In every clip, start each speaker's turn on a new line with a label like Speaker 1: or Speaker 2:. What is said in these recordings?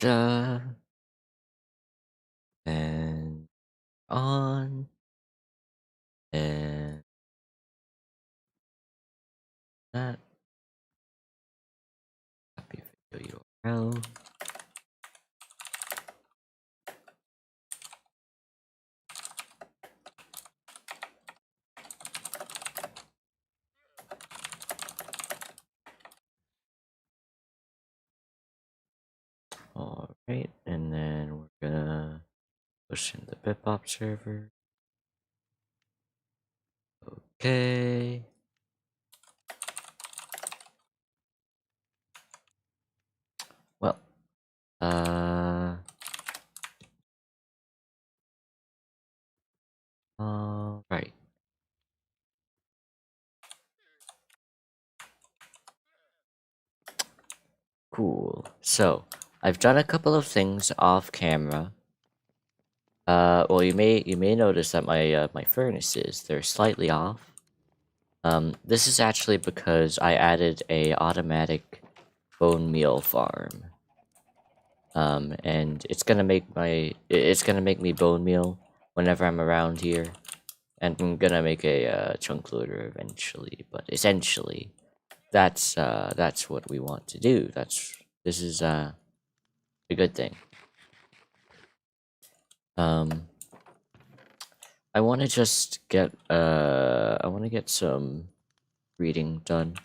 Speaker 1: and on, and that. Copy video URL. Alright, and then we're gonna push in the bipbop server. Okay. Well, right. Cool. So, I've done a couple of things off camera. Well, you may notice that my furnaces, they're slightly off. This is actually because I added a automatic bone meal farm. And it's gonna make me bone meal whenever I'm around here, and I'm gonna make a chunk loader eventually. But essentially, that's what we want to do. This is a good thing. I want to just get some reading done.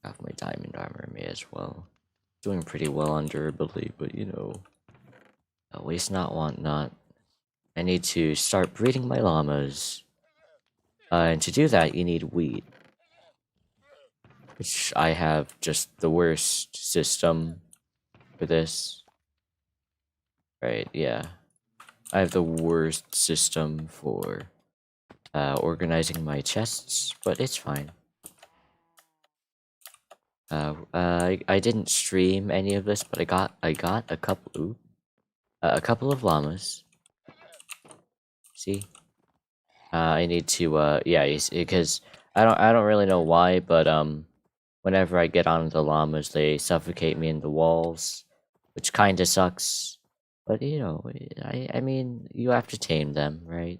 Speaker 1: Have my diamond armor may as well. Doing pretty well on durability, but you know, waste not, want not. I need to start breeding my llamas. And to do that, you need wheat. Which I have just the worst system for this. Right, yeah. I have the worst system for organizing my chests, but it's fine. I didn't stream any of this, but I got a couple of llamas. See? I need to yeah, because I don't really know why, but whenever I get on the llamas, they suffocate me in the walls, which kinda sucks. But you know, I mean, you have to tame them, right?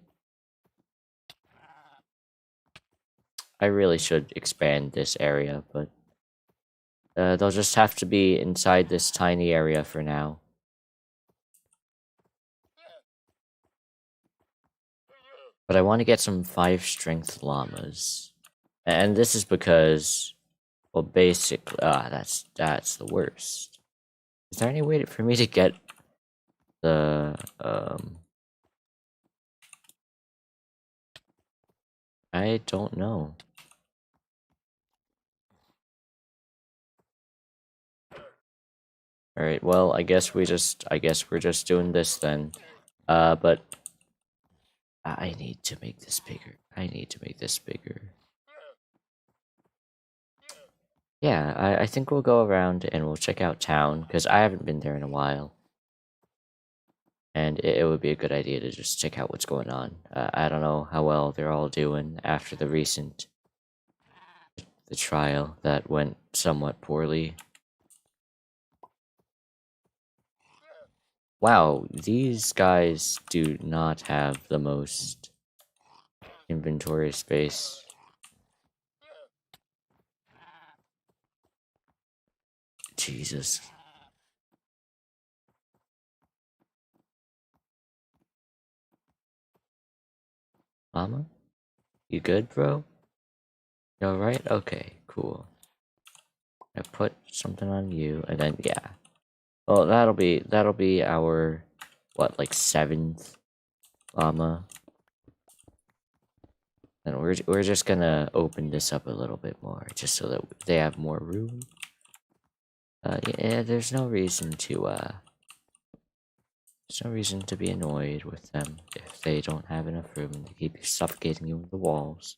Speaker 1: I really should expand this area, but they'll just have to be inside this tiny area for now. But I want to get some 5 strength llamas. And this is because, well, basically, that's the worst. Is there any way for me to get the, I don't know. Alright, well, I guess we're just doing this then. But I need to make this bigger. I need to make this bigger. Yeah, I think we'll go around and we'll check out town, because I haven't been there in a while. And it would be a good idea to just check out what's going on. I don't know how well they're all doing after the trial that went somewhat poorly. Wow, these guys do not have the most inventory space. Jesus. Mama? You good, bro? You alright? Okay, cool. I put something on you, and then, yeah. Well, that'll be our, what, like 7th llama? And we're just gonna open this up a little bit more, just so that they have more room. Yeah, there's no reason to be annoyed with them if they don't have enough room and they keep suffocating you with the walls.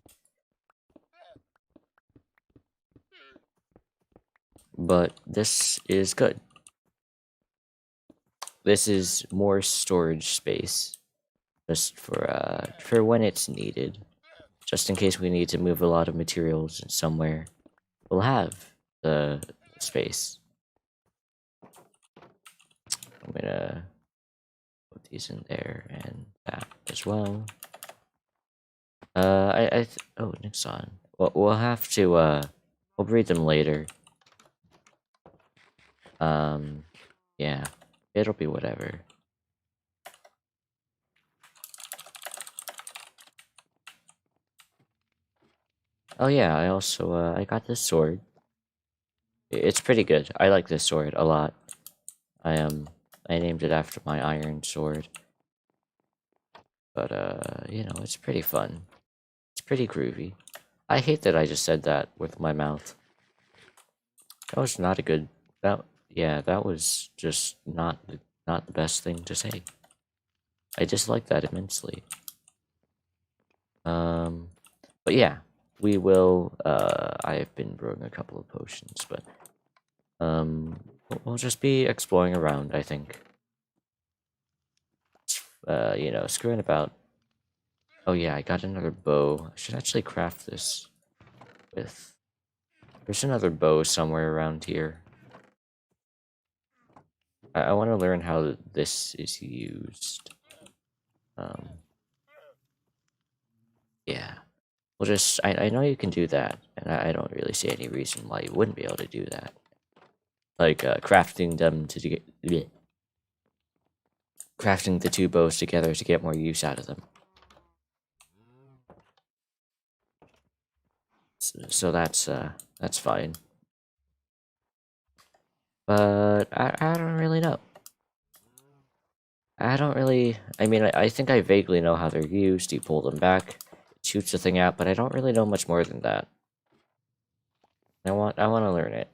Speaker 1: But this is good. This is more storage space, just for when it's needed. Just in case we need to move a lot of materials somewhere, we'll have the space. I'm gonna put these in there and that as well. Oh, Nixon. Well, we'll have to, we'll breed them later. Yeah, it'll be whatever. Oh yeah, I also, I got this sword. It's pretty good. I like this sword a lot. I named it after my iron sword. But, you know, it's pretty fun. It's pretty groovy. I hate that I just said that with my mouth. That was not a good... Yeah, that was just not the best thing to say. I dislike that immensely. But yeah, we will, I have been brewing a couple of potions, but, we'll just be exploring around, I think. You know, screwing about. Oh yeah, I got another bow. I should actually craft this with... There's another bow somewhere around here. I want to learn how this is used. Yeah. We'll just... I know you can do that, and I don't really see any reason why you wouldn't be able to do that. Like, crafting them to get... Bleh. Crafting the two bows together to get more use out of them. So that's fine. But I don't really know. I don't really... I mean, I think I vaguely know how they're used. You pull them back, it shoots the thing out, but I don't really know much more than that. I want to learn it.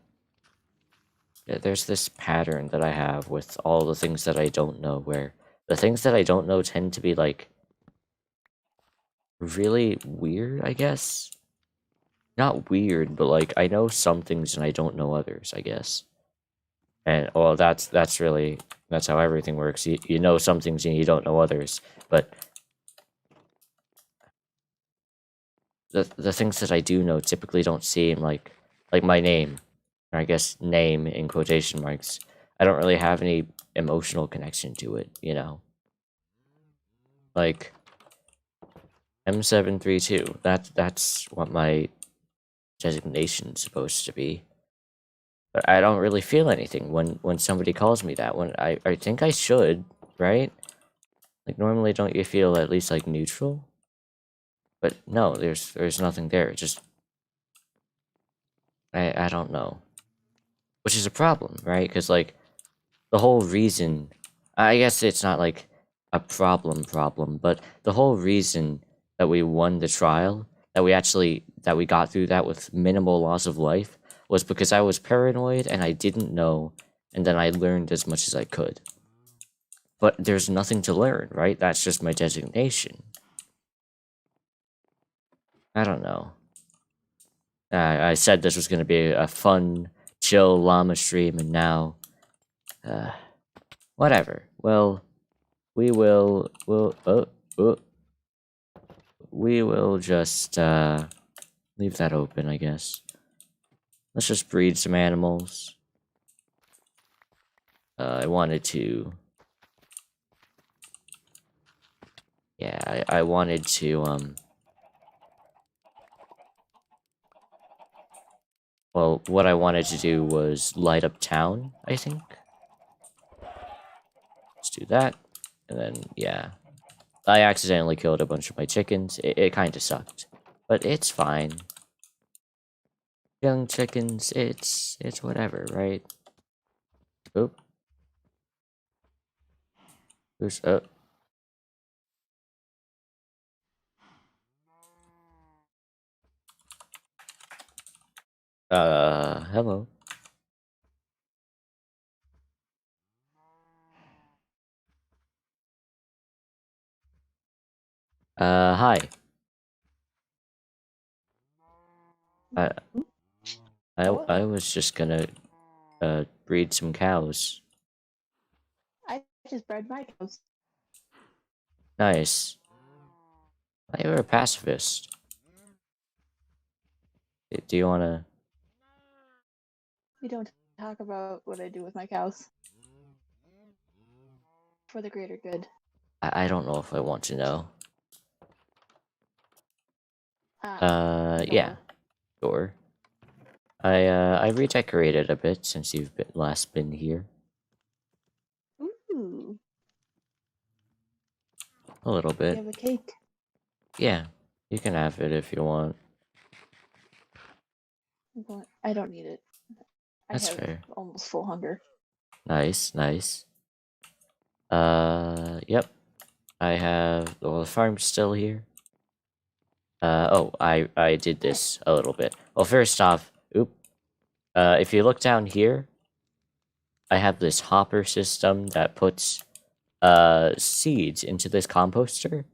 Speaker 1: There's this pattern that I have with all the things that I don't know, where the things that I don't know tend to be, like, really weird, I guess? Not weird, but, like, I know some things and I don't know others, I guess. And, well, that's really... That's how everything works. You know some things and you don't know others, but... The things that I do know typically don't seem like my name, or I guess name in quotation marks. I don't really have any emotional connection to it, you know. Like M732. That's what my designation's supposed to be. But I don't really feel anything when somebody calls me that. When I think I should, right? Like normally don't you feel at least like neutral? But no, there's nothing there. Just I don't know. Which is a problem, right? Because, like, the whole reason... I guess it's not, like, a problem, but the whole reason that we won the trial, that we got through that with minimal loss of life, was because I was paranoid and I didn't know, and then I learned as much as I could. But there's nothing to learn, right? That's just my designation. I don't know. I said this was going to be a fun, chill llama stream, and now... whatever. Well, we will we will just leave that open, I guess. Let's just breed some animals. I wanted to... Yeah, I wanted to, well, what I wanted to do was light up town, I think. Let's do that. And then, yeah. I accidentally killed a bunch of my chickens. It kind of sucked. But it's fine. Young chickens, it's whatever, right? Oop. Who's... hello. Hi. I I was just gonna breed some cows.
Speaker 2: I just bred my cows.
Speaker 1: Nice. You were a pacifist. Do you wanna...
Speaker 2: We don't talk about what I do with my cows. for the greater good.
Speaker 1: I don't know if I want to know. Yeah,
Speaker 2: Sure.
Speaker 1: sure. I redecorated a bit since you've last been here.
Speaker 2: Ooh,
Speaker 1: A little
Speaker 2: you
Speaker 1: bit.
Speaker 2: have a cake.
Speaker 1: Yeah, you can have it if you want.
Speaker 2: I don't need it. I
Speaker 1: That's
Speaker 2: have
Speaker 1: fair.
Speaker 2: almost full hunger.
Speaker 1: Nice, nice. Yep. I have, well, the farm's still here. Oh, I did this a little bit. Well, first off, if you look down here, I have this hopper system that puts seeds into this composter.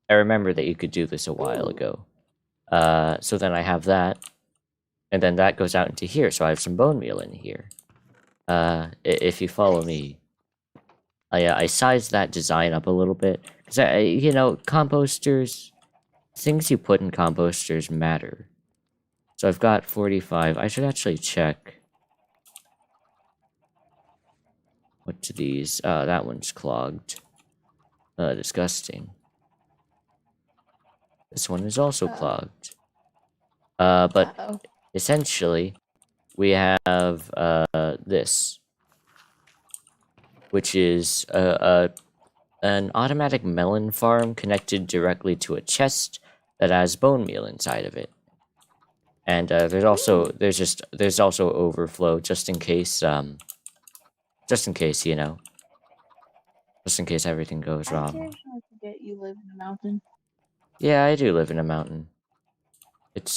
Speaker 1: I remember that you could do this a while
Speaker 2: Ooh.
Speaker 1: ago. So then I have that, and then that goes out into here, so I have some bone meal in here. If you follow
Speaker 2: Nice.
Speaker 1: me, I sized that design up a little bit, because you know, composters, things you put in composters matter. So I've got 45. I should actually check. What's these? That one's clogged. Disgusting. This one is also clogged. But
Speaker 2: Uh-oh.
Speaker 1: essentially, we have this, which is an automatic melon farm connected directly to a chest that has bone meal inside of it. And there's also
Speaker 2: Ooh.
Speaker 1: there's also overflow just in case you know, just in case everything goes
Speaker 2: I
Speaker 1: wrong.
Speaker 2: occasionally forget you live in a mountain.
Speaker 1: Yeah, I do live in a mountain. It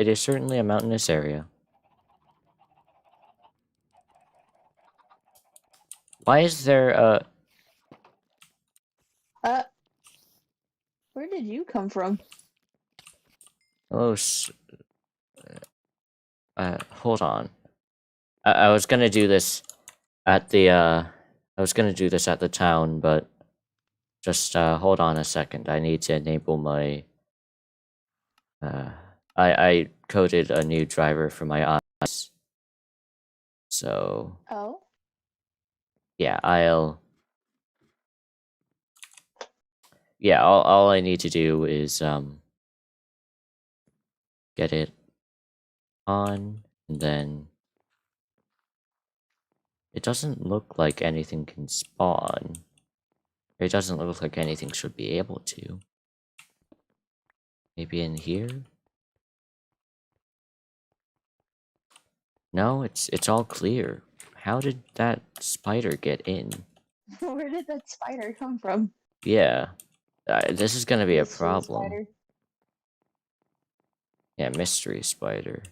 Speaker 1: is certainly a mountainous area. Why is there
Speaker 2: Uh, where did you come from?
Speaker 1: oh hold on. I was gonna do this at the I was gonna do this at the town, but just hold on a second. I need to enable my uh I coded a new driver for my eyes. So
Speaker 2: Oh.
Speaker 1: yeah, all I need to do is get it on, and then it doesn't look like anything can spawn. It doesn't look like anything should be able to. Maybe in here? No, it's all clear. How did that spider get in?
Speaker 2: Where did that spider come from?
Speaker 1: Yeah, this is gonna be a
Speaker 2: Mystery
Speaker 1: problem.
Speaker 2: spider.
Speaker 1: Yeah, mystery spider.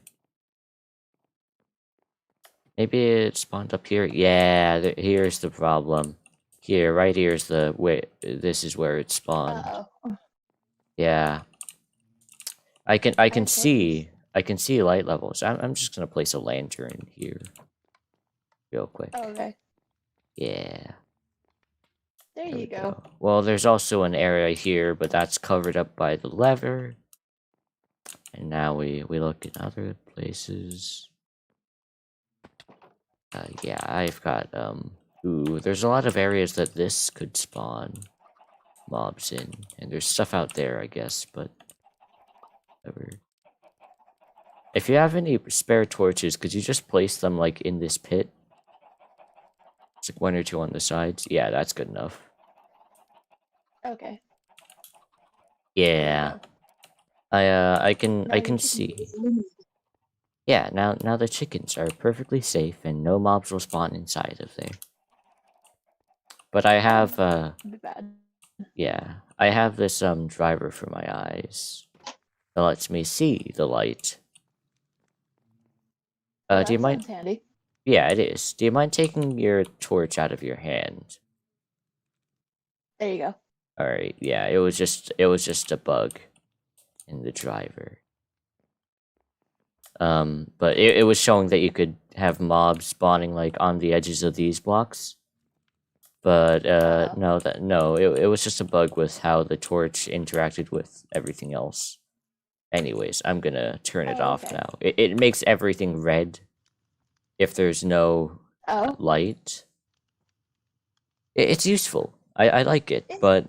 Speaker 1: Maybe it spawned up here. Yeah, here's the problem. Here, right here is the way. This is where it spawned.
Speaker 2: Uh-oh.
Speaker 1: Yeah, I can
Speaker 2: I suppose.
Speaker 1: see light levels. I'm just gonna place a lantern here, real quick.
Speaker 2: Okay.
Speaker 1: Yeah,
Speaker 2: There
Speaker 1: there we
Speaker 2: you go.
Speaker 1: go. Well, there's also an area here, but that's covered up by the lever. And now we look in other places. Yeah, I've got ooh, there's a lot of areas that this could spawn mobs in, and there's stuff out there, I guess, but whatever. If you have any spare torches, could you just place them like in this pit? It's like one or two on the sides. Yeah, that's good enough.
Speaker 2: Okay. There you
Speaker 1: Yeah.
Speaker 2: go.
Speaker 1: I
Speaker 2: Now your
Speaker 1: can
Speaker 2: chicken coop
Speaker 1: see.
Speaker 2: is illuminated.
Speaker 1: Yeah, now the chickens are perfectly safe and no mobs will spawn inside of there. But I
Speaker 2: That'd
Speaker 1: have
Speaker 2: be bad.
Speaker 1: yeah, I have this driver for my eyes that lets me see the light.
Speaker 2: Well,
Speaker 1: Do you
Speaker 2: that
Speaker 1: mind?
Speaker 2: sounds handy.
Speaker 1: Yeah, it is. Do you mind taking your torch out of your hand?
Speaker 2: There you go.
Speaker 1: All right. Yeah, it was just a bug in the driver. But it was showing that you could have mobs spawning like on the edges of these blocks. But
Speaker 2: Uh-oh.
Speaker 1: no, it was just a bug with how the torch interacted with everything else. Anyways, I'm gonna turn it
Speaker 2: Oh,
Speaker 1: off
Speaker 2: okay.
Speaker 1: now. It makes everything red if there's no
Speaker 2: Oh,
Speaker 1: light. It's useful. I like it,
Speaker 2: It
Speaker 1: but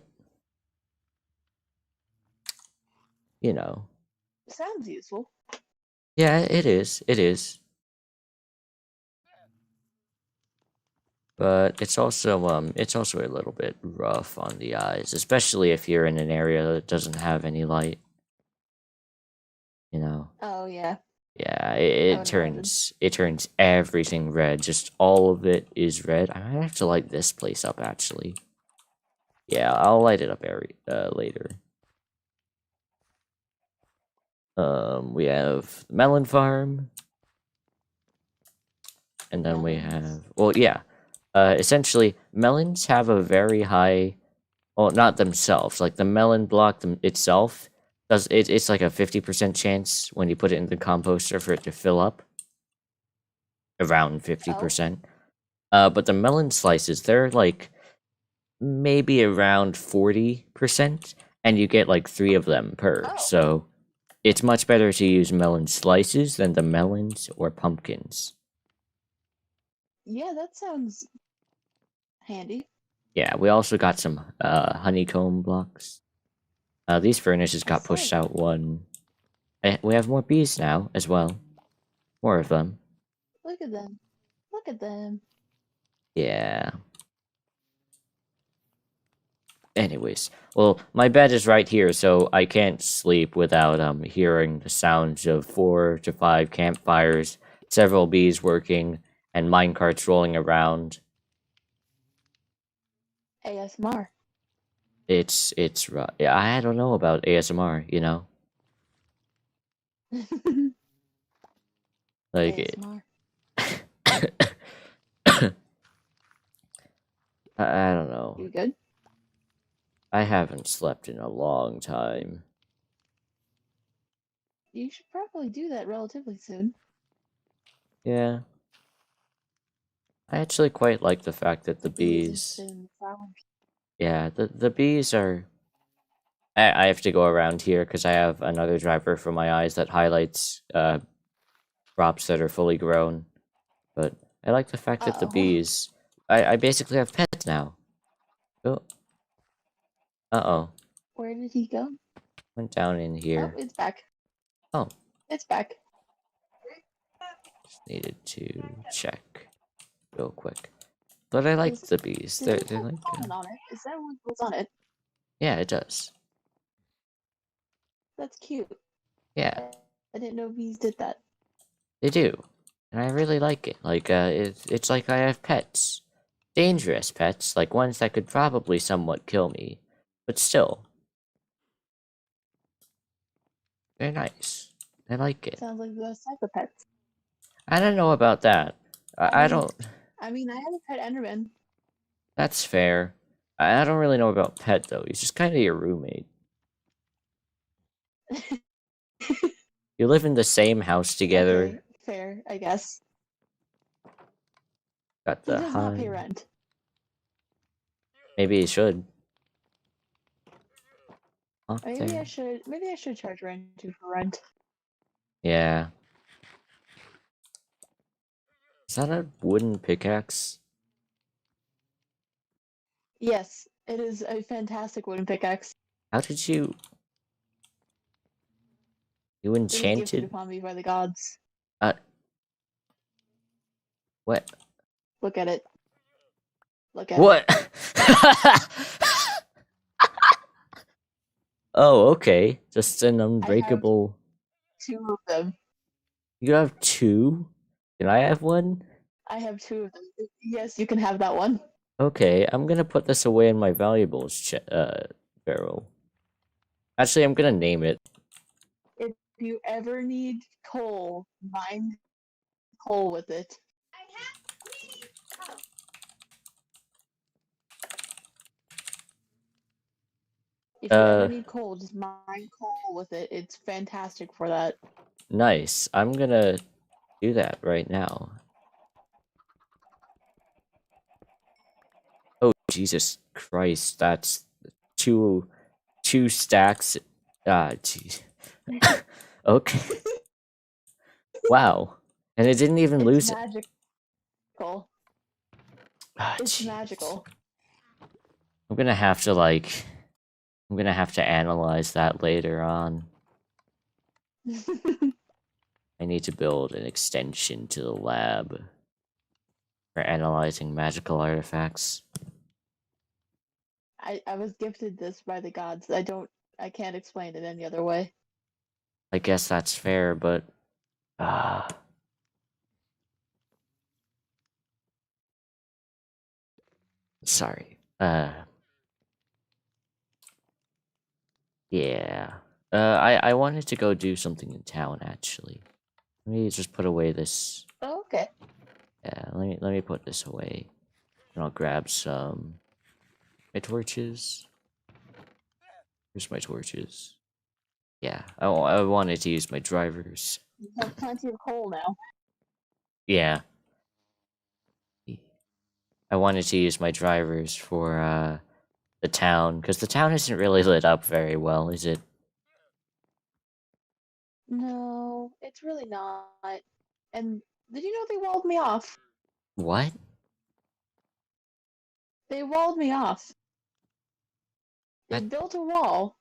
Speaker 1: you know,
Speaker 2: sounds useful.
Speaker 1: yeah, it is. It is. But it's also a little bit rough on the eyes, especially if you're in an area that doesn't have any light, you know.
Speaker 2: Oh yeah,
Speaker 1: Yeah,
Speaker 2: I would imagine.
Speaker 1: it turns everything red. Just all of it is red. I might have to light this place up actually. Yeah, I'll light it up later. We have the melon farm, and then we
Speaker 2: Melons.
Speaker 1: have well, yeah. Essentially, melons have a very high, well, not themselves. Like the melon block itself it's like a 50% chance when you put it in the composter for it to fill up, around
Speaker 2: Oh,
Speaker 1: 50%. But the melon slices, they're like maybe around 40%, and you get like 3 of them per.
Speaker 2: oh,
Speaker 1: So it's much better to use melon slices than the melons or pumpkins.
Speaker 2: yeah, that sounds handy.
Speaker 1: Yeah, we also got some honeycomb blocks. These furnaces
Speaker 2: I
Speaker 1: got
Speaker 2: saw
Speaker 1: pushed
Speaker 2: that.
Speaker 1: out one. We have more bees now as well. More of them.
Speaker 2: Look at them. Look at them.
Speaker 1: Yeah. Anyways, well, my bed is right here, so I can't sleep without hearing the sounds of 4 to 5 campfires, several bees working, and minecarts rolling around.
Speaker 2: ASMR.
Speaker 1: Yeah, I don't know about ASMR, you know? Like it.
Speaker 2: ASMR.
Speaker 1: I don't know.
Speaker 2: You good?
Speaker 1: I haven't slept in a long time.
Speaker 2: You should probably do that relatively soon.
Speaker 1: Yeah. I actually quite like the fact that the
Speaker 2: Bees and
Speaker 1: bees.
Speaker 2: sit in the flowers.
Speaker 1: Yeah, the bees are. I have to go around here because I have another driver for my eyes that highlights crops that are fully grown. But I like the fact that the
Speaker 2: Uh-oh.
Speaker 1: bees. I basically have pets now. Oh, uh-oh.
Speaker 2: Where did he go?
Speaker 1: Went down in
Speaker 2: Oh,
Speaker 1: here.
Speaker 2: it's back.
Speaker 1: Oh,
Speaker 2: It's back.
Speaker 1: just needed to check real quick. But I like
Speaker 2: Does
Speaker 1: the bees.
Speaker 2: does it
Speaker 1: They're
Speaker 2: have
Speaker 1: like
Speaker 2: pollen on it? Is that what's on it?
Speaker 1: yeah, it does.
Speaker 2: That's cute.
Speaker 1: Yeah,
Speaker 2: I didn't know bees did that.
Speaker 1: they do. And I really like it. Like it's like I have pets. Dangerous pets, like ones that could probably somewhat kill me. But still, they're nice. I like it.
Speaker 2: Sounds like those type of pets.
Speaker 1: I don't know about that.
Speaker 2: I
Speaker 1: I
Speaker 2: mean,
Speaker 1: don't.
Speaker 2: I have a pet Enderman.
Speaker 1: That's fair. I don't really know about Pet though. He's just kind of your roommate. You live in the same house together.
Speaker 2: Okay, fair, I guess.
Speaker 1: Got
Speaker 2: He
Speaker 1: the
Speaker 2: does not pay
Speaker 1: high.
Speaker 2: rent.
Speaker 1: Maybe he should. Up
Speaker 2: Maybe I
Speaker 1: there.
Speaker 2: should. Maybe I should charge rent too for rent.
Speaker 1: Yeah. Is that a wooden pickaxe?
Speaker 2: Yes, it is a fantastic wooden pickaxe.
Speaker 1: How did you? You
Speaker 2: It was gifted
Speaker 1: enchanted?
Speaker 2: upon me by the gods.
Speaker 1: Uh, what?
Speaker 2: Look at it. Look at it.
Speaker 1: What? Oh, okay. Just an
Speaker 2: I have
Speaker 1: unbreakable.
Speaker 2: 2 of them.
Speaker 1: You have 2? Can I have one?
Speaker 2: I have 2 of them. Yes, you can have that one.
Speaker 1: Okay, I'm gonna put this away in my valuables barrel. Actually, I'm gonna name it.
Speaker 2: If you ever need coal, mine coal with it. If you ever
Speaker 1: Uh,
Speaker 2: need coal, just mine coal with it. It's fantastic for that.
Speaker 1: nice. I'm gonna do that right now. Oh, Jesus Christ, that's two stacks. Ah, jeez. Okay. Wow. And it didn't even
Speaker 2: It's
Speaker 1: lose it.
Speaker 2: magical.
Speaker 1: Ah,
Speaker 2: It's
Speaker 1: jeez.
Speaker 2: magical.
Speaker 1: I'm gonna have to analyze that later on. I need to build an extension to the lab for analyzing magical artifacts.
Speaker 2: I was gifted this by the gods. I can't explain it any other way.
Speaker 1: I guess that's fair, but sorry. Yeah. I wanted to go do something in town actually. Let me just put away this.
Speaker 2: Oh, okay.
Speaker 1: Yeah, let me put this away. And I'll grab some my torches. Here's my torches. Yeah, I wanted to use my drivers.
Speaker 2: You have plenty of coal now.
Speaker 1: Yeah. I wanted to use my drivers for the town, because the town isn't really lit up very well, is it?
Speaker 2: No, it's really not. And did you know they walled me off?
Speaker 1: What?
Speaker 2: They walled me off. They
Speaker 1: That
Speaker 2: built a wall,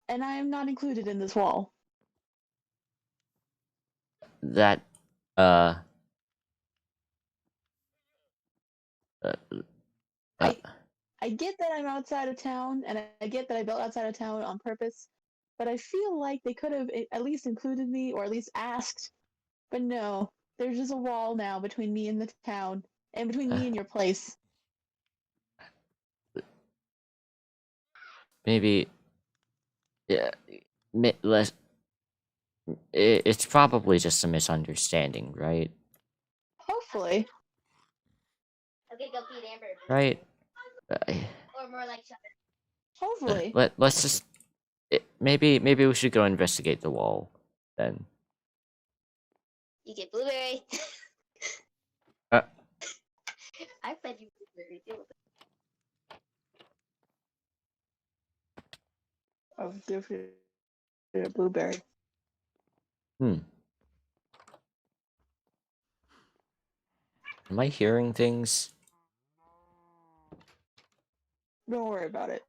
Speaker 2: and I am not included in this wall.
Speaker 1: that uh uh, uh
Speaker 2: I get that I'm outside of town, and I get that I built outside of town on purpose, but I feel like they could have at least included me, or at least asked. But no, there's just a wall now between me and the town, and between
Speaker 1: uh,
Speaker 2: me and your place.
Speaker 1: maybe yeah, less. It's probably just a misunderstanding, right?
Speaker 2: Hopefully.
Speaker 3: Okay, go feed Amber.
Speaker 1: Right?
Speaker 3: Or more like something.
Speaker 2: Hopefully.
Speaker 1: Let's just maybe we should go investigate the wall then.
Speaker 3: You get blueberry.
Speaker 1: Uh,
Speaker 3: I fed you blueberry. Deal with it.
Speaker 2: Oh, give it a blueberry.
Speaker 1: Am I hearing things?
Speaker 2: Don't worry about it.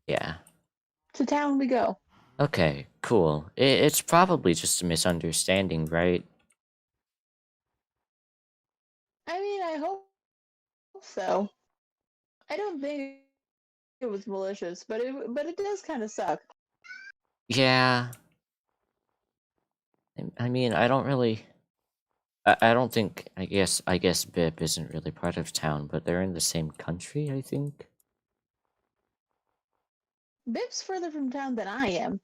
Speaker 1: Yeah.
Speaker 2: To town we go.
Speaker 1: Okay, cool. It's probably just a misunderstanding, right?
Speaker 2: I mean, I hope so. I don't think it was malicious, but it does kind of suck.
Speaker 1: Yeah. I mean, I don't really. I don't think. I guess BIP isn't really part of town, but they're in the same country, I think.
Speaker 2: Bip's further from town than I am.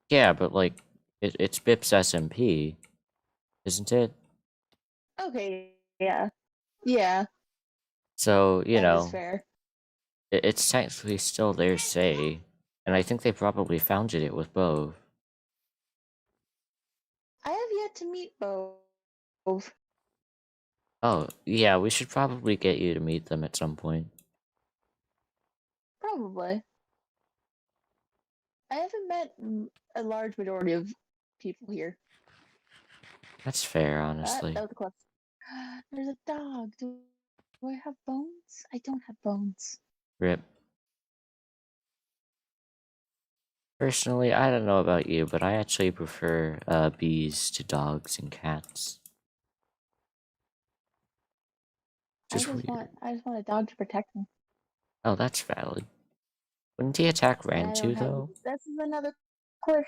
Speaker 1: Yeah, but like, it's BIP's SMP, isn't it?
Speaker 2: Okay, yeah. Yeah,
Speaker 1: So, you
Speaker 2: that is
Speaker 1: know,
Speaker 2: fair.
Speaker 1: it's technically still their say, and I think they probably founded it with both.
Speaker 2: I have yet to meet both.
Speaker 1: Oh, yeah, we should probably get you to meet them at some point.
Speaker 2: Probably. I haven't met a large majority of people here.
Speaker 1: That's fair, honestly.
Speaker 2: That was close. There's a dog. Do I have bones? I don't have bones.
Speaker 1: Rip. Personally, I don't know about you, but I actually prefer bees to dogs and cats. Just weird.
Speaker 2: I just want a dog to protect me.
Speaker 1: Oh, that's valid. Wouldn't he attack
Speaker 2: And I don't
Speaker 1: Rantu,
Speaker 2: have.
Speaker 1: though?
Speaker 2: This is another question.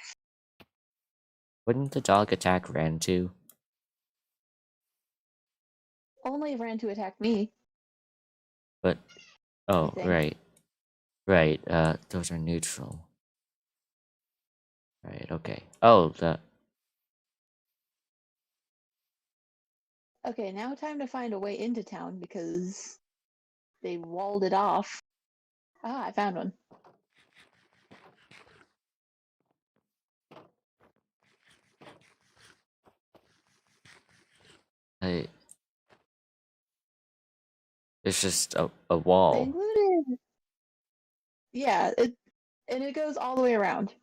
Speaker 1: Wouldn't the dog attack Rantu?
Speaker 2: Only if ran to attack me.
Speaker 1: But, oh,
Speaker 2: think.
Speaker 1: right. Right, those are neutral. Right, okay. Oh,
Speaker 2: Okay, now time to find a way into town because they walled it off. Ah, I found one.
Speaker 1: I, it's just a
Speaker 2: They
Speaker 1: wall.
Speaker 2: included. Yeah, it goes all the way around.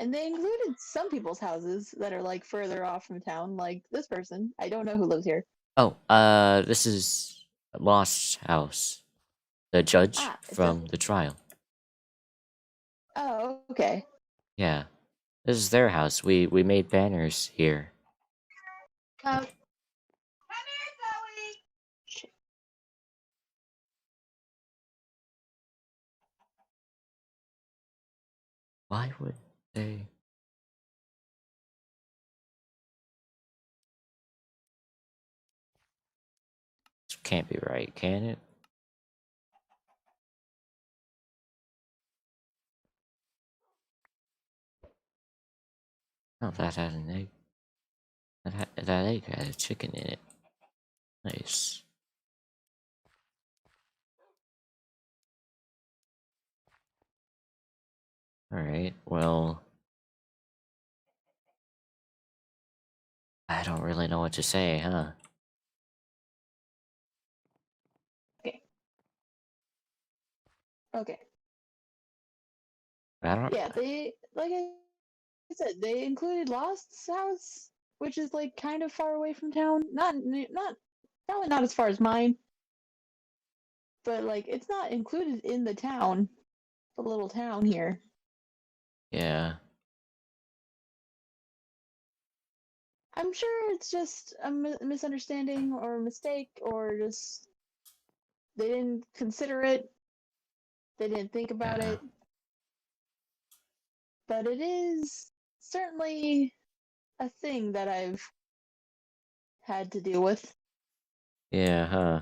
Speaker 2: And they included some people's houses that are like further off from town, like this person. I don't know who lives here.
Speaker 1: Oh, this is Lost's house. The judge
Speaker 2: It's a.
Speaker 1: from the trial.
Speaker 2: Oh, okay.
Speaker 1: Yeah. This is their house. We made banners here.
Speaker 3: Come. Come here, Zoe.
Speaker 1: Why would they? This can't be right, can it? Oh, that had an egg. That egg had a chicken in it. Nice. Alright, well... I don't really know what to say, huh?
Speaker 2: Okay.
Speaker 1: I don't...
Speaker 2: Yeah, they like I said, they included Lost's house, which is like kind of far away from town. Not probably not as far as mine, but like it's not included in the town, the little town here.
Speaker 1: Yeah.
Speaker 2: I'm sure it's just a misunderstanding or a mistake, or just they didn't consider it, they didn't think about
Speaker 1: Yeah.
Speaker 2: it. But it is certainly a thing that I've had to deal with.
Speaker 1: Yeah, huh.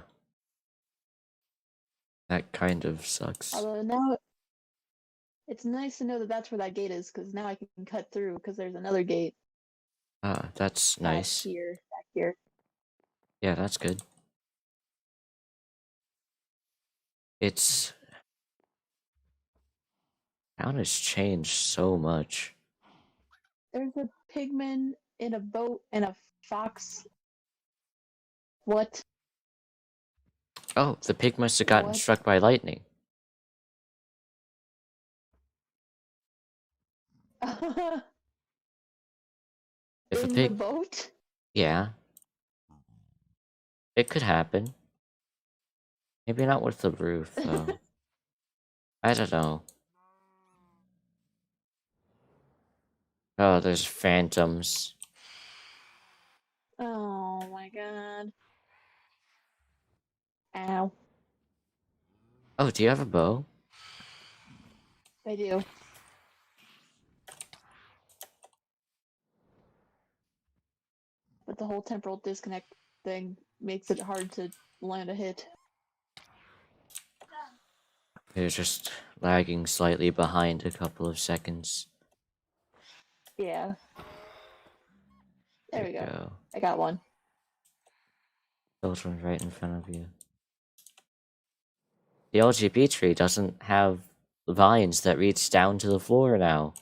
Speaker 1: That kind of sucks.
Speaker 2: Although now it's nice to know that that's where that gate is, because now I can cut through, because there's another gate
Speaker 1: Ah, that's nice.
Speaker 2: back here.
Speaker 1: Yeah, that's good. It's... Town has changed so much.
Speaker 2: There's a pigman in a boat and a fox. What?
Speaker 1: Oh, the pig must have gotten
Speaker 2: What?
Speaker 1: struck by lightning. If a
Speaker 2: In the
Speaker 1: pig...
Speaker 2: boat?
Speaker 1: Yeah. It could happen. Maybe not with the roof, though. I don't know. Oh, there's phantoms.
Speaker 2: Oh my god. Ow.
Speaker 1: Oh, do you have a bow?
Speaker 2: I do. But the whole temporal disconnect thing makes it hard to land a hit.
Speaker 1: You're just lagging slightly behind a couple of seconds.
Speaker 2: Yeah. There we
Speaker 1: you
Speaker 2: go.
Speaker 1: go.
Speaker 2: I got one.
Speaker 1: Those ones right in front of you. The LGB tree doesn't have vines that reach down to the floor now.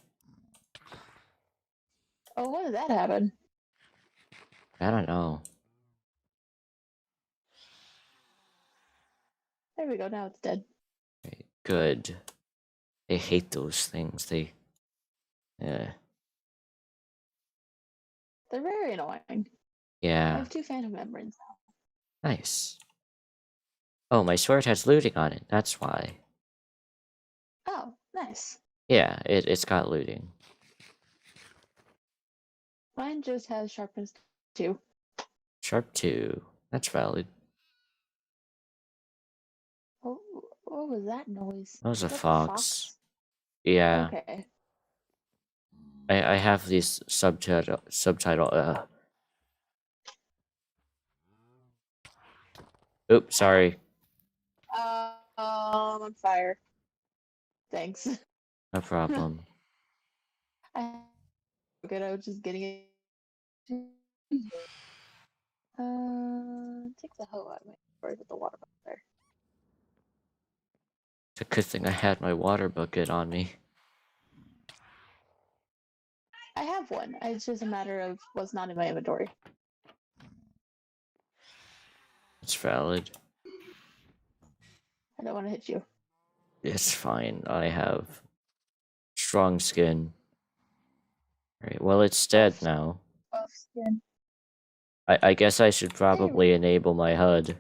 Speaker 2: Oh, what did that happen?
Speaker 1: I don't know.
Speaker 2: There we go. Now it's dead.
Speaker 1: Okay, good. I hate those things. They...
Speaker 2: They're very annoying. I
Speaker 1: Yeah.
Speaker 2: have 2 phantom membranes now.
Speaker 1: Nice. Oh, my sword has looting on it. That's why.
Speaker 2: Oh, nice.
Speaker 1: Yeah, it's got looting.
Speaker 2: Mine just has sharpness 2.
Speaker 1: Sharp 2. That's valid.
Speaker 2: Oh, what was that noise?
Speaker 1: That was a
Speaker 2: Was that the
Speaker 1: fox. Yeah.
Speaker 2: Okay.
Speaker 1: I have these subtitle. Oops, sorry.
Speaker 2: I'm on fire. Thanks.
Speaker 1: No problem.
Speaker 2: I good. I was just getting it. Take the hoe out of my or put the water bottle there.
Speaker 1: It's a good thing I had my water bucket on me.
Speaker 2: I have one. It's just a matter of what's not in my inventory.
Speaker 1: It's valid.
Speaker 2: I don't want to hit you.
Speaker 1: It's fine. I have strong skin. Right. Well, it's dead now.
Speaker 2: Buff skin.
Speaker 1: I guess I should probably enable my HUD.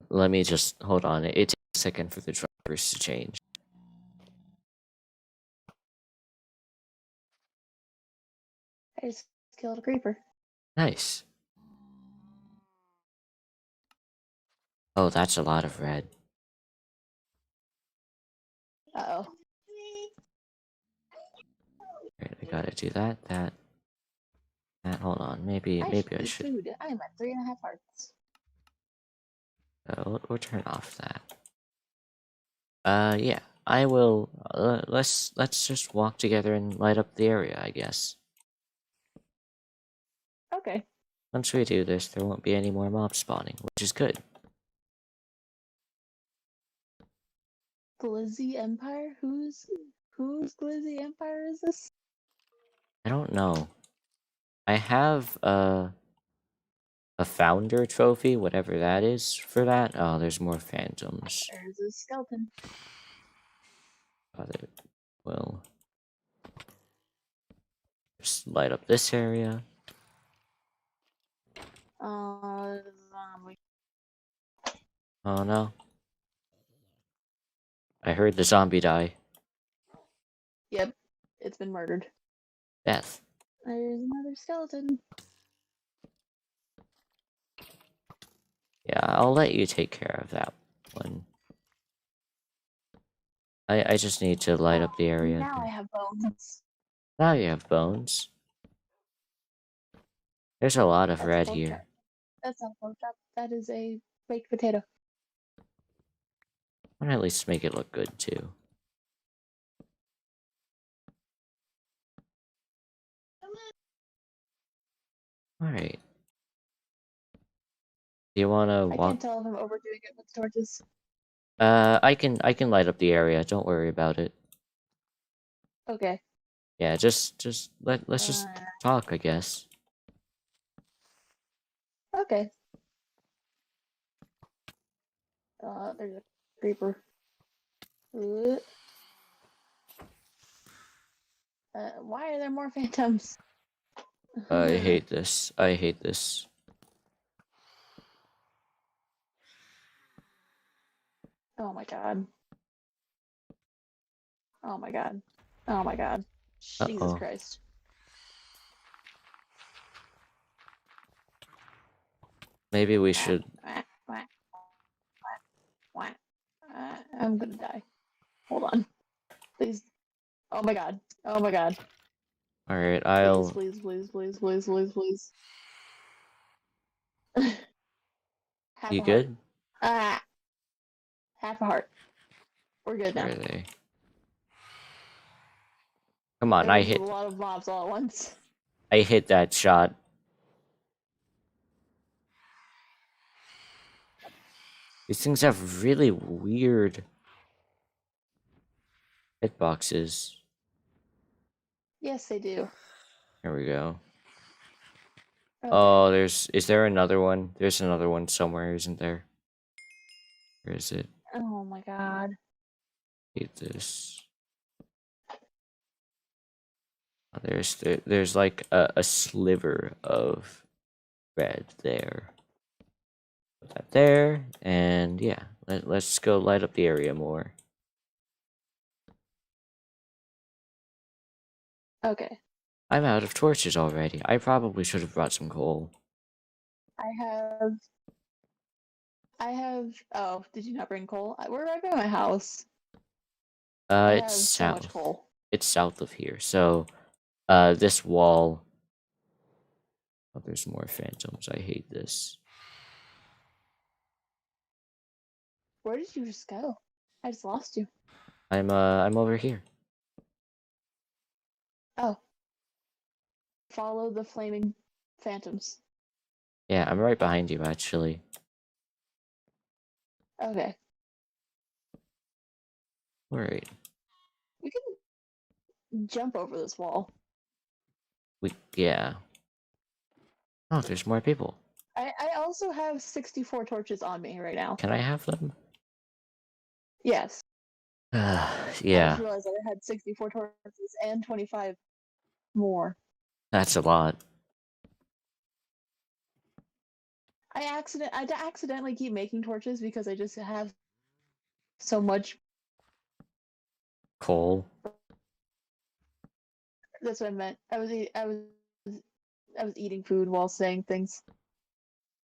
Speaker 1: Let me just hold on. It takes a second for the drivers to change.
Speaker 2: I just killed a creeper.
Speaker 1: Nice. Oh, that's a lot of red.
Speaker 2: Uh-oh.
Speaker 1: Right, I gotta do that. That. Hold on. Maybe
Speaker 2: I should
Speaker 1: I
Speaker 2: eat
Speaker 1: should.
Speaker 2: food. I am at 3.5 hearts.
Speaker 1: We'll turn off that. Yeah. I will. Let's just walk together and light up the area, I guess.
Speaker 2: Okay.
Speaker 1: Once we do this, there won't be any more mobs spawning, which is good.
Speaker 2: Glizzy Empire? Whose Glizzy Empire is this?
Speaker 1: I don't know. I have a founder trophy, whatever that is, for that. Oh, there's more phantoms.
Speaker 2: There's a skeleton.
Speaker 1: Other will just light up this area.
Speaker 2: Zombie.
Speaker 1: Oh no. I heard the zombie die.
Speaker 2: Yep. It's been murdered.
Speaker 1: Death.
Speaker 2: There's another skeleton.
Speaker 1: Yeah, I'll let you take care of that one. I just need to light up the area.
Speaker 2: Now I have bones.
Speaker 1: Now you have bones. There's a lot of
Speaker 2: That's a
Speaker 1: red
Speaker 2: pork
Speaker 1: here.
Speaker 2: chop. That's not a pork chop. That is a baked potato.
Speaker 1: I want to at least make it look good too. Alright. Do you wanna
Speaker 2: I
Speaker 1: walk?
Speaker 2: can't tell if I'm overdoing it with torches.
Speaker 1: I can light up the area, don't worry about it.
Speaker 2: Okay.
Speaker 1: Yeah, let's just talk, I guess.
Speaker 2: Okay. There's a creeper. Why are there more phantoms?
Speaker 1: I hate this. I hate this.
Speaker 2: Oh my god. Oh my god. Oh my god. Jesus
Speaker 1: Uh-oh.
Speaker 2: Christ.
Speaker 1: Maybe we should.
Speaker 2: I'm gonna die. Hold on. Please. Oh my god. Oh my god.
Speaker 1: Alright,
Speaker 2: Please,
Speaker 1: I'll.
Speaker 2: please, please, please, please, please, please. Half
Speaker 1: You
Speaker 2: a heart.
Speaker 1: good?
Speaker 2: Ah! Half a heart. We're good
Speaker 1: Where
Speaker 2: now.
Speaker 1: are they? Come on,
Speaker 2: There was a lot of mobs all at once.
Speaker 1: I hit that shot. These things have really weird hitboxes.
Speaker 2: Yes, they do.
Speaker 1: Here we go.
Speaker 2: Okay.
Speaker 1: Oh, is there another one? There's another one somewhere, isn't there? Where is it?
Speaker 2: Oh my god.
Speaker 1: Hate this. Oh, there's like a sliver of red there. Put that there, and yeah, let's go light up the area more.
Speaker 2: Okay.
Speaker 1: I'm out of torches already. I probably should have brought some coal.
Speaker 2: I have. Oh, did you not bring coal? We're right by my house. I
Speaker 1: It's
Speaker 2: have so much
Speaker 1: south.
Speaker 2: coal.
Speaker 1: It's south of here, so this wall. Oh, there's more phantoms. I hate this.
Speaker 2: Where did you just go? I just lost you.
Speaker 1: I'm over here.
Speaker 2: Oh. Follow the flaming phantoms.
Speaker 1: Yeah, I'm right behind you, actually.
Speaker 2: Okay.
Speaker 1: Alright.
Speaker 2: We can jump over this wall.
Speaker 1: Yeah. Oh, there's more people.
Speaker 2: I also have 64 torches on me right now.
Speaker 1: Can I have them?
Speaker 2: Yes. I
Speaker 1: Yeah,
Speaker 2: just realized that I had 64 torches and 25 more.
Speaker 1: that's a lot.
Speaker 2: I accidentally keep making torches because I just have so much.
Speaker 1: Coal.
Speaker 2: That's what I meant. I was eating food while saying things.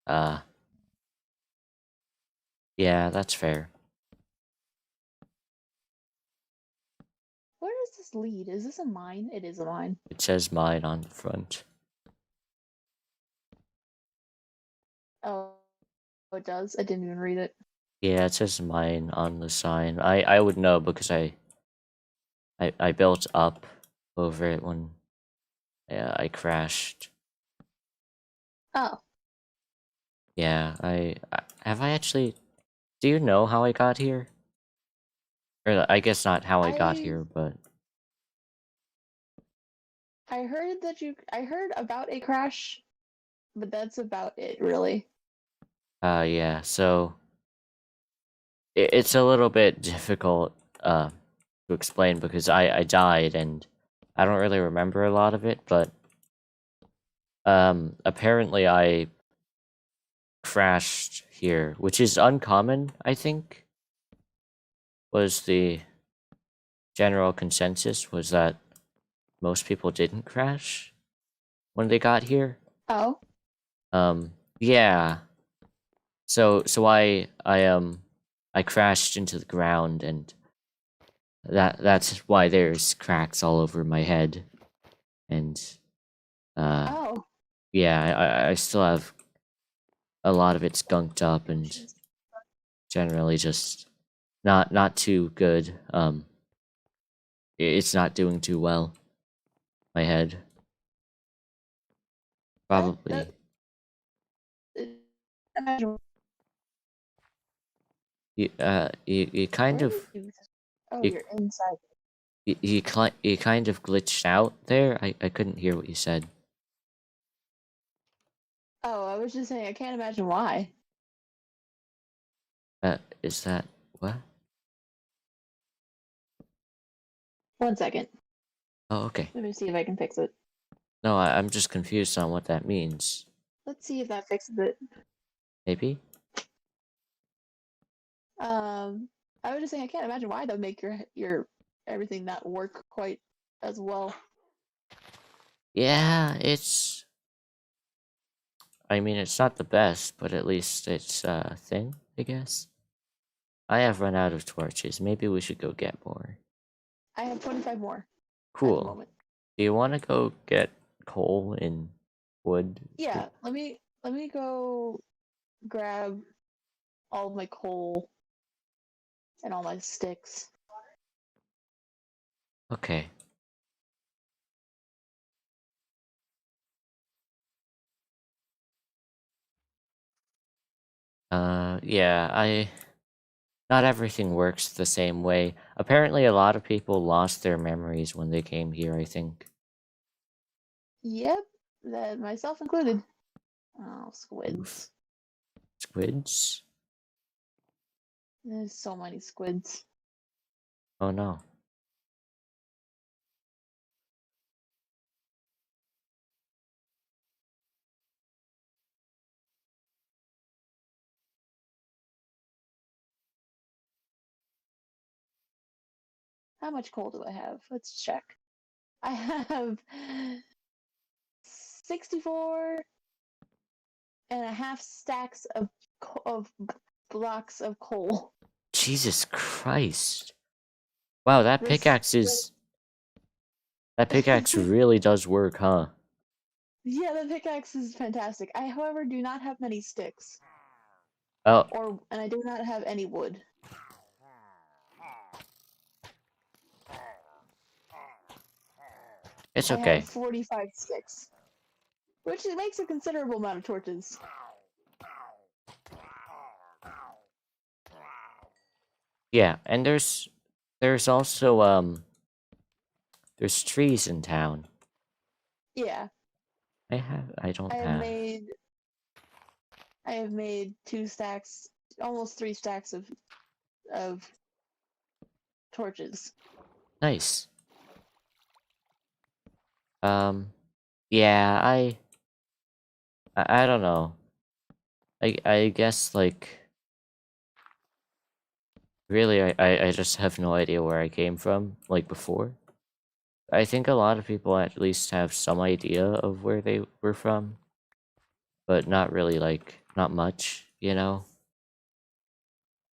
Speaker 1: Uh, yeah, that's fair.
Speaker 2: Where does this lead? Is this a mine? It is a mine.
Speaker 1: It says mine on the front.
Speaker 2: Oh, it does. I didn't even read it.
Speaker 1: Yeah, it says mine on the sign. I would know because I built up over it when I crashed.
Speaker 2: Oh,
Speaker 1: Yeah, have I actually. Do you know how I got here? Or I guess not how I got
Speaker 2: I
Speaker 1: here, but
Speaker 2: I heard that you. I heard about a crash, but that's about it, really.
Speaker 1: yeah. So it's a little bit difficult to explain because I died and I don't really remember a lot of it, but apparently I crashed here, which is uncommon, I think. Was the general consensus was that most people didn't crash when they got here.
Speaker 2: Oh,
Speaker 1: Yeah. So I crashed into the ground and that's why there's cracks all over my head. And
Speaker 2: oh.
Speaker 1: yeah, I still have a lot of it skunked up and
Speaker 2: Jeez.
Speaker 1: generally just not too good. It's not doing too well. My head.
Speaker 2: That
Speaker 1: Probably.
Speaker 2: imagine
Speaker 1: You kind
Speaker 2: where
Speaker 1: of
Speaker 2: did you? Oh,
Speaker 1: you
Speaker 2: you're inside.
Speaker 1: you kind of glitched out there. I couldn't hear what you said.
Speaker 2: Oh, I was just saying. I can't imagine why.
Speaker 1: Is that what?
Speaker 2: 1 second.
Speaker 1: Oh, okay.
Speaker 2: Let me see if I can fix it.
Speaker 1: No, I'm just confused on what that means.
Speaker 2: Let's see if that fixes it.
Speaker 1: Maybe?
Speaker 2: I was just saying I can't imagine why that would make your everything not work quite as well.
Speaker 1: Yeah, it's. I mean, it's not the best, but at least it's a thing, I guess. I have run out of torches. Maybe we should go get more.
Speaker 2: I have 25 more at the
Speaker 1: Cool.
Speaker 2: moment.
Speaker 1: Do you want to go get coal and wood?
Speaker 2: Yeah, let me go grab all of my coal and all my sticks.
Speaker 1: Okay. Yeah, not everything works the same way. Apparently, a lot of people lost their memories when they came here, I think.
Speaker 2: Yep, that myself included. Oh,
Speaker 1: Oof.
Speaker 2: squids.
Speaker 1: Squids?
Speaker 2: There's so many squids.
Speaker 1: Oh no.
Speaker 2: How much coal do I have? Let's check. I have 64 and a half stacks of blocks of coal.
Speaker 1: Jesus Christ. Wow, that
Speaker 2: This
Speaker 1: pickaxe is. That pickaxe really does work, huh?
Speaker 2: yeah, the pickaxe is fantastic. I, however, do not have many sticks,
Speaker 1: Oh,
Speaker 2: and I do not have any wood.
Speaker 1: it's
Speaker 2: I
Speaker 1: okay.
Speaker 2: have 45 sticks, which makes a considerable amount of torches.
Speaker 1: Yeah, and there's also there's trees in town.
Speaker 2: Yeah,
Speaker 1: I don't
Speaker 2: I have
Speaker 1: have.
Speaker 2: made I have made 2 stacks, almost 3 stacks of torches.
Speaker 1: Nice. Yeah, I don't know. I guess like really I just have no idea where I came from like before. I think a lot of people at least have some idea of where they were from, but not really like not much, you know?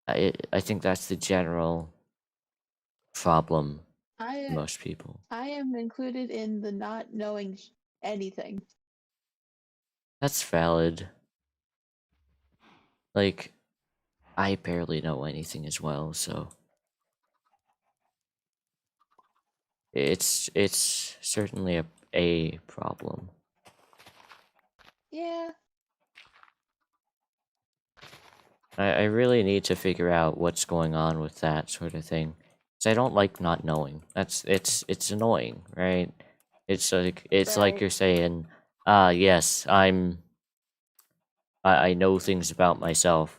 Speaker 1: I think that's the general problem for
Speaker 2: I
Speaker 1: most people.
Speaker 2: I am included in the not knowing anything.
Speaker 1: That's valid. Like I barely know anything as well, so it's certainly a problem.
Speaker 2: Yeah,
Speaker 1: I really need to figure out what's going on with that sort of thing. 'Cause I don't like not knowing. It's annoying, right? It's like
Speaker 2: right.
Speaker 1: you're saying, yes, I know things about myself.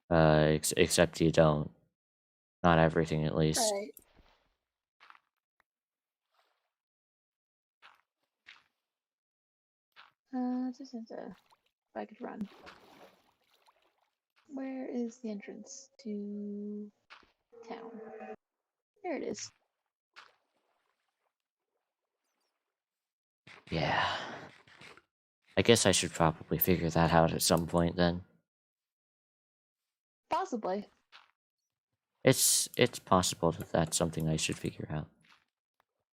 Speaker 1: Except you don't. Not everything at least.
Speaker 2: Right. If I could run. Where is the entrance to town? There it is.
Speaker 1: Yeah. I guess I should probably figure that out at some point then.
Speaker 2: Possibly.
Speaker 1: It's possible that that's something I should figure out.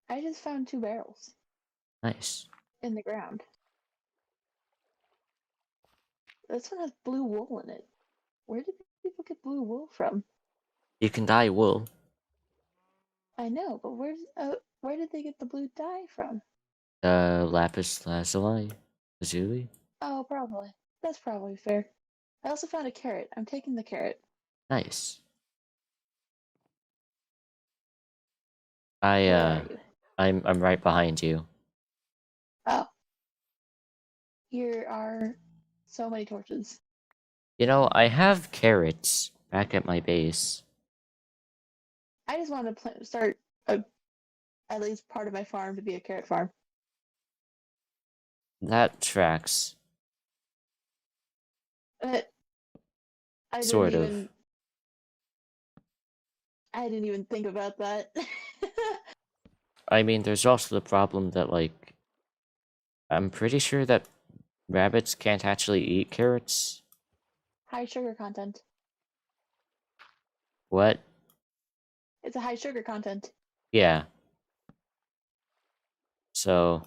Speaker 2: I just found 2 barrels
Speaker 1: Nice.
Speaker 2: in the ground. This one has blue wool in it. Where did people get blue wool from?
Speaker 1: You can dye wool.
Speaker 2: I know, but where did they get the blue dye from?
Speaker 1: Lapis lazuli? Lazuli?
Speaker 2: Oh, probably. That's probably fair. I also found a carrot. I'm taking the carrot.
Speaker 1: Nice. I
Speaker 2: Where are you?
Speaker 1: I'm right behind you.
Speaker 2: Oh, here are so many torches.
Speaker 1: You know, I have carrots back at my base.
Speaker 2: I just want to start at least part of my farm to be a carrot farm.
Speaker 1: That tracks.
Speaker 2: But I didn't
Speaker 1: Sort of.
Speaker 2: even I didn't even think about that.
Speaker 1: I mean, there's also the problem that, like, I'm pretty sure that rabbits can't actually eat carrots.
Speaker 2: High sugar content.
Speaker 1: What?
Speaker 2: It's a high sugar content.
Speaker 1: Yeah. So,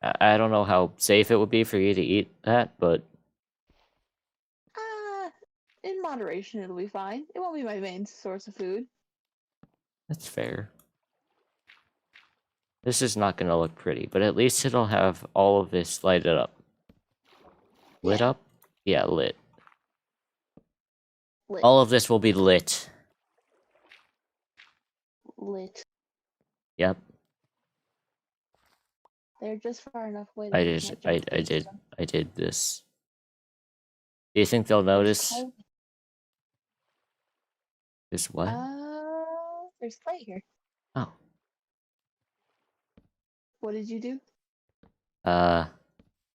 Speaker 1: I don't know how safe it would be for you to eat that, but
Speaker 2: Ah, in moderation, it'll be fine. It won't be my main source of food.
Speaker 1: that's fair. This is not gonna look pretty, but at least it'll have all of this lighted up. Lit
Speaker 2: Yeah,
Speaker 1: up? Yeah, lit.
Speaker 2: lit,
Speaker 1: All of this will be lit.
Speaker 2: lit.
Speaker 1: Yep.
Speaker 2: They're just far enough away
Speaker 1: I
Speaker 2: that I
Speaker 1: just
Speaker 2: can't jump
Speaker 1: I
Speaker 2: into
Speaker 1: did
Speaker 2: them.
Speaker 1: I did this. Do you think they'll
Speaker 2: There's
Speaker 1: notice?
Speaker 2: coal.
Speaker 1: This what?
Speaker 2: There's clay here.
Speaker 1: Oh.
Speaker 2: What did you do?
Speaker 1: Uh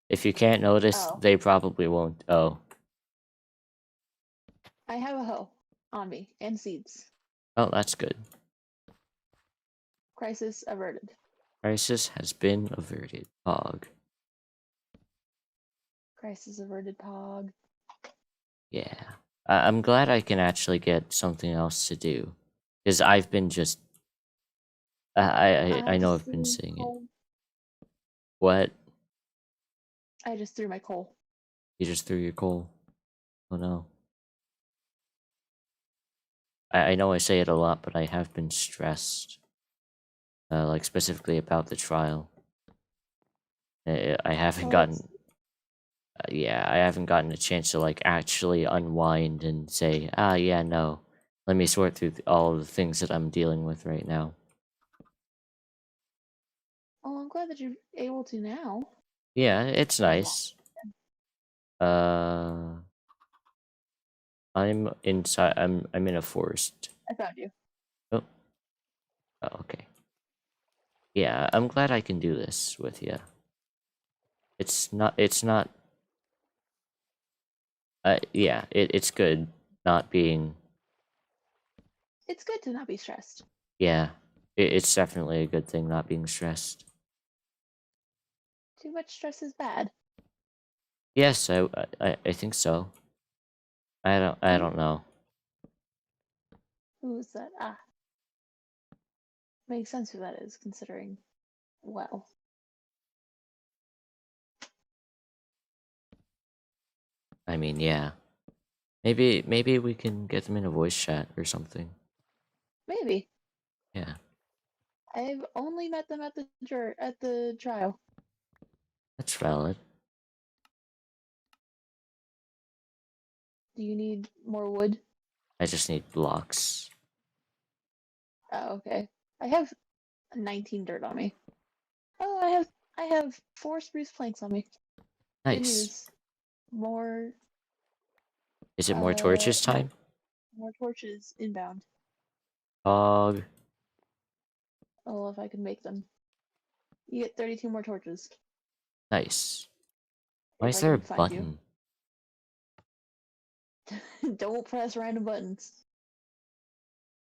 Speaker 1: if you can't notice,
Speaker 2: Oh,
Speaker 1: they probably won't. Oh.
Speaker 2: I have a hoe on me and seeds.
Speaker 1: Oh, that's good.
Speaker 2: Crisis averted.
Speaker 1: Crisis has been averted. Pog.
Speaker 2: Crisis averted, Pog.
Speaker 1: Yeah. I'm glad I can actually get something else to do. Because I've been just I know
Speaker 2: Just
Speaker 1: I've been
Speaker 2: threw
Speaker 1: saying it.
Speaker 2: coal.
Speaker 1: What?
Speaker 2: I just threw my coal.
Speaker 1: You just threw your coal. Oh no. I know I say it a lot, but I have been stressed. Like specifically about the trial. I haven't
Speaker 2: Well,
Speaker 1: gotten yeah, I haven't gotten a chance to like actually unwind and say, ah, yeah, no. Let me sort through all of the things that I'm dealing with right now.
Speaker 2: I'm glad that you're able to now.
Speaker 1: Yeah, it's
Speaker 2: Oh, wow.
Speaker 1: nice. Uh, I'm inside. I'm in a forest.
Speaker 2: I found you.
Speaker 1: Oh, okay. Yeah, I'm glad I can do this with you. It's not. It's not. Yeah. It's good not being.
Speaker 2: It's good to not be stressed.
Speaker 1: Yeah. It's definitely a good thing not being stressed.
Speaker 2: Too much stress is bad.
Speaker 1: Yes, I think so. I don't know.
Speaker 2: Who's that? Ah, makes sense who that is, considering. Well,
Speaker 1: I mean, yeah. Maybe we can get them in a voice chat or something.
Speaker 2: maybe.
Speaker 1: Yeah,
Speaker 2: I've only met them at the trial.
Speaker 1: that's valid.
Speaker 2: Do you need more wood?
Speaker 1: I just need blocks.
Speaker 2: Oh, okay. I have 19 dirt on me. Oh, I have 4 spruce planks on me. Good
Speaker 1: Nice.
Speaker 2: news. More
Speaker 1: Is it more torches
Speaker 2: more
Speaker 1: time?
Speaker 2: more torches inbound.
Speaker 1: Dog.
Speaker 2: Oh, if I can make them. You get 32 more torches
Speaker 1: Nice. Why
Speaker 2: if
Speaker 1: is
Speaker 2: I
Speaker 1: there a
Speaker 2: can find you.
Speaker 1: button?
Speaker 2: Don't press random buttons.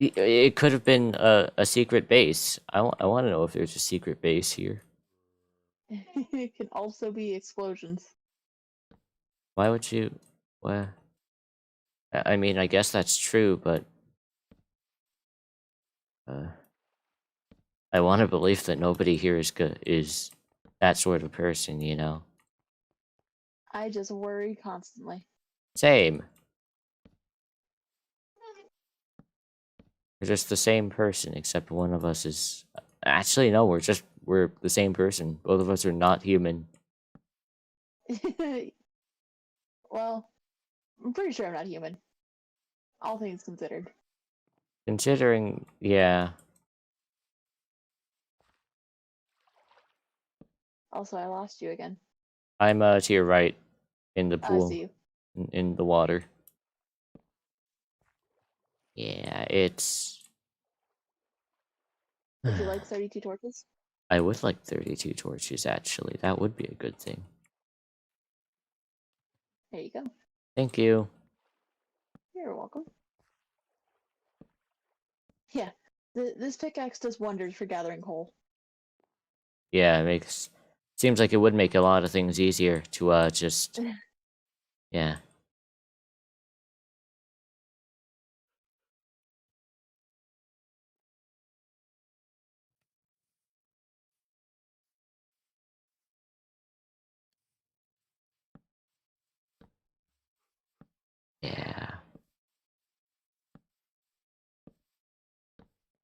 Speaker 1: It could have been a secret base. I want to know if there's a secret base here.
Speaker 2: It can also be explosions.
Speaker 1: Why would you? Well, I mean, I guess that's true, but uh, I want to believe that nobody here is good is that sort of person, you know.
Speaker 2: I just worry constantly.
Speaker 1: Same. We're just the same person, except one of us is. Actually, no. We're the same person. Both of us are not human.
Speaker 2: Well, I'm pretty sure I'm not human. All things considered.
Speaker 1: Considering, yeah,
Speaker 2: Also, I lost you again.
Speaker 1: I'm to your right, in the
Speaker 2: I see
Speaker 1: pool,
Speaker 2: you.
Speaker 1: in the water. Yeah, it's.
Speaker 2: Would you like 32 torches?
Speaker 1: I would like 32 torches. Actually, that would be a good thing.
Speaker 2: There you go.
Speaker 1: Thank you.
Speaker 2: You're welcome. Yeah, this pickaxe does wonders for gathering coal.
Speaker 1: Yeah, it makes. Seems like it would make a lot of things easier to just. Yeah. Yeah.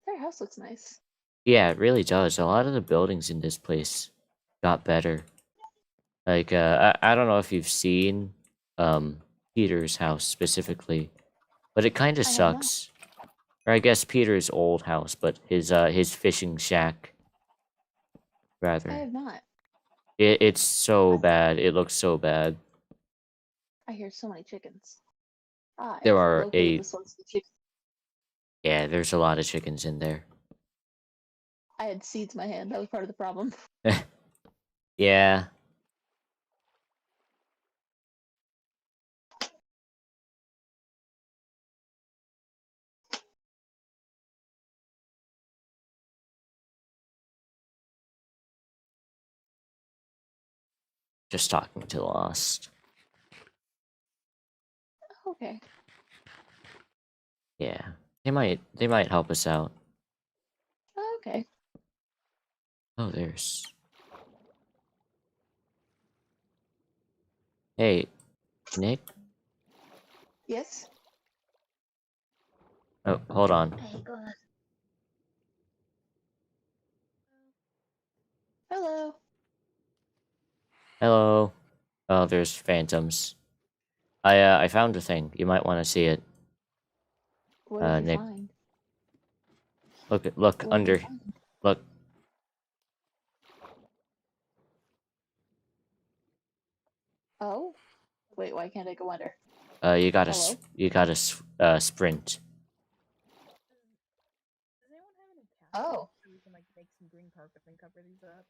Speaker 2: Their house looks nice.
Speaker 1: Yeah, it really does. A lot of the buildings in this place got better. Like, I don't know if you've seen, Peter's house specifically, but it kind of
Speaker 2: I have not.
Speaker 1: sucks. Or I guess Peter's old house, but his fishing shack,
Speaker 2: I
Speaker 1: rather.
Speaker 2: have not.
Speaker 1: It's so
Speaker 2: I,
Speaker 1: bad. It looks so bad.
Speaker 2: I hear so many chickens. I
Speaker 1: There
Speaker 2: have
Speaker 1: are
Speaker 2: located the source of the chicken.
Speaker 1: yeah, there's a lot of chickens in there.
Speaker 2: I had seeds in my hand. That was part of the problem.
Speaker 1: Yeah. Just talking to Lost.
Speaker 2: Okay.
Speaker 1: Yeah. They might help us out.
Speaker 2: Okay.
Speaker 1: Oh, there's. Hey, Nick?
Speaker 2: Yes.
Speaker 1: Oh, hold on.
Speaker 3: Hey, go ahead.
Speaker 2: Hello.
Speaker 1: Hello. Oh, there's phantoms. I found a thing. You might want to see it.
Speaker 2: What did you
Speaker 1: Nick.
Speaker 2: find?
Speaker 1: Look
Speaker 2: What did you
Speaker 1: under.
Speaker 2: find?
Speaker 1: Look.
Speaker 2: Oh. Wait, why can't I go under?
Speaker 1: You gotta
Speaker 2: Hello?
Speaker 1: sprint.
Speaker 4: Does anyone have any cactus
Speaker 2: Oh.
Speaker 4: so we can like make some green carpet and cover these up?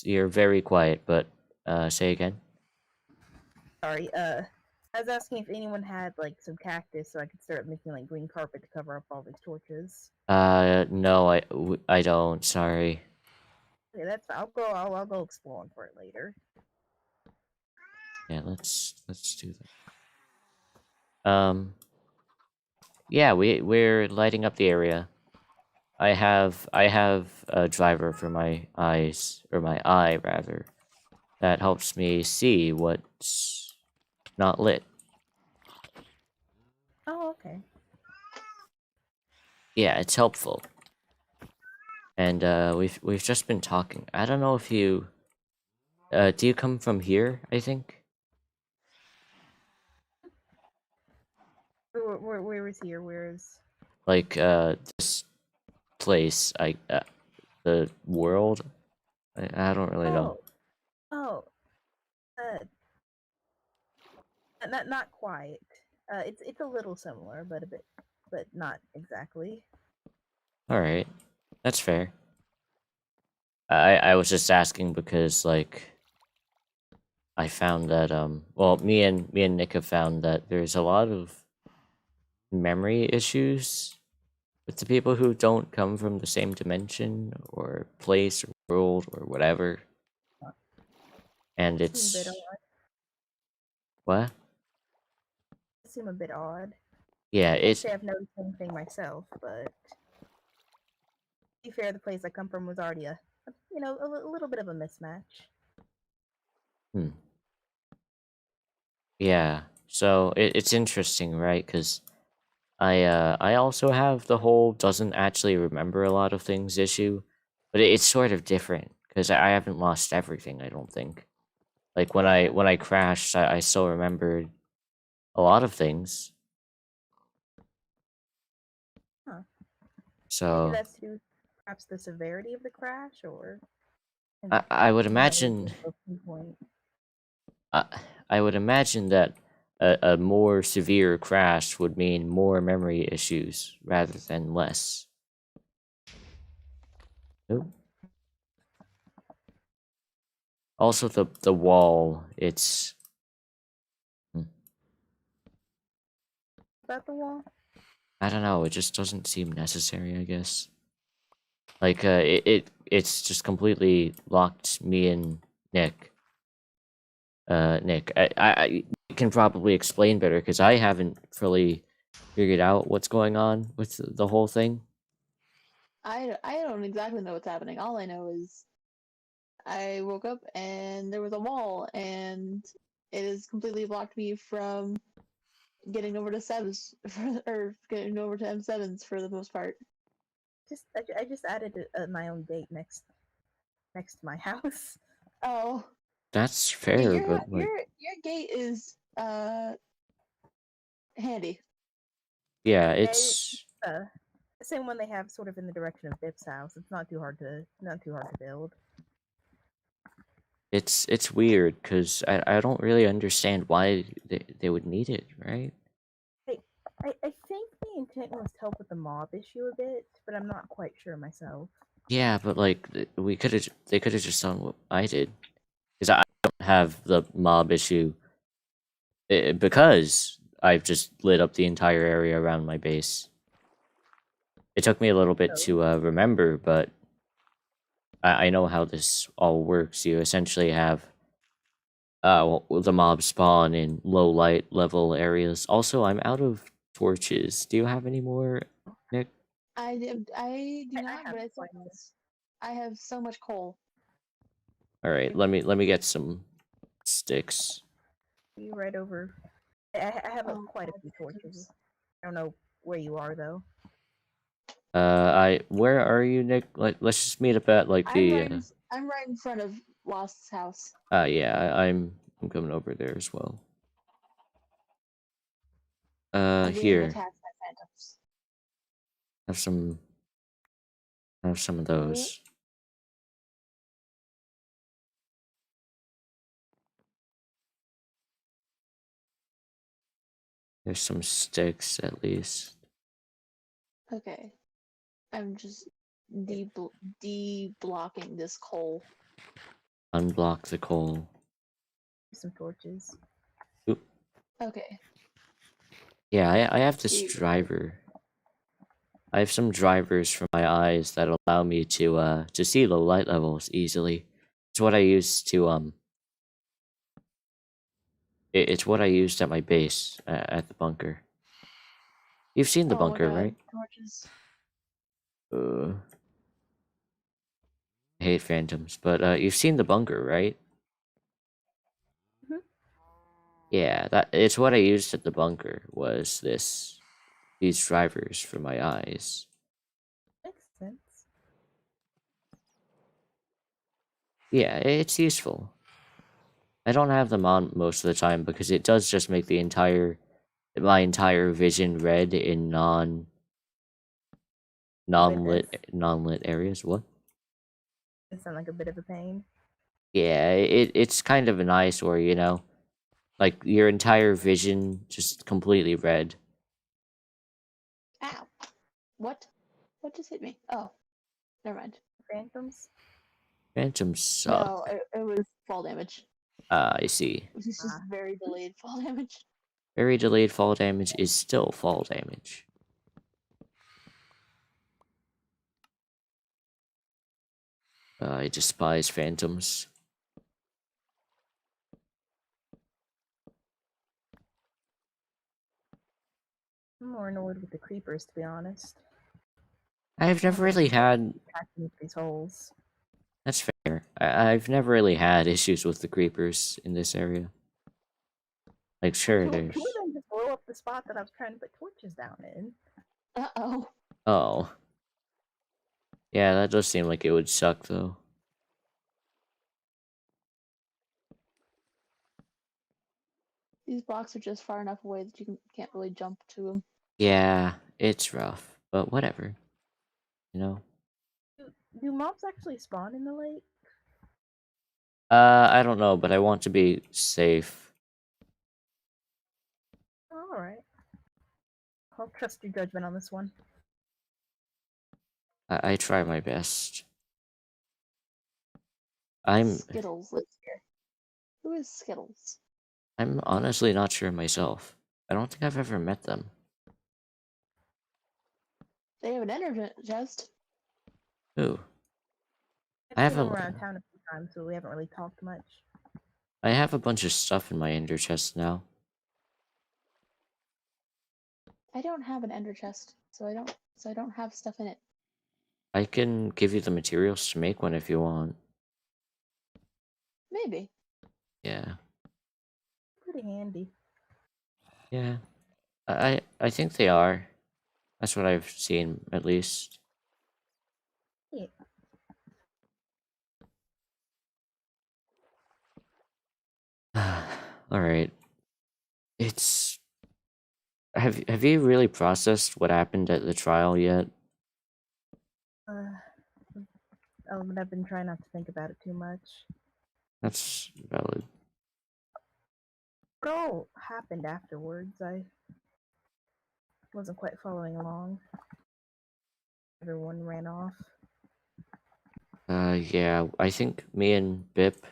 Speaker 1: You're very quiet, but say again.
Speaker 4: Sorry, I was asking if anyone had like some cactus so I could start making like green carpet to cover up all these torches.
Speaker 1: No, I don't. Sorry.
Speaker 4: Okay, that's fine. I'll go exploring for it later.
Speaker 1: Yeah, let's do that. Yeah, we're lighting up the area. I have a driver for my eyes, or my eye rather, that helps me see what's not lit.
Speaker 4: Oh, okay.
Speaker 1: Yeah, it's helpful. And we've just been talking. I don't know if you do you come from here, I think?
Speaker 4: Where is here? Where is?
Speaker 1: Like this place, the world. I don't really know.
Speaker 4: Oh, uh, not quite. It's a little similar, but a bit, but not exactly.
Speaker 1: All right, that's fair. I was just asking because like I found that well me and Nick have found that there's a lot of memory issues with the people who don't come from the same dimension or place or world or whatever. And
Speaker 4: Seem a bit
Speaker 1: it's
Speaker 4: odd.
Speaker 1: what?
Speaker 4: Seem a bit odd.
Speaker 1: Yeah,
Speaker 4: Can't
Speaker 1: it's
Speaker 4: say I've noticed anything myself, but to be fair, the place I come from was already a little bit of a mismatch.
Speaker 1: hmm. Yeah. So it's interesting, right? Because I also have the whole doesn't actually remember a lot of things issue, but it's sort of different because I haven't lost everything. I don't think. Like
Speaker 2: Yeah.
Speaker 1: when I crashed, I still remembered a lot of things.
Speaker 4: Huh. Maybe
Speaker 1: So
Speaker 4: that's to do with perhaps the severity of the crash, or
Speaker 1: I would
Speaker 4: not able
Speaker 1: imagine
Speaker 4: to pinpoint.
Speaker 1: I, I would imagine that a more severe crash would mean more memory issues rather than less. Nope. Also, the wall. It's hmm,
Speaker 4: About the wall?
Speaker 1: I don't know. It just doesn't seem necessary. I guess. Like it's just completely locked me and Nick. Nick, I can probably explain better because I haven't fully figured out what's going on with the whole thing.
Speaker 2: I don't exactly know what's happening. All I know is I woke up and there was a wall and it has completely blocked me from getting over to Seb's or getting over to M7's for the most part.
Speaker 4: I just added my own gate next to my house.
Speaker 2: Oh,
Speaker 1: That's
Speaker 2: yeah,
Speaker 1: fair, but like,
Speaker 2: your gate is handy.
Speaker 1: yeah,
Speaker 4: Yeah,
Speaker 1: it's
Speaker 4: uh, the same one they have sort of in the direction of Dip's house. It's not too hard to build.
Speaker 1: it's weird because I don't really understand why they would need it, right?
Speaker 4: I think the intent was to help with the mob issue a bit, but I'm not quite sure myself.
Speaker 1: Yeah, but like they could have just done what I did because I don't have the mob issue because I've just lit up the entire area around my base. It took me a little bit
Speaker 4: So
Speaker 1: to remember, but I know how this all works. You essentially have well, the mob spawn in low light level areas. Also, I'm out of torches. Do you have any more, Nick?
Speaker 2: I do
Speaker 4: I
Speaker 2: not,
Speaker 4: have
Speaker 2: but
Speaker 4: quite a
Speaker 2: I have so much coal.
Speaker 1: All right, let me get some sticks.
Speaker 4: few right over. I have
Speaker 2: Oh,
Speaker 4: quite a few torches. I don't know where you are though.
Speaker 1: I where are you, Nick? Let's just meet up at like the
Speaker 2: I'm right in front of Lost's house.
Speaker 1: yeah, I'm coming over there as well.
Speaker 2: I'm being
Speaker 1: Here,
Speaker 2: attacked by phantoms.
Speaker 1: have some of those. There's some sticks at least.
Speaker 2: Okay. I'm just de-blocking this coal.
Speaker 1: Unblock the coal.
Speaker 4: Some torches.
Speaker 1: Oop.
Speaker 2: Okay.
Speaker 1: Yeah, I have this
Speaker 2: You-
Speaker 1: driver. I have some drivers for my eyes that allow me to see the light levels easily. It's what I use to it's what I used at my base at the bunker. You've seen the
Speaker 2: Oh my
Speaker 1: bunker,
Speaker 2: god,
Speaker 1: right?
Speaker 2: torches.
Speaker 1: I hate phantoms, but you've seen the bunker, right?
Speaker 4: Mhm.
Speaker 1: Yeah, it's what I used at the bunker was these drivers for my eyes.
Speaker 4: Makes sense.
Speaker 1: Yeah, it's useful. I don't have them on most of the time because it does just make my entire vision red in non-lit areas. What?
Speaker 4: It sounds like a bit of a pain.
Speaker 1: Yeah, it's kind of an eyesore, you know? Like your entire vision just completely red.
Speaker 2: Ow. What? What just hit me? Oh, never mind.
Speaker 4: Phantoms?
Speaker 1: Phantoms suck.
Speaker 2: No, it was fall damage.
Speaker 1: I see.
Speaker 2: It was just very delayed fall damage.
Speaker 1: Very delayed fall damage is still fall damage. I despise phantoms.
Speaker 4: I'm more annoyed with the creepers, to be honest.
Speaker 1: I've never really had.
Speaker 4: Attacking with these holes.
Speaker 1: That's fair. I've never really had issues with the creepers in this area. Like, sure,
Speaker 4: Two
Speaker 1: there's.
Speaker 4: of them just blow up the spot that I was trying to put torches down in.
Speaker 2: Uh-oh.
Speaker 1: Oh. Yeah, that does seem like it would suck, though.
Speaker 2: These blocks are just far enough away that can't really jump to them.
Speaker 1: Yeah, it's rough, but whatever. You know?
Speaker 4: Do mobs actually spawn in the lake?
Speaker 1: I don't know, but I want to be safe.
Speaker 4: Oh, alright. I'll trust your judgment on this one.
Speaker 1: I try my best. I'm
Speaker 2: Skittles lives here. Who is Skittles?
Speaker 1: I'm honestly not sure myself. I don't think I've ever met them.
Speaker 2: They have an energy chest.
Speaker 1: Ooh. I
Speaker 4: I've
Speaker 1: have
Speaker 4: seen them
Speaker 1: a
Speaker 4: around town a few times, so we haven't really talked much.
Speaker 1: I have a bunch of stuff in my ender chest now.
Speaker 2: I don't have an ender chest, so I don't have stuff in it.
Speaker 1: I can give you the materials to make one if you want.
Speaker 2: Maybe.
Speaker 1: Yeah.
Speaker 4: Pretty handy.
Speaker 1: Yeah. I think they are. That's what I've seen, at least.
Speaker 4: Yeah.
Speaker 1: Alright. It's have you really processed what happened at the trial yet?
Speaker 4: But I've been trying not to think about it too much.
Speaker 1: That's valid.
Speaker 4: What all happened afterwards? I wasn't quite following along. Everyone ran off.
Speaker 1: Yeah, I think me and Bip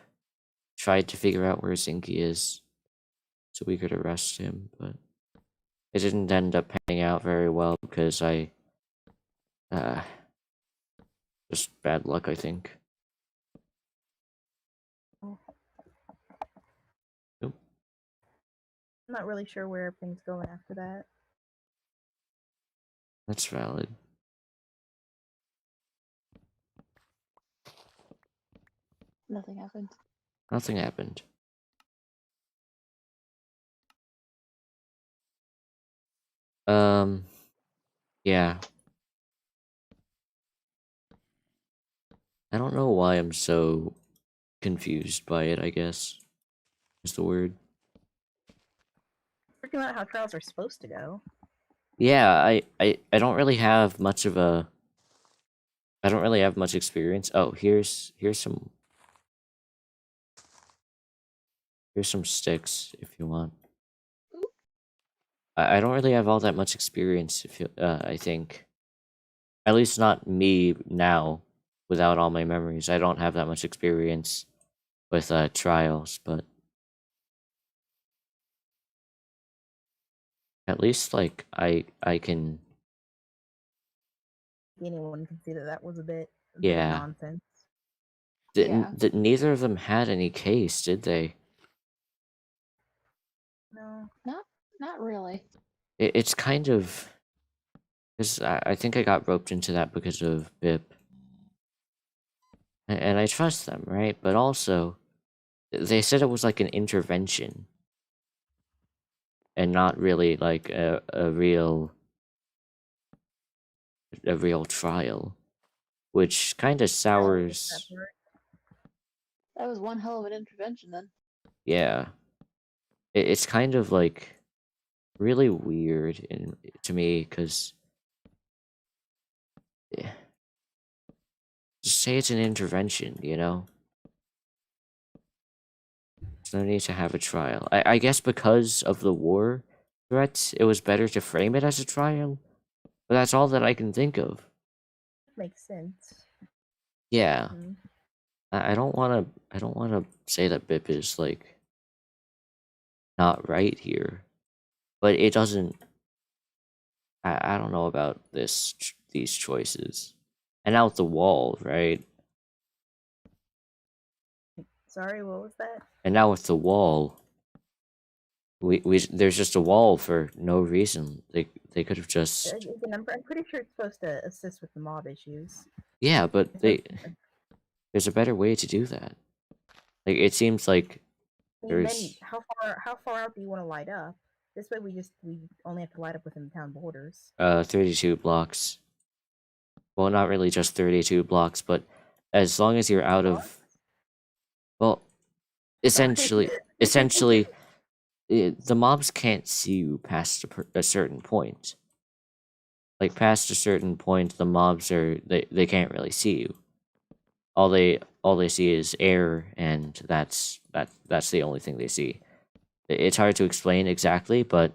Speaker 1: tried to figure out where Zinky is so we could arrest him, but it didn't end up panning out very well because uh, just bad luck, I think.
Speaker 4: Oh.
Speaker 1: Nope.
Speaker 4: I'm not really sure where everything's going after that.
Speaker 1: That's valid.
Speaker 2: Nothing happened.
Speaker 1: Nothing happened. Yeah. I don't know why I'm so confused by it, I guess. Is the word.
Speaker 4: Freaking out how trials are supposed to go.
Speaker 1: Yeah, I don't really have much of a I don't really have much experience. Oh, here's some sticks if you want. I don't really have all that much experience. I think, at least not me now, without all my memories. I don't have that much experience with trials, but at least like I can.
Speaker 4: Anyone can see that that was a bit of
Speaker 1: Yeah.
Speaker 4: nonsense.
Speaker 2: Yeah.
Speaker 1: Neither of them had any case, did they?
Speaker 4: No.
Speaker 2: Not really.
Speaker 1: It's kind of. Cause I think I got roped into that because of Bip. And I trust them, right? But also, they said it was like an intervention. And not really like a real trial. Which kind of sours.
Speaker 2: That was one hell of an intervention then.
Speaker 1: Yeah. It's kind of like really weird to me, because just say it's an intervention, you know? There's no need to have a trial. I guess because of the war threats, it was better to frame it as a trial. But that's all that I can think of.
Speaker 4: Makes sense.
Speaker 1: Yeah.
Speaker 4: Mhm.
Speaker 1: I don't wanna say that Bip is like not right here. But it doesn't. I don't know about these choices. And out the wall, right?
Speaker 4: Sorry, what was that?
Speaker 1: And now with the wall, we there's just a wall for no reason. They could have just.
Speaker 4: Again, I'm pretty sure it's supposed to assist with the mob issues.
Speaker 1: Yeah, but
Speaker 4: It's
Speaker 1: there's a better way to do that. Like it seems like
Speaker 4: then
Speaker 1: there's
Speaker 4: how far out do you want to light up? This way we only have to light up within the town borders.
Speaker 1: 32 blocks. Well, not really just 32 blocks, but as long as you're out of, well, essentially the mobs can't see you past a certain point. Like past a certain point, the mobs they can't really see you. All they see is air, and that's the only thing they see. It's hard to explain exactly, but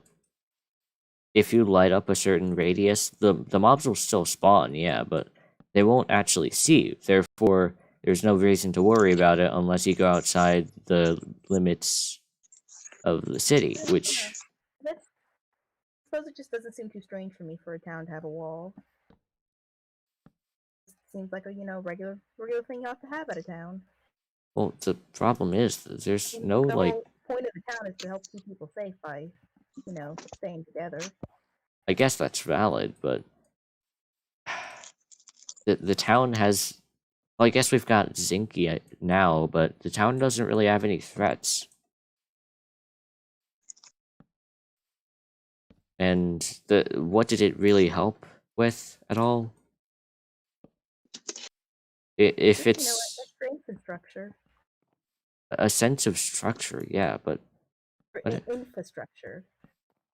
Speaker 1: if you light up a certain radius, the mobs will still spawn, yeah, but they won't actually see you. Therefore, there's no reason to worry about it unless you go outside the limits of the city, which
Speaker 4: I suppose it just doesn't seem too strange for me for a town to have a wall. It seems like a regular thing you have to have at a town.
Speaker 1: well, the problem is that there's no
Speaker 4: The
Speaker 1: like.
Speaker 4: whole point of the town is to help keep people safe by, staying together.
Speaker 1: I guess that's valid, but the town has. Well, I guess we've got Zinky now, but the town doesn't really have any threats. And what did it really help with at all? If
Speaker 4: Just,
Speaker 1: it's
Speaker 4: a strength and structure.
Speaker 1: a sense of structure, yeah, but
Speaker 4: Infrastructure.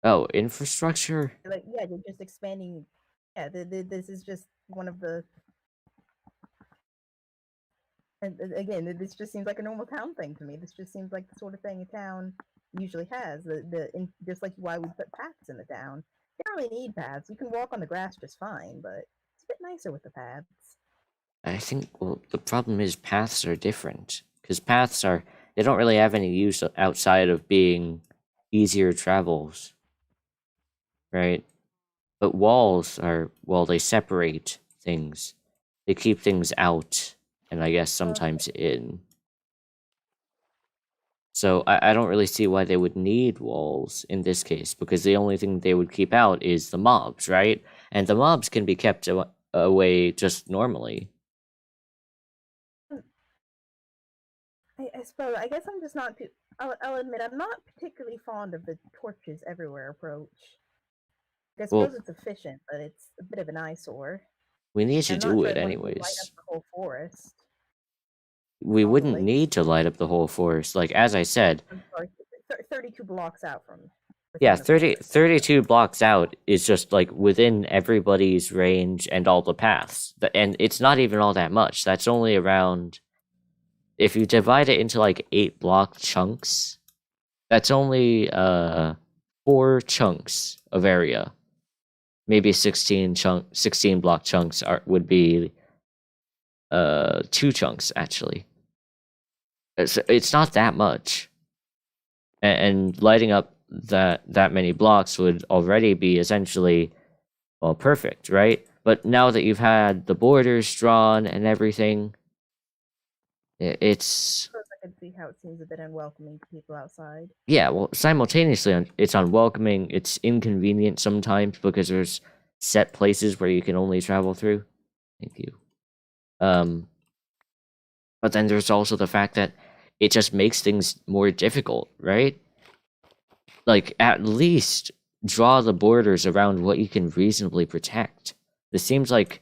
Speaker 1: oh, infrastructure?
Speaker 4: Like, yeah, you're just expanding. Yeah, this is just one of the. And again, this just seems like a normal town thing to me. This just seems like the sort of thing a town usually has. Just like why we put paths in the town. You don't really need paths. You can walk on the grass just fine, but it's a bit nicer with the paths.
Speaker 1: I think, well, the problem is paths are different. Because they don't really have any use outside of being easier travels. Right? But walls are, well, they separate things. They keep things out, and I guess sometimes in. So I don't really see why they would need walls in this case, because the only thing they would keep out is the mobs, right? And the mobs can be kept away just normally.
Speaker 4: I suppose. I guess I'm just not too. I'll admit I'm not particularly fond of the torches everywhere approach. I suppose
Speaker 1: Well,
Speaker 4: it's efficient, but it's a bit of an eyesore.
Speaker 1: we need to
Speaker 4: I'm not
Speaker 1: do
Speaker 4: sure
Speaker 1: it
Speaker 4: I'd want to light
Speaker 1: anyways.
Speaker 4: up the whole forest.
Speaker 1: We
Speaker 4: all the
Speaker 1: wouldn't
Speaker 4: lakes.
Speaker 1: need to light up the whole forest. Like, as I said,
Speaker 4: I'm sorry, 32 blocks out from.
Speaker 1: yeah,
Speaker 4: within the forest.
Speaker 1: 32 blocks out is just like within everybody's range and all the paths. And it's not even all that much. That's only around, if you divide it into like 8 block chunks, that's only 4 chunks of area. Maybe 16 block chunks would be 2 chunks actually. It's not that much. And lighting up that many blocks would already be essentially, well, perfect, right? But now that you've had the borders drawn and everything, it's...
Speaker 4: I can see how it seems a bit unwelcoming to people outside.
Speaker 1: Yeah, well, simultaneously, it's unwelcoming, it's inconvenient sometimes because there's set places where you can only travel through. Thank you. But then there's also the fact that it just makes things more difficult, right? Like, at least draw the borders around what you can reasonably protect. This seems like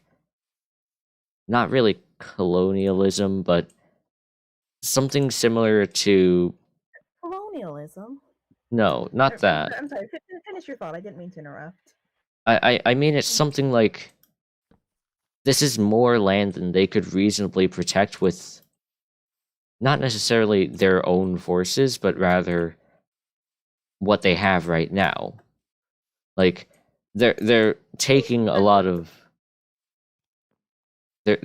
Speaker 1: not really colonialism, but something similar to...
Speaker 4: Colonialism?
Speaker 1: No, not that.
Speaker 4: I'm sorry, finish your thought. I didn't mean to interrupt.
Speaker 1: I mean, it's something like... This is more land than they could reasonably protect with not necessarily their own forces, but rather what they have right now. Like, they're taking a lot of...
Speaker 4: I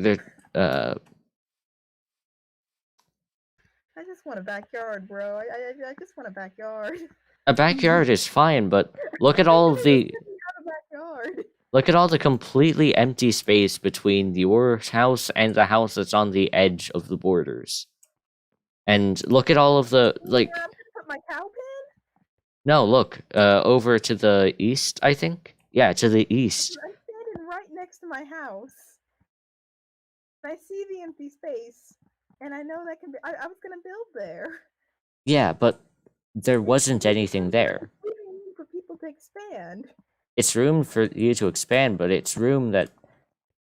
Speaker 4: just want a backyard, bro. I just want a backyard.
Speaker 1: A backyard is fine, but look at all of the...
Speaker 4: Backyard.
Speaker 1: Look at all the completely empty space between your house and the house that's on the edge of the borders. And look at all of the, like...
Speaker 4: Where I'm gonna put my cow pen?
Speaker 1: No, look, over to the east, I think? Yeah, to the east.
Speaker 4: I'm standing right next to my house. I see the empty space, and I know that can be... I was gonna build there.
Speaker 1: Yeah, but there wasn't anything there.
Speaker 4: What do you mean for people to expand?
Speaker 1: It's room for you to expand, but it's room that...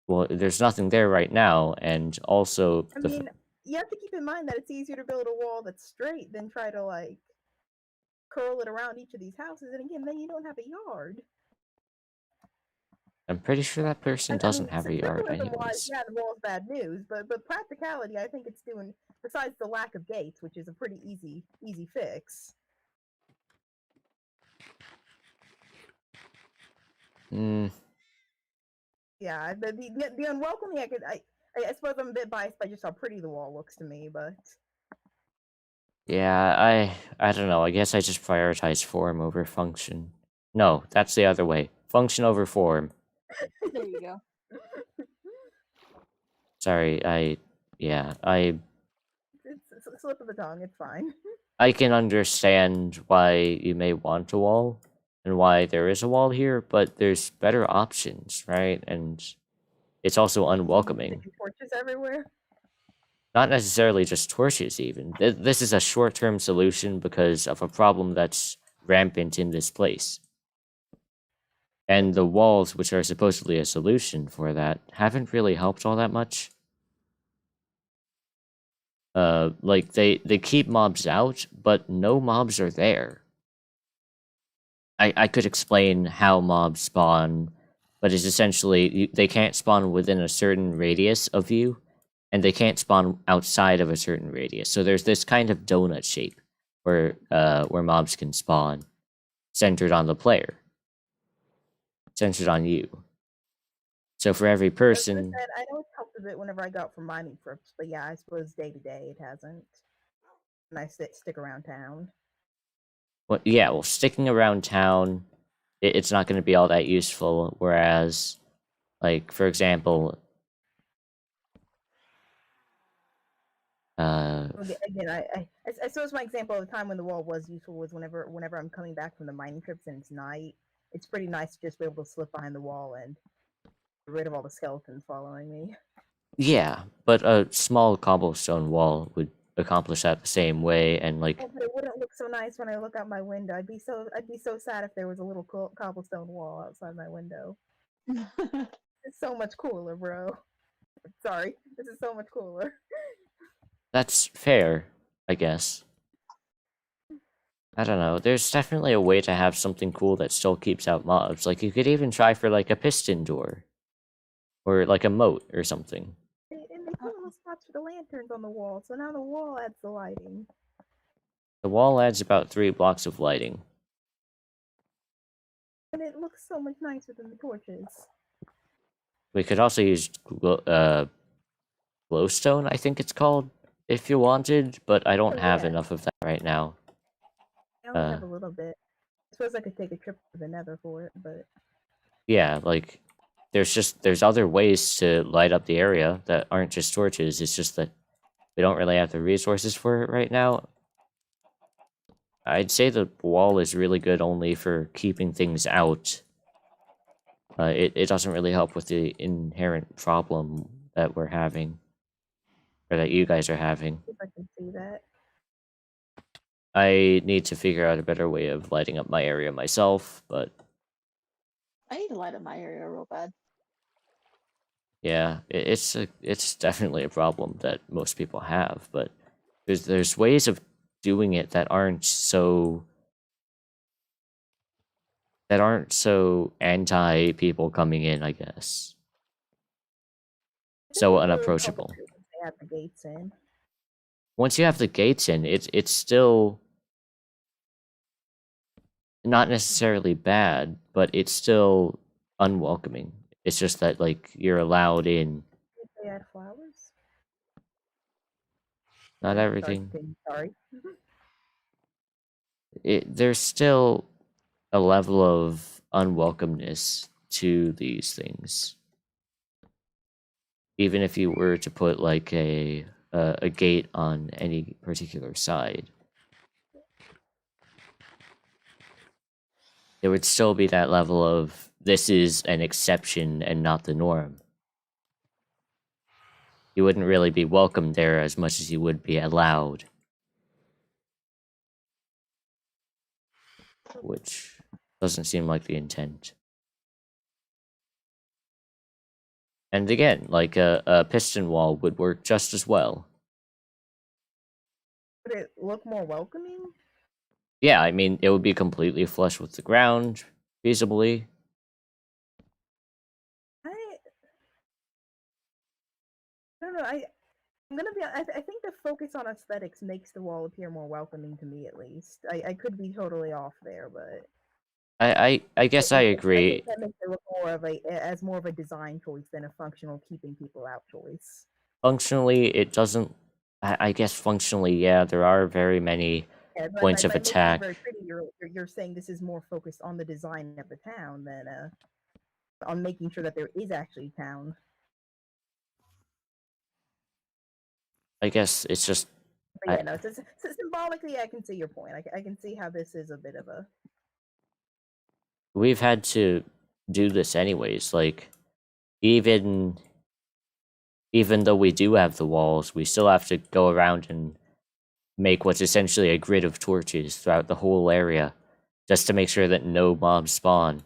Speaker 1: Well, there's nothing there right now, and also...
Speaker 4: I mean, you have to keep in mind that it's easier to build a wall that's straight than try to, like, curl it around each of these houses, and again, then you don't have a yard.
Speaker 1: I'm pretty sure that person doesn't have a yard
Speaker 4: Symbolism-wise,
Speaker 1: anyways.
Speaker 4: yeah, the wall's bad news, but practicality, I think it's doing, besides the lack of gates, which is a pretty easy fix. Yeah, the unwelcoming, I suppose I'm a bit biased by just how pretty the wall looks to me, but...
Speaker 1: Yeah, I don't know, I guess I just prioritize form over function. No, that's the other way. Function over form.
Speaker 2: There you go.
Speaker 1: Sorry,
Speaker 4: It's a slip of the tongue, it's fine.
Speaker 1: I can understand why you may want a wall, and why there is a wall here, but there's better options, right? And it's also unwelcoming.
Speaker 4: Sticking torches everywhere.
Speaker 1: Not necessarily just torches, even. This is a short-term solution because of a problem that's rampant in this place. And the walls, which are supposedly a solution for that, haven't really helped all that much. Like, they keep mobs out, but no mobs are there. I could explain how mobs spawn, but it's essentially, they can't spawn within a certain radius of you, and they can't spawn outside of a certain radius. So there's this kind of donut shape where mobs can spawn, centered on the player. Centered on you. So for every person...
Speaker 4: I know it's helped a bit whenever I go out for mining trips, but yeah, I suppose day to day it hasn't. And I stick around town.
Speaker 1: Well, yeah, well, sticking around town, it's not going to be all that useful, whereas, like, for example...
Speaker 4: Again, I suppose my example of the time when the wall was useful was whenever I'm coming back from the mining trips and it's night. It's pretty nice to just be able to slip behind the wall and get rid of all the skeletons following me.
Speaker 1: Yeah, but a small cobblestone wall would accomplish that the same way, and like...
Speaker 4: Oh, but it wouldn't look so nice when I look out my window. I'd be so sad if there was a little cobblestone wall outside my window. It's so much cooler, bro. Sorry, this is so much cooler.
Speaker 1: That's fair, I guess. I don't know, there's definitely a way to have something cool that still keeps out mobs. Like, you could even try for, like, a piston door. Or, like, a moat or something.
Speaker 4: And they put little spots for the lanterns on the wall, so now the wall adds the lighting.
Speaker 1: The wall adds about 3 blocks of lighting.
Speaker 4: And it looks so much nicer than the torches.
Speaker 1: We could also use glowstone, I think it's called, if you wanted, but I don't
Speaker 4: Oh,
Speaker 1: have
Speaker 4: yeah.
Speaker 1: enough of that right now.
Speaker 4: I only
Speaker 1: Uh,
Speaker 4: have a little bit. I suppose I could take a trip to the nether for it, but
Speaker 1: yeah, like there's other ways to light up the area that aren't just torches. It's just that we don't really have the resources for it right now. I'd say the wall is really good only for keeping things out. It doesn't really help with the inherent problem that we're having, or that you guys are having.
Speaker 4: if I can see that.
Speaker 1: I need to figure out a better way of lighting up my area myself, but
Speaker 2: I need to light up my area real bad.
Speaker 1: yeah, it's definitely a problem that most people have, but there's ways of doing it that aren't so anti people coming in, I guess.
Speaker 4: I think
Speaker 1: So
Speaker 4: it really helps
Speaker 1: unapproachable.
Speaker 4: too if they have the gates in.
Speaker 1: Once you have the gates in, it's still not necessarily bad, but it's still unwelcoming. It's just that like you're allowed in.
Speaker 4: If they add flowers.
Speaker 1: Not
Speaker 4: Sorry,
Speaker 1: everything.
Speaker 4: continue, sorry.
Speaker 1: There's still a level of unwelcomeness to these things. Even if you were to put like a gate on any particular side, there would still be that level of this is an exception and not the norm. You wouldn't really be welcome there as much as you would be allowed. Which doesn't seem like the intent. And again, like a piston wall would work just as well.
Speaker 4: Would it look more welcoming?
Speaker 1: Yeah, I mean, it would be completely flush with the ground, feasibly.
Speaker 4: I don't know. I'm gonna be. I think the focus on aesthetics makes the wall appear more welcoming to me, at least. I could be totally off there, but
Speaker 1: I guess I
Speaker 4: I think
Speaker 1: agree.
Speaker 4: that makes it look more of a design choice than a functional keeping people out choice.
Speaker 1: Functionally, it doesn't. I guess functionally, yeah, there are very many
Speaker 4: Yeah,
Speaker 1: points of
Speaker 4: by making it very
Speaker 1: attack.
Speaker 4: pretty, you're saying this is more focused on the design of the town than on making sure that there is actually town.
Speaker 1: I guess it's just
Speaker 4: But
Speaker 1: I
Speaker 4: yeah, no, symbolically, I can see your point. I can see how this is a bit of a
Speaker 1: we've had to do this anyways. Like even even though we do have the walls, we still have to go around and make what's essentially a grid of torches throughout the whole area, just to make sure that no mobs spawn.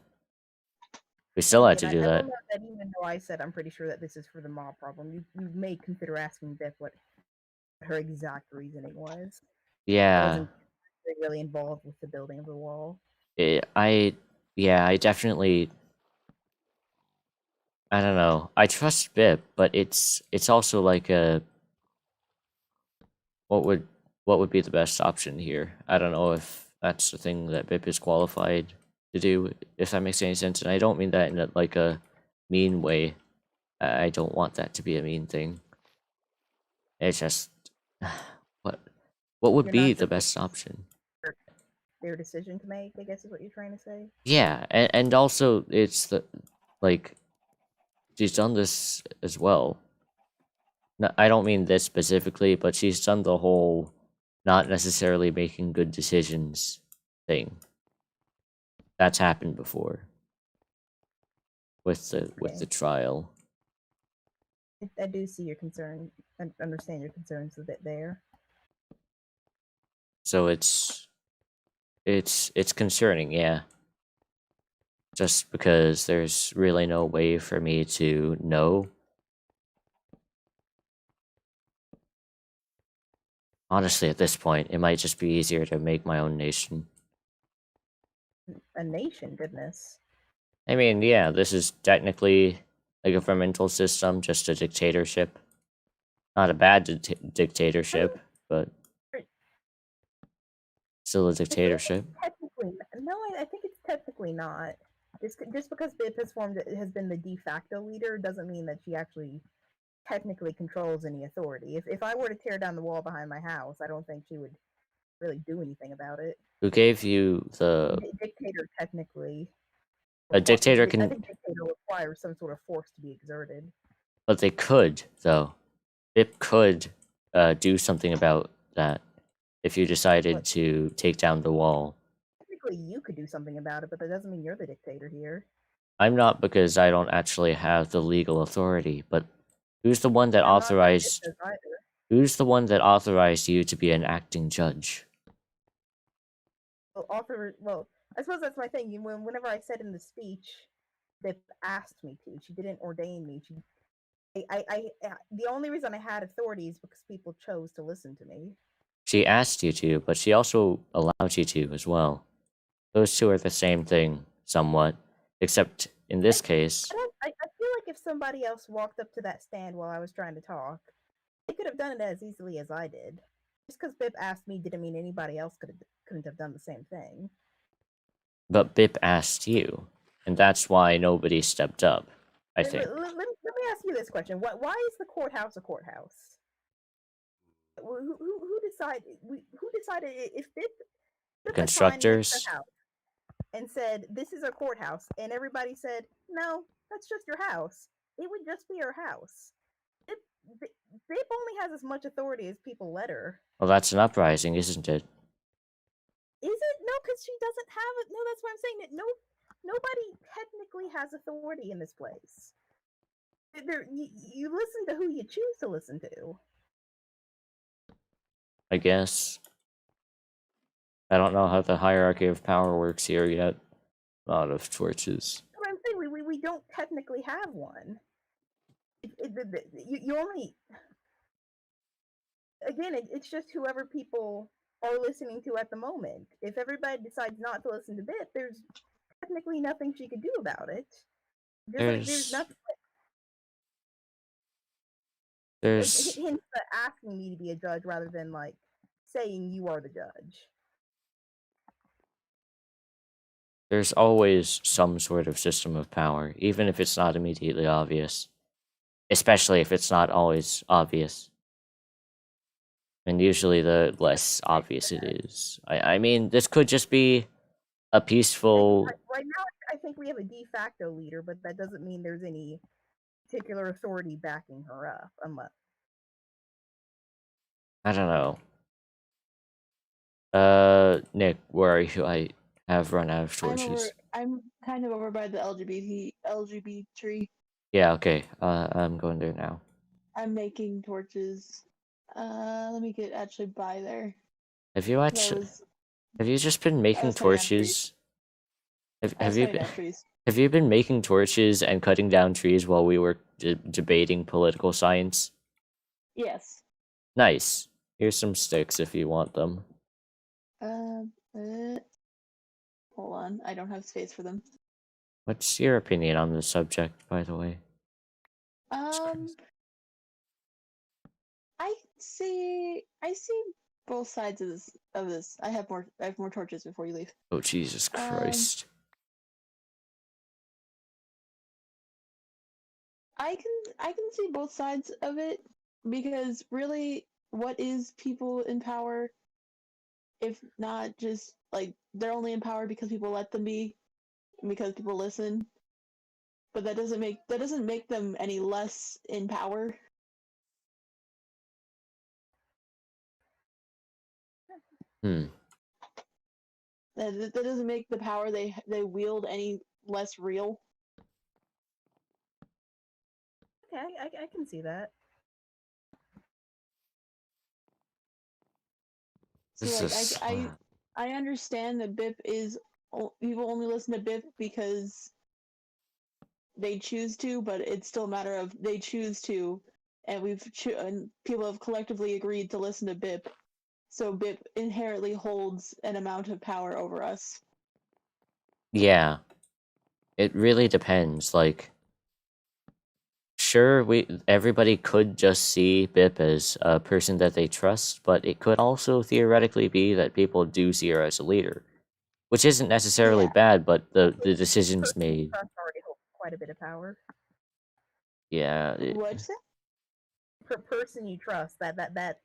Speaker 1: We still had to
Speaker 4: again.
Speaker 1: do
Speaker 4: I will
Speaker 1: that.
Speaker 4: note that even though I said I'm pretty sure that this is for the mob problem, you may consider asking Beth what her exact reasoning was. I
Speaker 1: Yeah,
Speaker 4: wasn't really involved with the building of the wall.
Speaker 1: I yeah, I definitely I don't know. I trust Bip, but it's also like a what would what would be the best option here? I don't know if that's the thing that Bip is qualified to do, if that makes any sense. And I don't mean that in like a mean way. I don't want that to be a mean thing. It's just what what would
Speaker 4: You're
Speaker 1: be
Speaker 4: not
Speaker 1: the
Speaker 4: sure
Speaker 1: best option?
Speaker 4: their decision to make, I guess is what you're trying to say.
Speaker 1: Yeah, and also it's the like she's done this as well. No, I don't mean this specifically, but she's done the whole not necessarily making good decisions thing. That's happened before with
Speaker 4: Okay.
Speaker 1: the trial.
Speaker 4: I do see your concern. I understand your concerns a bit there.
Speaker 1: So it's concerning, yeah. Just because there's really no way for me to know. Honestly, at this point, it might just be easier to make my own nation.
Speaker 4: A nation, goodness.
Speaker 1: I mean, yeah, this is technically a governmental system, just a dictatorship. Not a bad dictatorship, but
Speaker 4: Right.
Speaker 1: still a
Speaker 4: I feel like
Speaker 1: dictatorship.
Speaker 4: it's technically no. I think it's technically not. Just because Bip has been the de facto leader doesn't mean that she actually technically controls any authority. If I were to tear down the wall behind my house, I don't think she would really do anything about it.
Speaker 1: Who gave you the...
Speaker 4: Dictator technically.
Speaker 1: A dictator
Speaker 4: I
Speaker 1: can...
Speaker 4: think dictator requires some sort of force to be exerted.
Speaker 1: But they could, though. Bip could do something about that if you decided
Speaker 4: What?
Speaker 1: to take down the wall.
Speaker 4: Technically, you could do something about it, but that doesn't mean you're the dictator here.
Speaker 1: I'm not, because I don't actually have the legal authority, but who's the one that
Speaker 4: I'm not saying Bip
Speaker 1: authorized...
Speaker 4: does either.
Speaker 1: Who's the one that authorized you to be an acting judge?
Speaker 4: Well, I suppose that's my thing. Whenever I said in the speech, Bip asked me to. She didn't ordain me. The only reason I had authority is because people chose to listen to me.
Speaker 1: She asked you to, but she also allowed you to as well. Those two are the same thing, somewhat. Except, in this case...
Speaker 4: I feel like if somebody else walked up to that stand while I was trying to talk, they could have done it as easily as I did. Just because Bip asked me didn't mean anybody else couldn't have done the same thing.
Speaker 1: But Bip asked you, and that's why nobody stepped up, I think.
Speaker 4: Let me ask you this question: Why is the courthouse a courthouse? Who decided? Who decided if Bip took a sign next to
Speaker 1: Constructors?
Speaker 4: the house and said this is a courthouse, and everybody said no, that's just your house. It would just be your house. Bip only has as much authority as people let her.
Speaker 1: Well, that's an uprising, isn't it?
Speaker 4: Is it? No, because she doesn't have it. No, that's what I'm saying. That nobody technically has authority in this place. You listen to who you choose to listen to.
Speaker 1: I guess. I don't know how the hierarchy of power works here yet. A lot of torches.
Speaker 4: But I'm saying we don't technically have one. You only... Again, it's just whoever people are listening to at the moment. If everybody decides not to listen to Bip, there's technically nothing she could do about it. There's nothing.
Speaker 1: There's
Speaker 4: Hence the asking me to be a judge rather than like saying you are the judge.
Speaker 1: there's always some sort of system of power, even if it's not immediately obvious. Especially if it's not always obvious. And usually the less obvious it is. I mean, this could just be a peaceful...
Speaker 4: Right now, I think we have a de facto leader, but that doesn't mean there's any particular authority backing her up, unless...
Speaker 1: I don't know. Nick, where are you? I have run out of torches.
Speaker 2: I'm kind of over by the LGBT tree.
Speaker 1: Yeah, okay. I'm going there now.
Speaker 2: I'm making torches. Let me get actually by there.
Speaker 1: Have you actually... Have you just been making torches? Have you been making torches and cutting down trees while we were debating political science?
Speaker 2: Yes.
Speaker 1: Nice. Here's some sticks if you want them.
Speaker 2: Hold on, I don't have space for them.
Speaker 1: What's your opinion on the subject, by the way?
Speaker 2: I see both sides of this. I have more torches before you leave.
Speaker 1: Oh, Jesus Christ.
Speaker 2: I can see both sides of it, because really, what is people in power if not just like they're only in power because people let them be, because people listen. But that doesn't make them any less in power. That doesn't make the power they wield any less real.
Speaker 4: Okay, I can see that.
Speaker 2: So I understand that Bip is people only listen to Bip because they choose to, but it's still a matter of they choose to, and and people have collectively agreed to listen to Bip. So Bip inherently holds an amount of power over us.
Speaker 1: Yeah. It really depends, like... Sure, everybody could just see Bip as a person that they trust, but it could also theoretically be that people do see her as a leader. which isn't necessarily
Speaker 2: Yeah.
Speaker 1: bad, but the decisions
Speaker 4: Person you
Speaker 1: made.
Speaker 4: trust already holds quite a bit of power.
Speaker 1: Yeah,
Speaker 2: What'd you say?
Speaker 4: Person you trust, that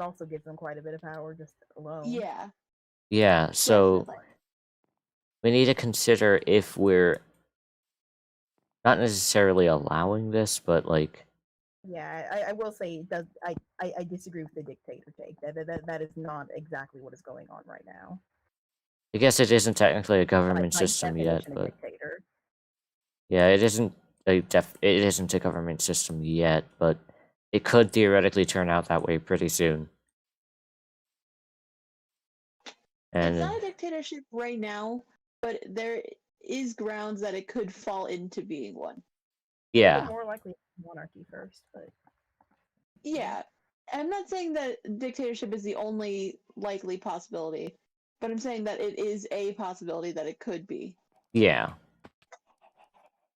Speaker 4: also gives them quite a bit of power just alone.
Speaker 2: Yeah,
Speaker 1: yeah. So
Speaker 2: definitely.
Speaker 1: we need to consider if we're not necessarily allowing this, but like,
Speaker 4: Yeah, I will say it does. I disagree with the dictator take. That is not exactly what is going on right now.
Speaker 1: I guess it isn't technically a government
Speaker 4: By
Speaker 1: system yet,
Speaker 4: definition, a
Speaker 1: but
Speaker 4: dictator.
Speaker 1: yeah, it isn't it isn't a government system yet, but it could theoretically turn out that way pretty soon.
Speaker 2: It's
Speaker 1: And
Speaker 2: not a dictatorship right now, but there is grounds that it could fall into being one.
Speaker 1: yeah,
Speaker 4: More likely monarchy first, but
Speaker 2: Yeah, I'm not saying that dictatorship is the only likely possibility, but I'm saying that it is a possibility that it could be.
Speaker 1: yeah.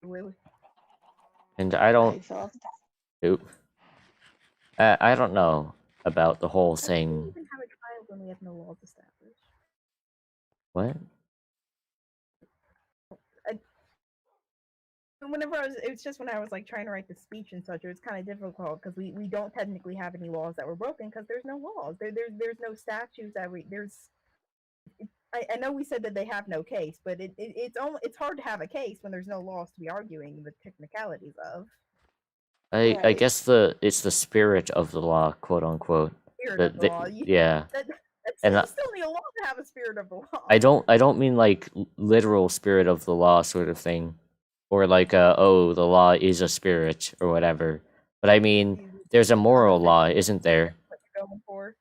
Speaker 4: really,
Speaker 1: And I
Speaker 2: I
Speaker 1: don't,
Speaker 2: fell off the top.
Speaker 1: oop, I don't know about the whole
Speaker 4: how can we
Speaker 1: thing.
Speaker 4: even have a trial when we have no laws established?
Speaker 1: What?
Speaker 4: Whenever it's just when I was like trying to write the speech and such, it was kind of difficult because we don't technically have any laws that were broken because there's no laws. There's no statutes that I know we said that they have no case, but it's hard to have a case when there's no laws to be arguing the technicalities of.
Speaker 1: I
Speaker 2: Right.
Speaker 1: guess it's the spirit of the law, quote unquote.
Speaker 4: Spirit of the law.
Speaker 1: Yeah. And
Speaker 4: You still need a law to have a spirit of the law.
Speaker 1: I don't mean like literal spirit of the law sort of thing, or like oh, the law is a spirit or whatever. But I mean there's a moral law, isn't there?
Speaker 4: What you're going for?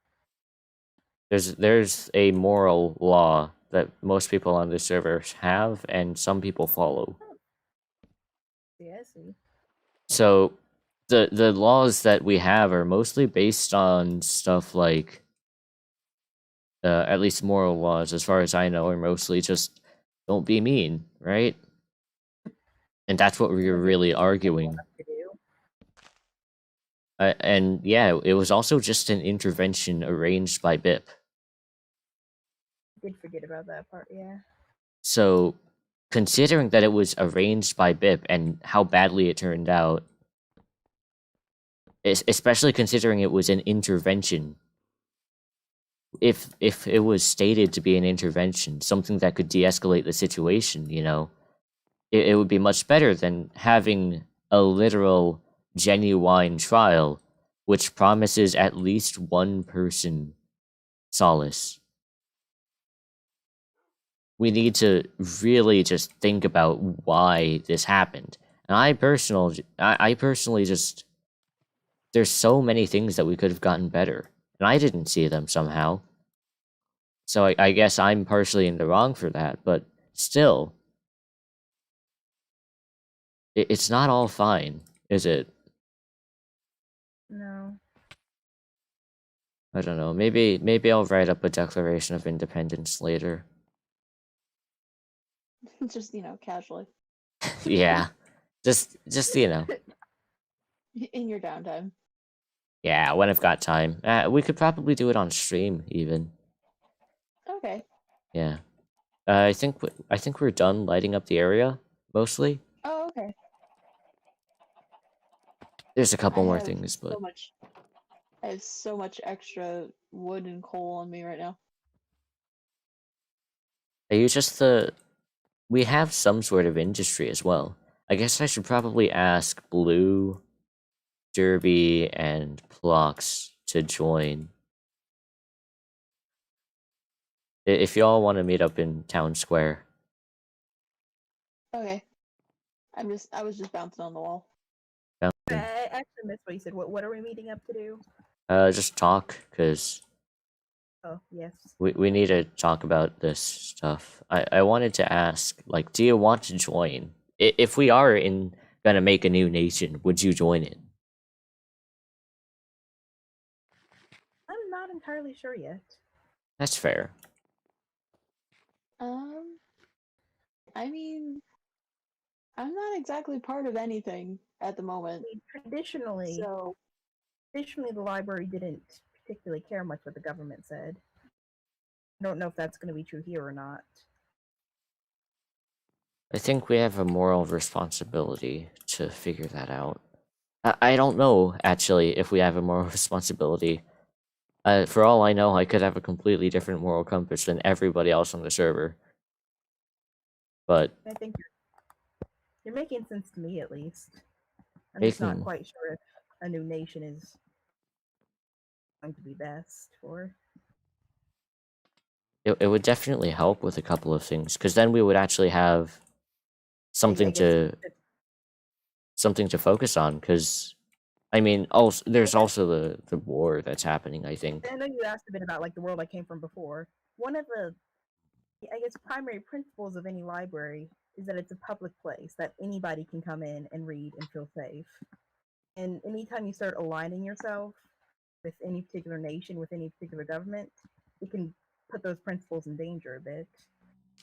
Speaker 1: There's a moral law that most people on this server have and some people follow.
Speaker 4: Yeah, I see.
Speaker 1: So the laws that we have are mostly based on stuff like at least moral laws, as far as I know, are mostly just don't be mean, right? And that's what we were really arguing.
Speaker 4: To do.
Speaker 1: And yeah, it was also just an intervention arranged by BIP.
Speaker 4: Did forget about that part, yeah.
Speaker 1: So, considering that it was arranged by BIP and how badly it turned out, especially considering it was an intervention, if it was stated to be an intervention, something that could de-escalate the situation, you know, it would be much better than having a literal, genuine trial, which promises at least one person solace. We need to really just think about why this happened. And I personally just, there's so many things that we could have gotten better, and I didn't see them somehow. So I guess I'm partially in the wrong for that, but still, it's not all fine, is it?
Speaker 4: No.
Speaker 1: I don't know. Maybe I'll write up a Declaration of Independence later.
Speaker 2: Just, casually.
Speaker 1: Yeah, just you know.
Speaker 2: In your downtime.
Speaker 1: Yeah, when I've got time. We could probably do it on stream even.
Speaker 2: Okay.
Speaker 1: Yeah. I think we're done lighting up the area mostly.
Speaker 2: Oh, okay.
Speaker 1: There's a couple
Speaker 2: I
Speaker 1: more
Speaker 2: have
Speaker 1: things, but
Speaker 2: I have so much extra wood and coal on me right now.
Speaker 1: are you just the? We have some sort of industry as well. I guess I should probably ask Blue, Derby, and Plox to join. If y'all want to meet up in Town Square.
Speaker 2: Okay. I was just bouncing on the wall.
Speaker 1: Yeah.
Speaker 4: I actually missed what you said. What are we meeting up to do?
Speaker 1: Just talk, cause
Speaker 4: Oh, yes.
Speaker 1: we need to talk about this stuff. I wanted to ask, like, do you want to join? If we are gonna make a new nation, would you join it?
Speaker 4: I'm not entirely sure yet.
Speaker 1: That's fair.
Speaker 2: I mean, I'm not exactly part of anything at the moment.
Speaker 4: Traditionally,
Speaker 2: So,
Speaker 4: the library didn't particularly care much what the government said. I don't know if that's going to be true here or not.
Speaker 1: I think we have a moral responsibility to figure that out. I don't know, actually, if we have a moral responsibility. For all I know, I could have a completely different moral compass than everybody else on the server. But
Speaker 4: I think you're making sense to me, at least. I'm just not
Speaker 1: making
Speaker 4: quite sure if a new nation is going to be best for.
Speaker 1: it would definitely help with a couple of things, because then we would actually have something
Speaker 4: guess
Speaker 1: to focus on. Because I mean, also there's also the war that's happening. I think.
Speaker 4: I know you asked a bit about like the world I came from before. One of the, I guess, primary principles of any library is that it's a public place that anybody can come in and read and feel safe. And anytime you start aligning yourself with any particular nation, with any particular government, it can put those principles in danger a bit.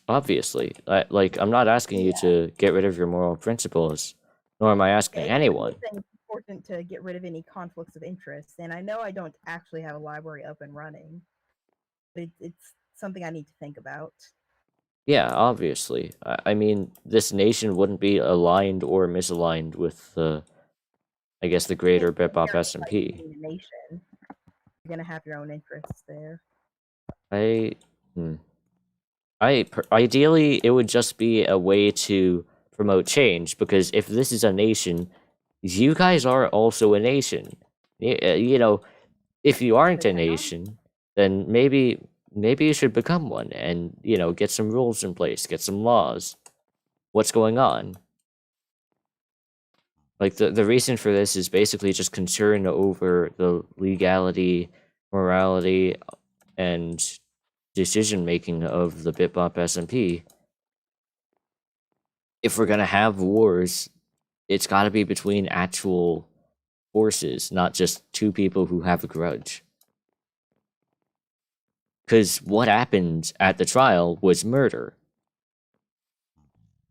Speaker 1: Obviously, like I'm not asking you to get rid of your moral principles, nor am I asking
Speaker 4: I'm
Speaker 1: anyone.
Speaker 4: just saying it's important to get rid of any conflicts of interest. And I know I don't actually have a library up and running, but it's something I need to think about.
Speaker 1: Yeah, obviously. I mean, this nation wouldn't be aligned or misaligned with the, I guess, the greater
Speaker 4: It's
Speaker 1: bipbop
Speaker 4: inherent, like,
Speaker 1: SMP.
Speaker 4: being a nation. You're gonna have your own interests there.
Speaker 1: Hmm. Ideally, it would just be a way to promote change, because if this is a nation, you guys are also a nation. You know, if you aren't a nation, then maybe you should become one and, get some rules in place, get some laws. What's going on? Like, the reason for this is basically just concern over the legality, morality, and decision making of the bipbop SMP. If we're gonna have wars, it's gotta be between actual forces, not just two people who have a grudge. Because what happened at the trial was murder.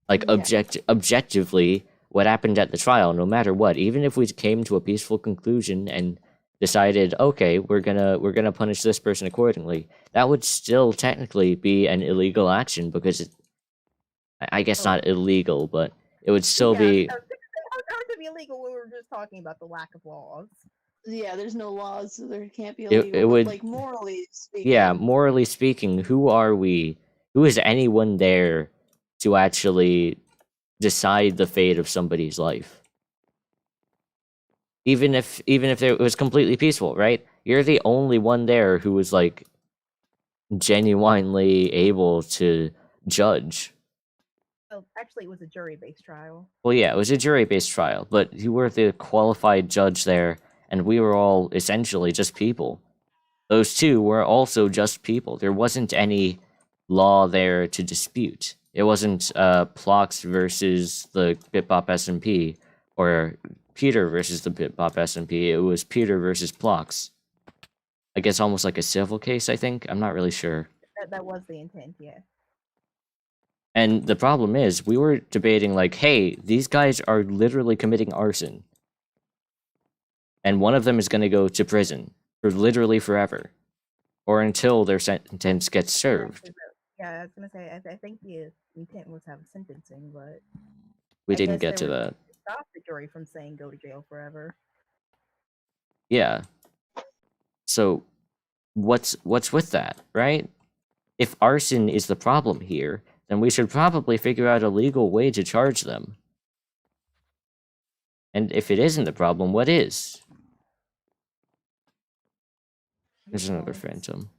Speaker 1: Like,
Speaker 4: Yeah.
Speaker 1: objectively, what happened at the trial, no matter what, even if we came to a peaceful conclusion and decided, okay, we're gonna punish this person accordingly, that would still technically be an illegal action, because I guess not illegal, but it would still be.
Speaker 4: How could it be illegal when we were just talking about the lack of laws?
Speaker 2: Yeah, there's no laws, so there can't be
Speaker 1: It
Speaker 2: illegal.
Speaker 1: would.
Speaker 2: But like morally speaking,
Speaker 1: Yeah, morally speaking, who are we? Who is anyone there to actually decide the fate of somebody's life? Even if it was completely peaceful, right? You're the only one there who was like genuinely able to judge.
Speaker 4: Oh, actually, it was a jury-based trial.
Speaker 1: Well, yeah, it was a jury-based trial, but you were the qualified judge there, and we were all essentially just people. Those two were also just people. There wasn't any law there to dispute. It wasn't Plox versus the Bitbop SMP, or Peter versus the Bitbop SMP. It was Peter versus Plox. I guess almost like a civil case, I think. I'm not really sure.
Speaker 4: That was the intent, yeah.
Speaker 1: And the problem is, we were debating like, hey, these guys are literally committing arson. And one of them is going to go to prison for literally forever. Or until their sentence gets served.
Speaker 4: Yeah, I was gonna say, I think the intent was to have sentencing, but
Speaker 1: We
Speaker 4: I
Speaker 1: didn't
Speaker 4: guess
Speaker 1: get to
Speaker 4: they were
Speaker 1: that.
Speaker 4: to stop the jury from saying go to jail forever.
Speaker 1: Yeah. So, what's with that, right? If arson is the problem here, then we should probably figure out a legal way to charge them. And if it isn't the problem, what is? There's another phantom.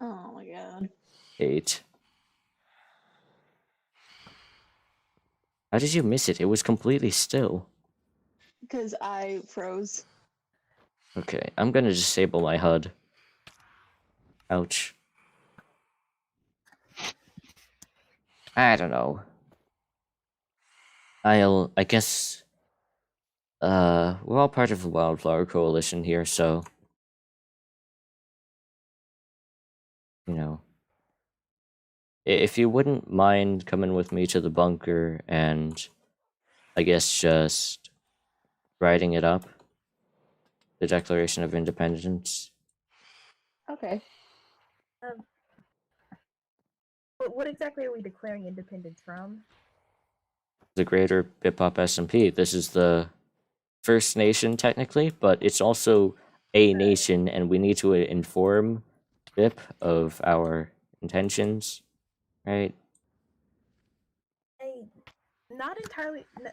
Speaker 2: oh my god.
Speaker 1: 8. How did you miss it? It was completely still.
Speaker 2: Because I froze.
Speaker 1: Okay, I'm gonna disable my HUD. Ouch. I don't know. I guess, we're all part of the Wildflower Coalition here, so, you know. If you wouldn't mind coming with me to the bunker and, I guess, just writing it up, the Declaration of Independence.
Speaker 2: Okay.
Speaker 4: But what exactly are we declaring independence from?
Speaker 1: The greater bipbop SMP. This is the first nation technically, but it's also a nation, and we need to inform BIP of our intentions, right?
Speaker 4: Not entirely. Is it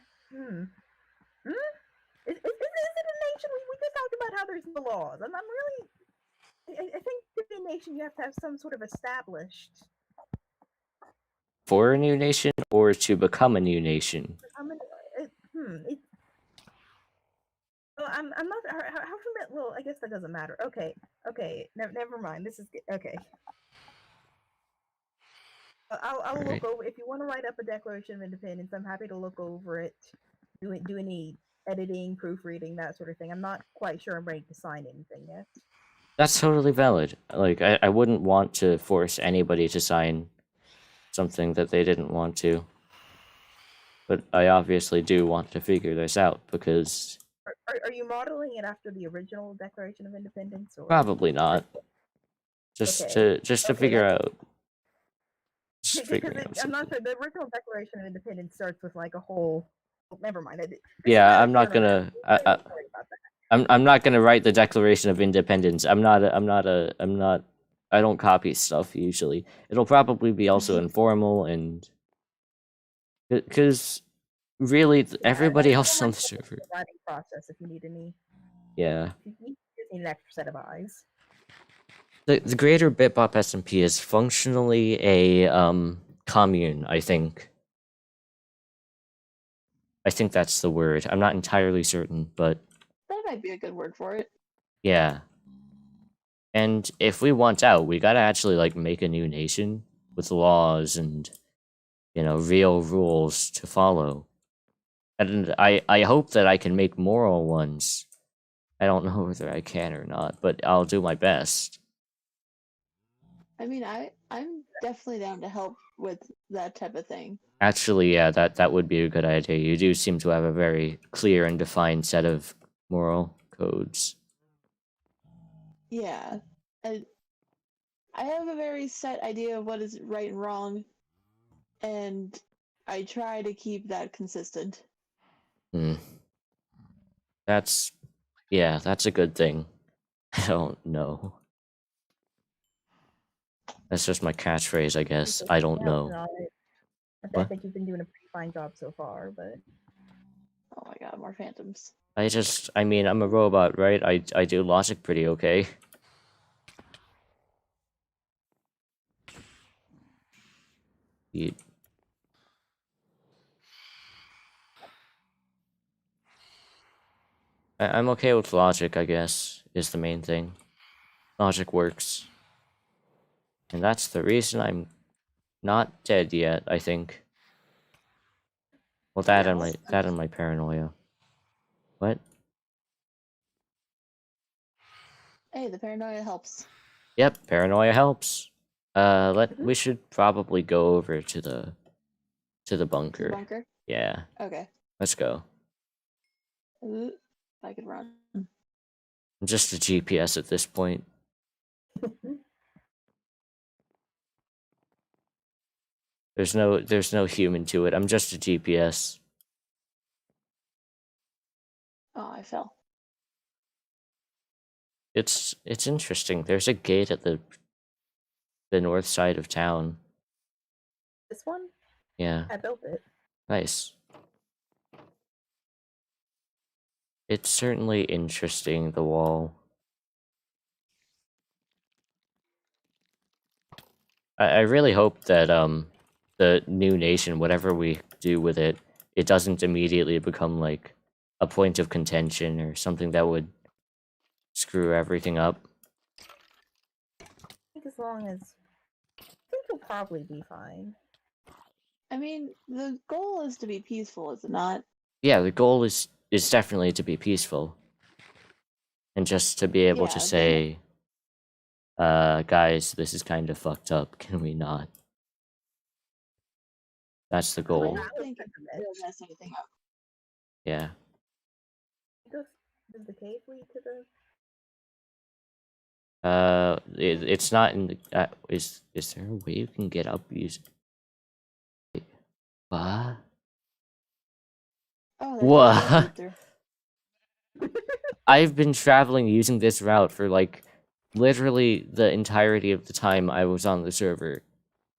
Speaker 4: a nation? We just talked about how there's no laws. I'm really. I think to be a nation, you have to have some sort of established.
Speaker 1: For a new nation or to become a new nation?
Speaker 4: Well, I'm not. How from well, I guess that doesn't matter. Okay. Never mind. This is okay. I'll
Speaker 1: Right.
Speaker 4: look over. If you want to write up a Declaration of Independence, I'm happy to look over it. Do any editing, proofreading, that sort of thing. I'm not quite sure I'm ready to sign anything yet.
Speaker 1: That's totally valid. Like, I wouldn't want to force anybody to sign something that they didn't want to. But I obviously do want to figure this out, because
Speaker 4: Are you modeling it after the original Declaration of Independence, or
Speaker 1: probably not. Just
Speaker 4: Okay.
Speaker 1: to
Speaker 4: Okay,
Speaker 1: figure
Speaker 4: that's-
Speaker 1: out. Just
Speaker 4: because
Speaker 1: figuring out
Speaker 4: I'm not
Speaker 1: something.
Speaker 4: sure the original Declaration of Independence starts with like a whole. Oh, never mind. This is
Speaker 1: Yeah,
Speaker 4: not a
Speaker 1: I'm not
Speaker 4: journal.
Speaker 1: gonna.
Speaker 4: Don't worry about that.
Speaker 1: I'm not gonna write the Declaration of Independence. I don't copy stuff usually. It'll probably be also informal, and because really everybody
Speaker 4: I
Speaker 1: else
Speaker 4: don't
Speaker 1: on
Speaker 4: have
Speaker 1: the
Speaker 4: to go
Speaker 1: server.
Speaker 4: through the writing process if you need any.
Speaker 1: Yeah,
Speaker 4: If you just need an extra set of eyes.
Speaker 1: the greater Bitbop SMP is functionally a commune. I think that's the word. I'm not entirely certain, but
Speaker 2: That might be a good word for it.
Speaker 1: yeah. And if we want out, we gotta actually like make a new nation with laws and, you know, real rules to follow. And I hope that I can make moral ones. I don't know whether I can or not, but I'll do my best.
Speaker 2: I mean, I'm definitely down to help with that type of thing.
Speaker 1: Actually, yeah, that would be a good idea. You do seem to have a very clear and defined set of moral codes.
Speaker 2: Yeah, I have a very set idea of what is right and wrong, and I try to keep that consistent.
Speaker 1: Hmm. That's yeah, that's a good thing. I don't know. That's just my catchphrase, I guess. I don't know.
Speaker 4: I
Speaker 1: What?
Speaker 4: think you've been doing a pretty fine job so far, but
Speaker 2: Oh my god, more phantoms.
Speaker 1: I mean, I'm a robot, right? I do logic pretty okay. You, I'm okay with logic, I guess, is the main thing. Logic works. And that's the reason I'm not dead yet, I think. Well, that and my paranoia. What?
Speaker 2: Hey, the paranoia helps.
Speaker 1: Yep, paranoia helps. We should probably go over to the
Speaker 2: To the
Speaker 1: bunker.
Speaker 2: bunker?
Speaker 1: Yeah,
Speaker 2: Okay.
Speaker 1: let's go.
Speaker 2: If I could run.
Speaker 1: I'm just a GPS at this point. There's no human to it. I'm just a GPS.
Speaker 2: Oh, I fell.
Speaker 1: It's interesting. There's a gate at the north side of town.
Speaker 4: this one,
Speaker 1: Yeah,
Speaker 4: I built it.
Speaker 1: nice. It's certainly interesting, the wall. I really hope that the new nation, whatever we do with it, it doesn't immediately become like a point of contention or something that would screw everything up.
Speaker 4: I think as long as I think you'll probably be fine.
Speaker 2: I mean, the goal is to be peaceful, is it not?
Speaker 1: Yeah, the goal is definitely to be peaceful. And just to be able to
Speaker 2: Yeah,
Speaker 1: say, guys, this is kind of fucked up. Can we not? That's the
Speaker 2: I
Speaker 1: goal.
Speaker 2: don't think it'll mess anything up.
Speaker 1: Yeah.
Speaker 4: Does the cave lead to the?
Speaker 1: It's not in the. Is there a way you can get up using? What?
Speaker 2: Oh, there's a
Speaker 1: What?
Speaker 2: road through.
Speaker 1: I've been traveling using this route for like literally the entirety of the time I was on the server,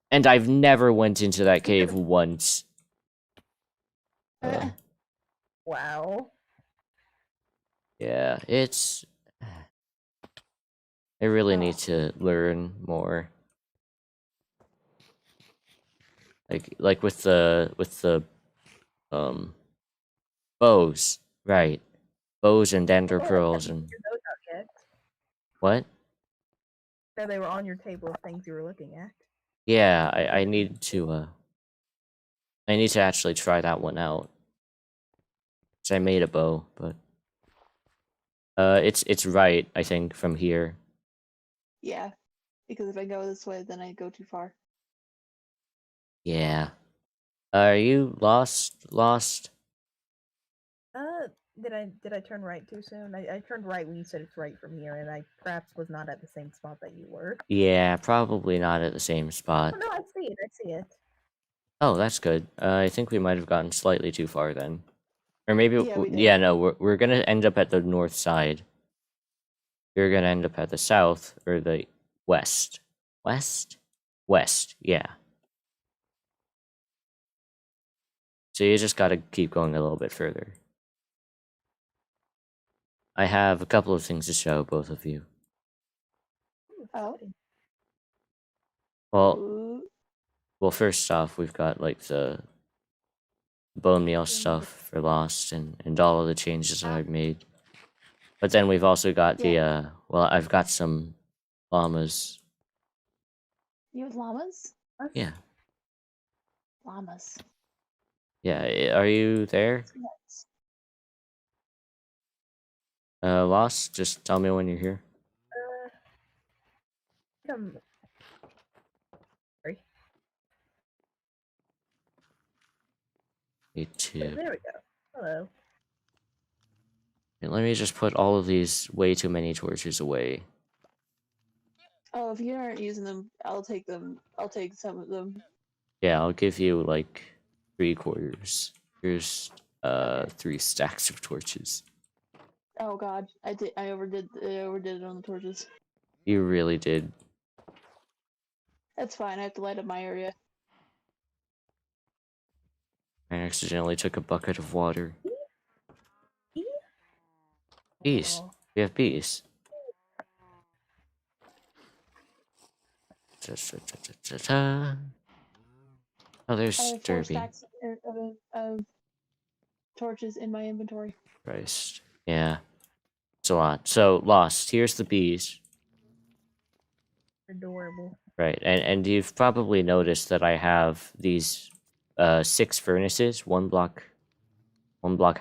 Speaker 1: and I've never went into that cave once.
Speaker 4: Wow.
Speaker 1: Yeah, it's. I really need
Speaker 2: Oh.
Speaker 1: to learn more. Like with the um bows, right? Bows and ender
Speaker 4: Oh, I
Speaker 1: pearls
Speaker 4: haven't
Speaker 1: and
Speaker 4: figured those out yet.
Speaker 1: what?
Speaker 4: So they were on your table of things you were looking at.
Speaker 1: Yeah, I need to actually try that one out. 'Cause I made a bow, but it's right, I think, from here.
Speaker 2: Yeah, because if I go this way, then I go too far.
Speaker 1: Yeah. Are you lost? Lost?
Speaker 4: Did I turn right too soon? I turned right when you said it's right from here, and I perhaps was not at the same spot that you were.
Speaker 1: Yeah, probably not at the same spot.
Speaker 4: Oh no, I see it. I see it.
Speaker 1: Oh, that's good. I think we might have gotten slightly too far then. Or maybe,
Speaker 2: Yeah, we did.
Speaker 1: yeah, no, we're gonna end up at the north side. You're gonna end up at the south or the west. West? West, yeah. So you just gotta keep going a little bit further. I have a couple of things to show both of you.
Speaker 4: Ooh,
Speaker 2: Oh.
Speaker 4: exciting.
Speaker 1: Well,
Speaker 2: Ooh.
Speaker 1: first off, we've got like the bone meal stuff for Lost and all of the changes that I've made. But then we've also got the
Speaker 2: Yeah.
Speaker 1: well, I've got some llamas.
Speaker 2: You have llamas?
Speaker 4: Us?
Speaker 1: Yeah.
Speaker 2: Llamas.
Speaker 1: Yeah, are you there?
Speaker 2: Yes.
Speaker 1: Lost, just tell me when you're here.
Speaker 4: Come. Sorry.
Speaker 1: Me too.
Speaker 4: There we go. Hello.
Speaker 1: And let me just put all of these way too many torches away.
Speaker 2: Oh, if you aren't using them, I'll take them. I'll take some of them.
Speaker 1: Yeah, I'll give you like 3/4. Here's
Speaker 2: Okay.
Speaker 1: 3 stacks of torches.
Speaker 2: Oh God, I overdid it on the torches.
Speaker 1: You really did.
Speaker 2: That's fine. I have to light up my area.
Speaker 1: I accidentally took a bucket of water.
Speaker 4: Bee?
Speaker 1: Bees.
Speaker 4: Oh.
Speaker 1: We have bees. Oh,
Speaker 2: I
Speaker 1: there's
Speaker 2: have 4
Speaker 1: Derby.
Speaker 2: stacks of torches in my inventory.
Speaker 1: Christ. Yeah. It's a lot. So, Lost. Here's the bees.
Speaker 4: Adorable.
Speaker 1: Right. And you've probably noticed that I have these 6 furnaces, one block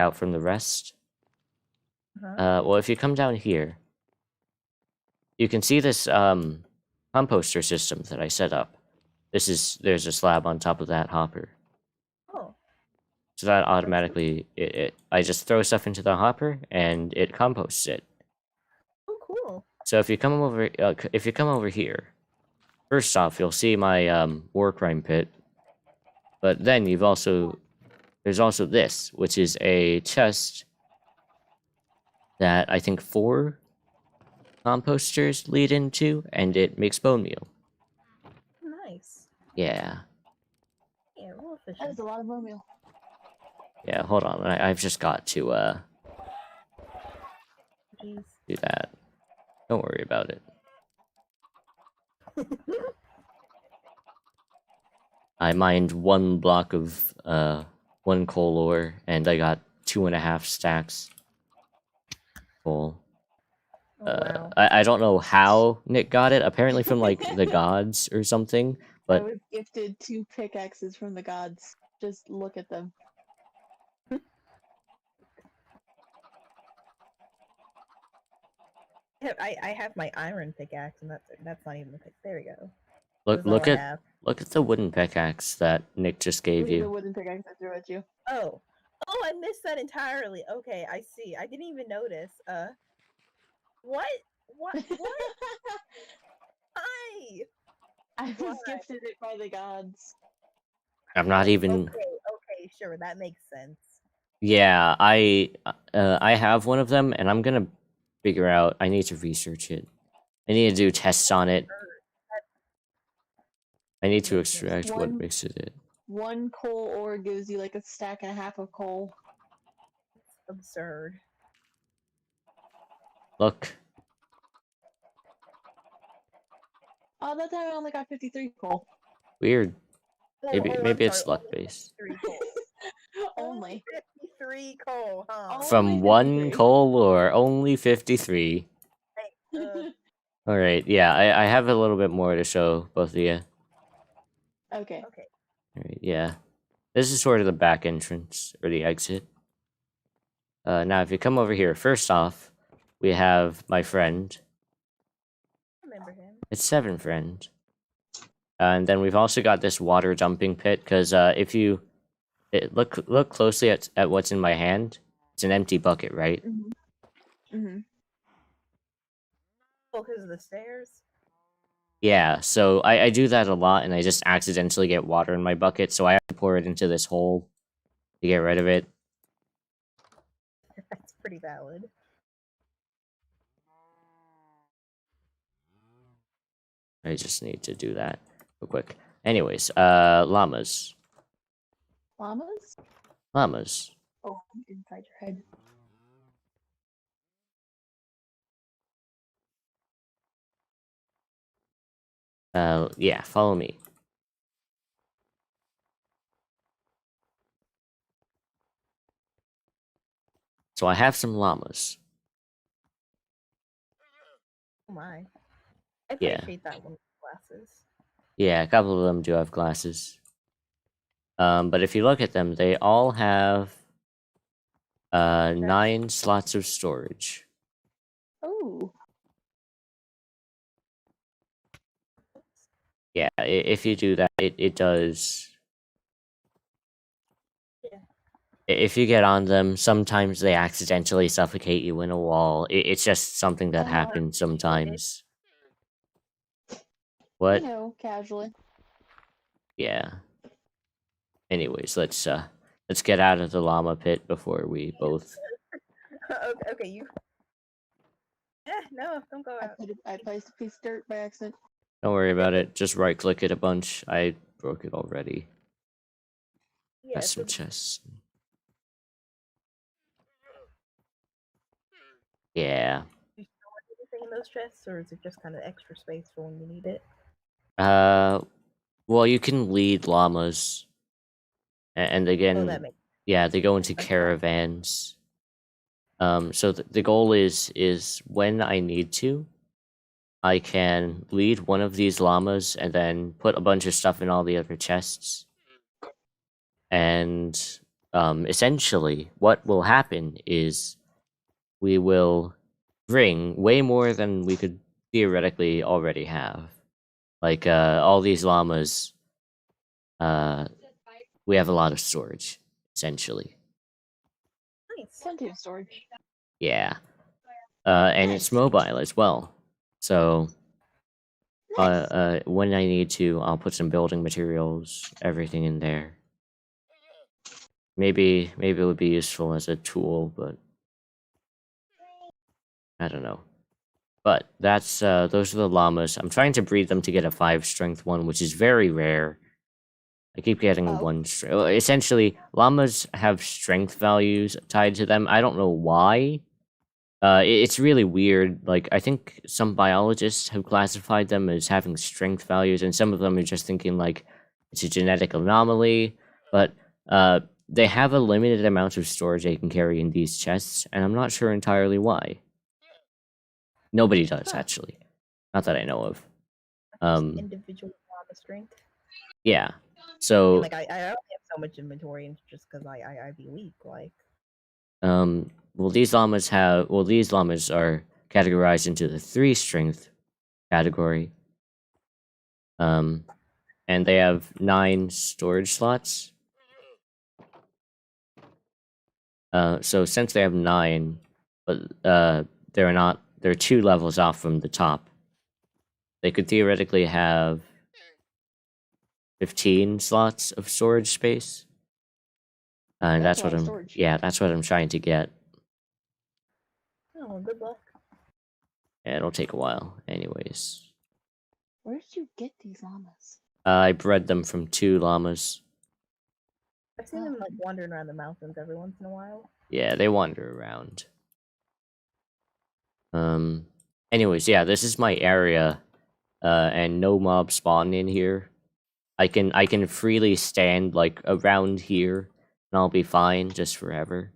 Speaker 1: out from the rest.
Speaker 4: Uh-huh.
Speaker 1: Well, if you come down here, you can see this composter system that I set up. There's a slab on top of that hopper.
Speaker 4: Oh.
Speaker 1: So that automatically I just throw stuff into the hopper and it composts it.
Speaker 4: Oh, cool.
Speaker 1: So if you come over here, first off you'll see my war crime pit. But then there's also this, which is a chest that I think 4 composters lead into, and it makes bone meal.
Speaker 4: Nice.
Speaker 1: Yeah.
Speaker 4: Yeah, real
Speaker 2: That
Speaker 4: efficient.
Speaker 2: is a lot of bone meal.
Speaker 1: Yeah, hold on. I've just got to
Speaker 4: Jeez.
Speaker 1: do that. Don't worry about it. I mined 1 block of 1 coal ore, and I got 2.5 stacks coal.
Speaker 4: Oh, wow.
Speaker 1: I don't know how Nick got it. Apparently from like the gods or something.
Speaker 2: I
Speaker 1: But
Speaker 2: was gifted 2 pickaxes from the gods. Just look at them.
Speaker 4: I have my iron pickaxe, and that's not even the pick. There we go.
Speaker 1: look
Speaker 4: That's all
Speaker 1: look
Speaker 4: I
Speaker 1: at
Speaker 4: have.
Speaker 1: look at the wooden pickaxe that Nick just gave
Speaker 2: Look at the
Speaker 1: you.
Speaker 2: wooden pickaxe I threw at you.
Speaker 4: Oh. Oh, I missed that entirely. Okay, I see. I didn't even notice. What? What? Hi.
Speaker 2: I was
Speaker 4: Why?
Speaker 2: gifted it by the gods.
Speaker 1: I'm not even.
Speaker 4: Okay, sure, that makes sense.
Speaker 1: Yeah, I have one of them, and I'm gonna figure out. I need to research it. I need to do tests on it. I need to
Speaker 4: Makes sense.
Speaker 1: extract what
Speaker 2: One
Speaker 1: makes it.
Speaker 2: one coal ore gives you like a stack and a half of coal.
Speaker 4: It's absurd.
Speaker 1: Look,
Speaker 2: Oh, that time I only got 53 coal.
Speaker 1: weird. Maybe
Speaker 4: I'm
Speaker 1: maybe it's
Speaker 4: sorry,
Speaker 1: luck based.
Speaker 4: 53 coal.
Speaker 2: Only.
Speaker 4: 53 coal, huh?
Speaker 1: From
Speaker 2: Only
Speaker 1: one
Speaker 2: 53.
Speaker 1: coal ore, only 53.
Speaker 4: Hey,
Speaker 1: All right, yeah, I have a little bit more to show both of you.
Speaker 2: Okay.
Speaker 4: okay.
Speaker 1: All right, yeah, this is sort of the back entrance or the exit. Now if you come over here, first off, we have my friend.
Speaker 4: Remember him.
Speaker 1: It's Seven Friend. And then we've also got this water dumping pit, because if you look closely at what's in my hand, it's an empty bucket, right?
Speaker 2: Mm-hmm.
Speaker 4: Oh, because of the stairs?
Speaker 1: Yeah, so I do that a lot, and I just accidentally get water in my bucket, so I have to pour it into this hole to get rid of it.
Speaker 4: That's pretty valid.
Speaker 1: I just need to do that real quick. Anyways, llamas.
Speaker 2: Llamas?
Speaker 1: Llamas.
Speaker 2: Oh, inside your head.
Speaker 1: Yeah, follow me. So I have some llamas.
Speaker 4: Oh my. I
Speaker 1: Yeah.
Speaker 4: appreciate that one with glasses.
Speaker 1: Yeah, a couple of them do have glasses. But if you look at them, they all have 9 slots of storage.
Speaker 2: Oh.
Speaker 1: Yeah, if you do that, it does.
Speaker 4: Yeah.
Speaker 1: If you get on them, sometimes they accidentally suffocate you in a wall. It's just something that happens sometimes. What?
Speaker 2: You know, casually.
Speaker 1: Yeah. Anyways, let's get out of the llama pit before we both.
Speaker 4: Okay, you. No, don't go out.
Speaker 2: I placed a piece of dirt by accident.
Speaker 1: Don't worry about it. Just right click it a bunch. I broke it already.
Speaker 4: Yeah,
Speaker 1: Got some
Speaker 4: so
Speaker 1: chests. Yeah.
Speaker 4: do you store anything in those chests, or is it just kind of extra space for when you need it?
Speaker 1: Well, you can lead llamas, and
Speaker 4: Oh,
Speaker 1: again,
Speaker 4: that makes
Speaker 1: yeah, they go into
Speaker 4: That's fine.
Speaker 1: caravans. So the goal is when I need to, I can lead one of these llamas and then put a bunch of stuff in all the other chests. And essentially, what will happen is we will bring way more than we could theoretically already have. Like all these llamas, we have a lot of storage, essentially.
Speaker 4: nice.
Speaker 2: Plenty of storage.
Speaker 1: Yeah. And it's
Speaker 2: Nice.
Speaker 1: mobile as well. So when I need to, I'll put some building materials, everything in there. Maybe it would be useful as a tool, but I don't know. But that's those are the llamas. I'm trying to breed them to get a 5 strength one, which is very rare. I keep getting
Speaker 2: Oh.
Speaker 1: 1 strength. Essentially, llamas have strength values tied to them. I don't know why. It's really weird. Like, I think some biologists have classified them as having strength values, and some of them are just thinking like it's a genetic anomaly. But they have a limited amount of storage they can carry in these chests, and I'm not sure entirely why. Nobody does,
Speaker 4: Huh.
Speaker 1: actually. Not that I know of.
Speaker 4: Just individual llama strength.
Speaker 1: Yeah.
Speaker 4: And,
Speaker 1: So,
Speaker 4: like I only have so much inventory, and it's just because I be weak. Like
Speaker 1: well, these llamas are categorized into the 3 strength category. And they have 9 storage slots. So since they have 9, but they're they're 2 levels off from the top. They could theoretically have 15 slots of storage space. And
Speaker 2: That's
Speaker 1: that's
Speaker 2: a
Speaker 1: what
Speaker 2: lot of
Speaker 1: I'm
Speaker 2: storage.
Speaker 1: yeah, that's what I'm trying to get.
Speaker 4: Oh, well, good luck.
Speaker 1: Yeah, it'll take a while anyways.
Speaker 2: Where did you get these llamas?
Speaker 1: I bred them from 2 llamas.
Speaker 4: I've seen them like wandering around the mountains every once in a while.
Speaker 1: Yeah, they wander around. Anyways, yeah, this is my area. And no mobs spawn in here. I can freely stand like around here and I'll be fine just forever.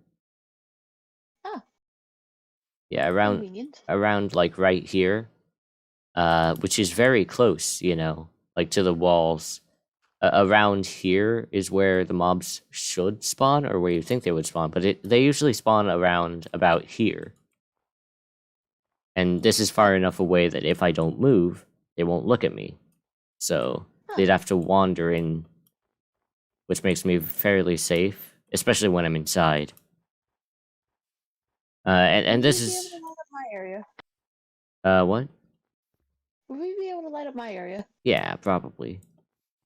Speaker 2: Ah.
Speaker 1: Yeah,
Speaker 2: Convenient.
Speaker 1: around like right here. Which is very close, you know, like to the walls. Around here is where the mobs should spawn, or where you think they would spawn, but they usually spawn around about here. And this is far enough away that if I don't move, they won't look at me. So they'd have to wander in, which makes me fairly safe, especially when I'm inside. And this
Speaker 2: Would we be able
Speaker 1: is
Speaker 2: to light up my area?
Speaker 1: what?
Speaker 2: Would we be able to light up my area?
Speaker 1: Yeah, probably.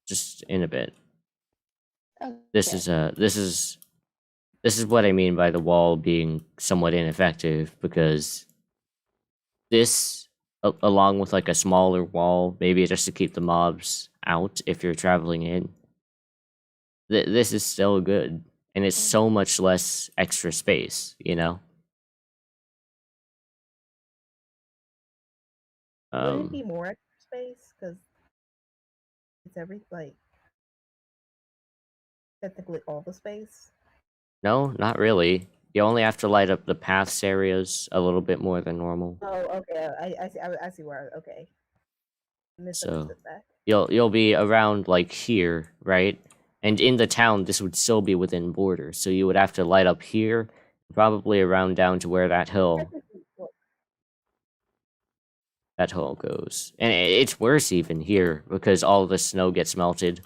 Speaker 1: Just in a bit.
Speaker 2: Okay.
Speaker 1: This is what I mean by the wall being somewhat ineffective, because this, along with like a smaller wall, maybe just to keep the mobs out if you're traveling in, this is still good, and it's so much less extra space, you know.
Speaker 4: Wouldn't it be more extra space? Because it's like technically all the space.
Speaker 1: No, not really. You only have to light up the paths areas a little bit more than normal.
Speaker 4: Oh, okay. I see. I see where. Okay. Misunderstood that.
Speaker 1: You'll be around like here, right? And in the town, this would still be within borders, so you would have to light up here, probably around down to where that hill goes. And it's worse even here because all the snow gets melted,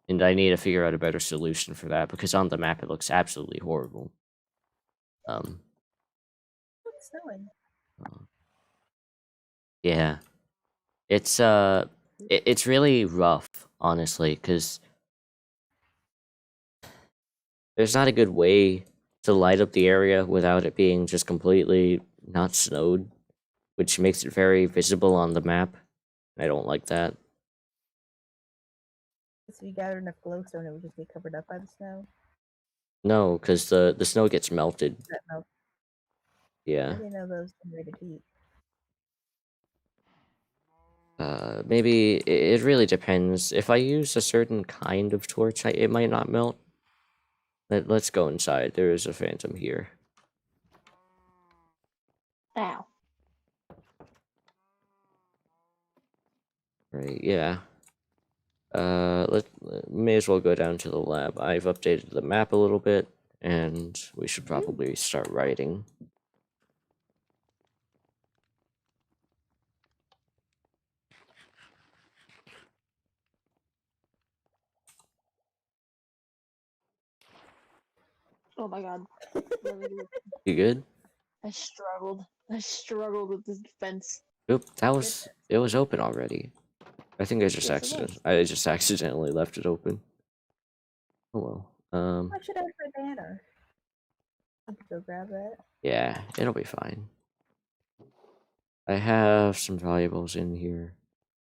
Speaker 1: and I need to figure out a better solution for that because on the map it looks absolutely horrible.
Speaker 4: What's snowing?
Speaker 1: Yeah, it's it's really rough, honestly, because there's not a good way to light up the area without it being just completely not snowed, which makes it very visible on the map. I don't like that.
Speaker 4: So you gathered enough glowstone, it would just get covered up by the snow.
Speaker 1: No, because the snow gets melted.
Speaker 4: That melt.
Speaker 1: Yeah.
Speaker 4: I didn't know those generated heat.
Speaker 1: Maybe it really depends. If I use a certain kind of torch, it might not melt. Let's go inside. There is a phantom here.
Speaker 2: Ow.
Speaker 1: Right, yeah. May as well go down to the lab. I've updated the map a little bit, and we should probably start writing.
Speaker 2: Oh my god.
Speaker 1: You good?
Speaker 2: I struggled with this fence.
Speaker 1: Oop, it was open already. I think
Speaker 2: Yes, it was.
Speaker 1: I just accidentally left it open. Oh well.
Speaker 4: I should have my banner. I could go grab that.
Speaker 1: Yeah, it'll be fine. I have some valuables in here.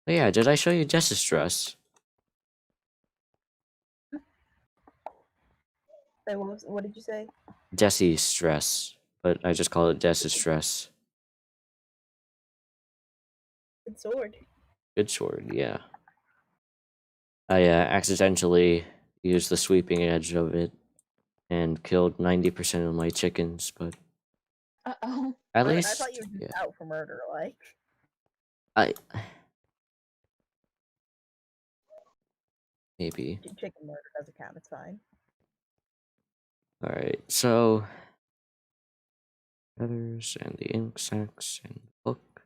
Speaker 1: Oh yeah, did I show you Jess's dress?
Speaker 4: Wait, what did you say?
Speaker 1: Jesse's dress, but I just call it Jess's dress.
Speaker 4: Good sword.
Speaker 1: Good sword, yeah. I accidentally used the sweeping edge of it and killed 90% of my chickens, but
Speaker 2: Uh-oh.
Speaker 1: at
Speaker 4: I
Speaker 1: least,
Speaker 4: thought you were just out for murder, like.
Speaker 1: I maybe.
Speaker 4: Chicken murder doesn't count, it's fine.
Speaker 1: Alright, so feathers and the ink sacs and book.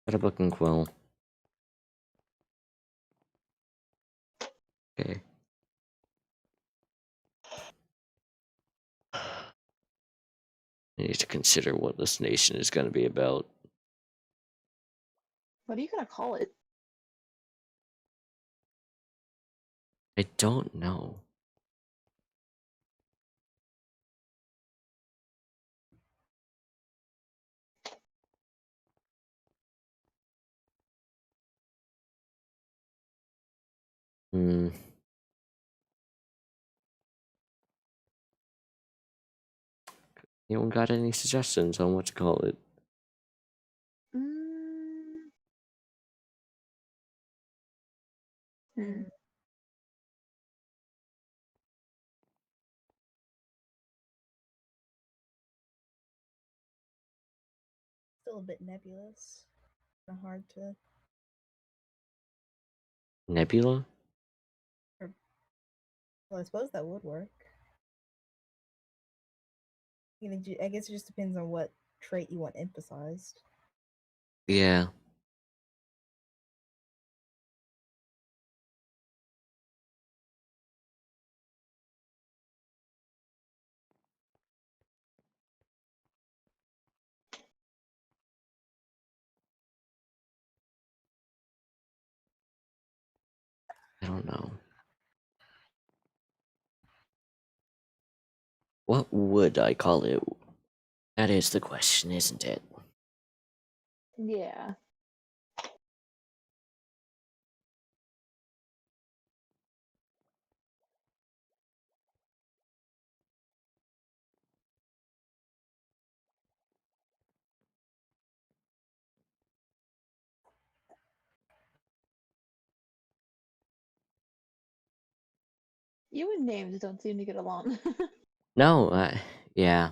Speaker 1: Got a book and quill. Okay. I need to consider what this nation is going to be about.
Speaker 2: What are you gonna call it?
Speaker 1: I don't know. Hmm. Anyone got any suggestions on what to call it?
Speaker 2: Mm. Hmm.
Speaker 4: Still a bit nebulous. Kinda hard to.
Speaker 1: Nebula?
Speaker 4: Well, I suppose that would work. You know, I guess it just depends on what trait you want emphasized.
Speaker 1: Yeah. I don't know. What would I call it? That is the question, isn't it?
Speaker 2: Yeah. You and names don't seem to get along.
Speaker 1: No, yeah.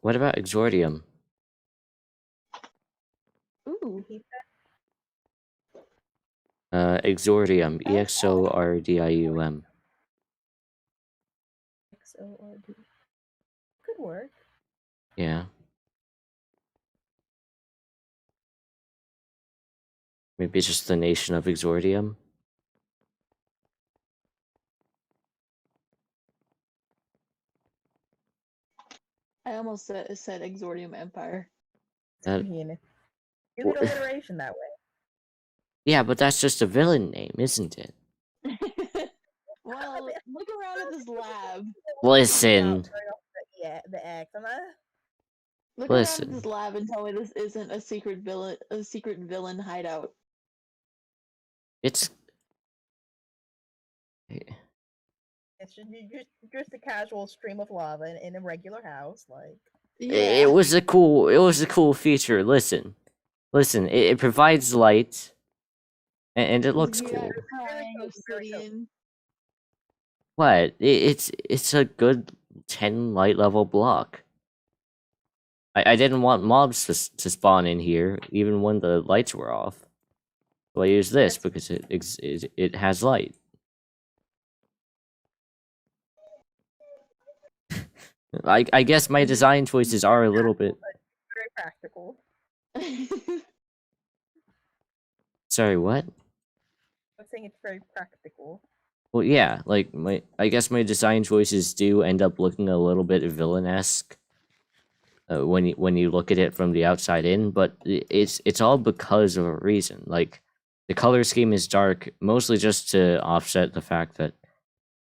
Speaker 1: What about exordium?
Speaker 2: Ooh.
Speaker 4: Repeat
Speaker 1: Exordium. EXORDIUM.
Speaker 4: that. XORD. Could work.
Speaker 1: Yeah. Maybe just the nation of exordium.
Speaker 2: I almost said Exordium Empire.
Speaker 4: I
Speaker 1: That,
Speaker 4: mean, do
Speaker 1: well,
Speaker 4: the alliteration that way.
Speaker 1: yeah, but that's just a villain name, isn't it?
Speaker 2: Well, look around at this lab.
Speaker 1: Listen.
Speaker 4: Yeah, the X. I'm not.
Speaker 2: Look around at
Speaker 1: Listen.
Speaker 2: this lab and tell me this isn't a secret villain hideout.
Speaker 1: It's
Speaker 4: It's just a casual stream of lava in a regular house, like.
Speaker 2: Yeah.
Speaker 1: it was a cool feature. Listen. It provides light and it looks
Speaker 2: You got
Speaker 1: cool.
Speaker 2: crying
Speaker 4: Very
Speaker 2: obsidian.
Speaker 1: What? It's a good 10 light level block. I didn't want mobs to spawn in here even when the lights were off. So I use this because it has light. I guess my design choices are a little bit.
Speaker 4: Very practical.
Speaker 1: Sorry, what?
Speaker 4: I'm saying it's very practical.
Speaker 1: Well, yeah, like I guess my design choices do end up looking a little bit villain-esque when you look at it from the outside in, but it's all because of a reason. Like the color scheme is dark, mostly just to offset the fact that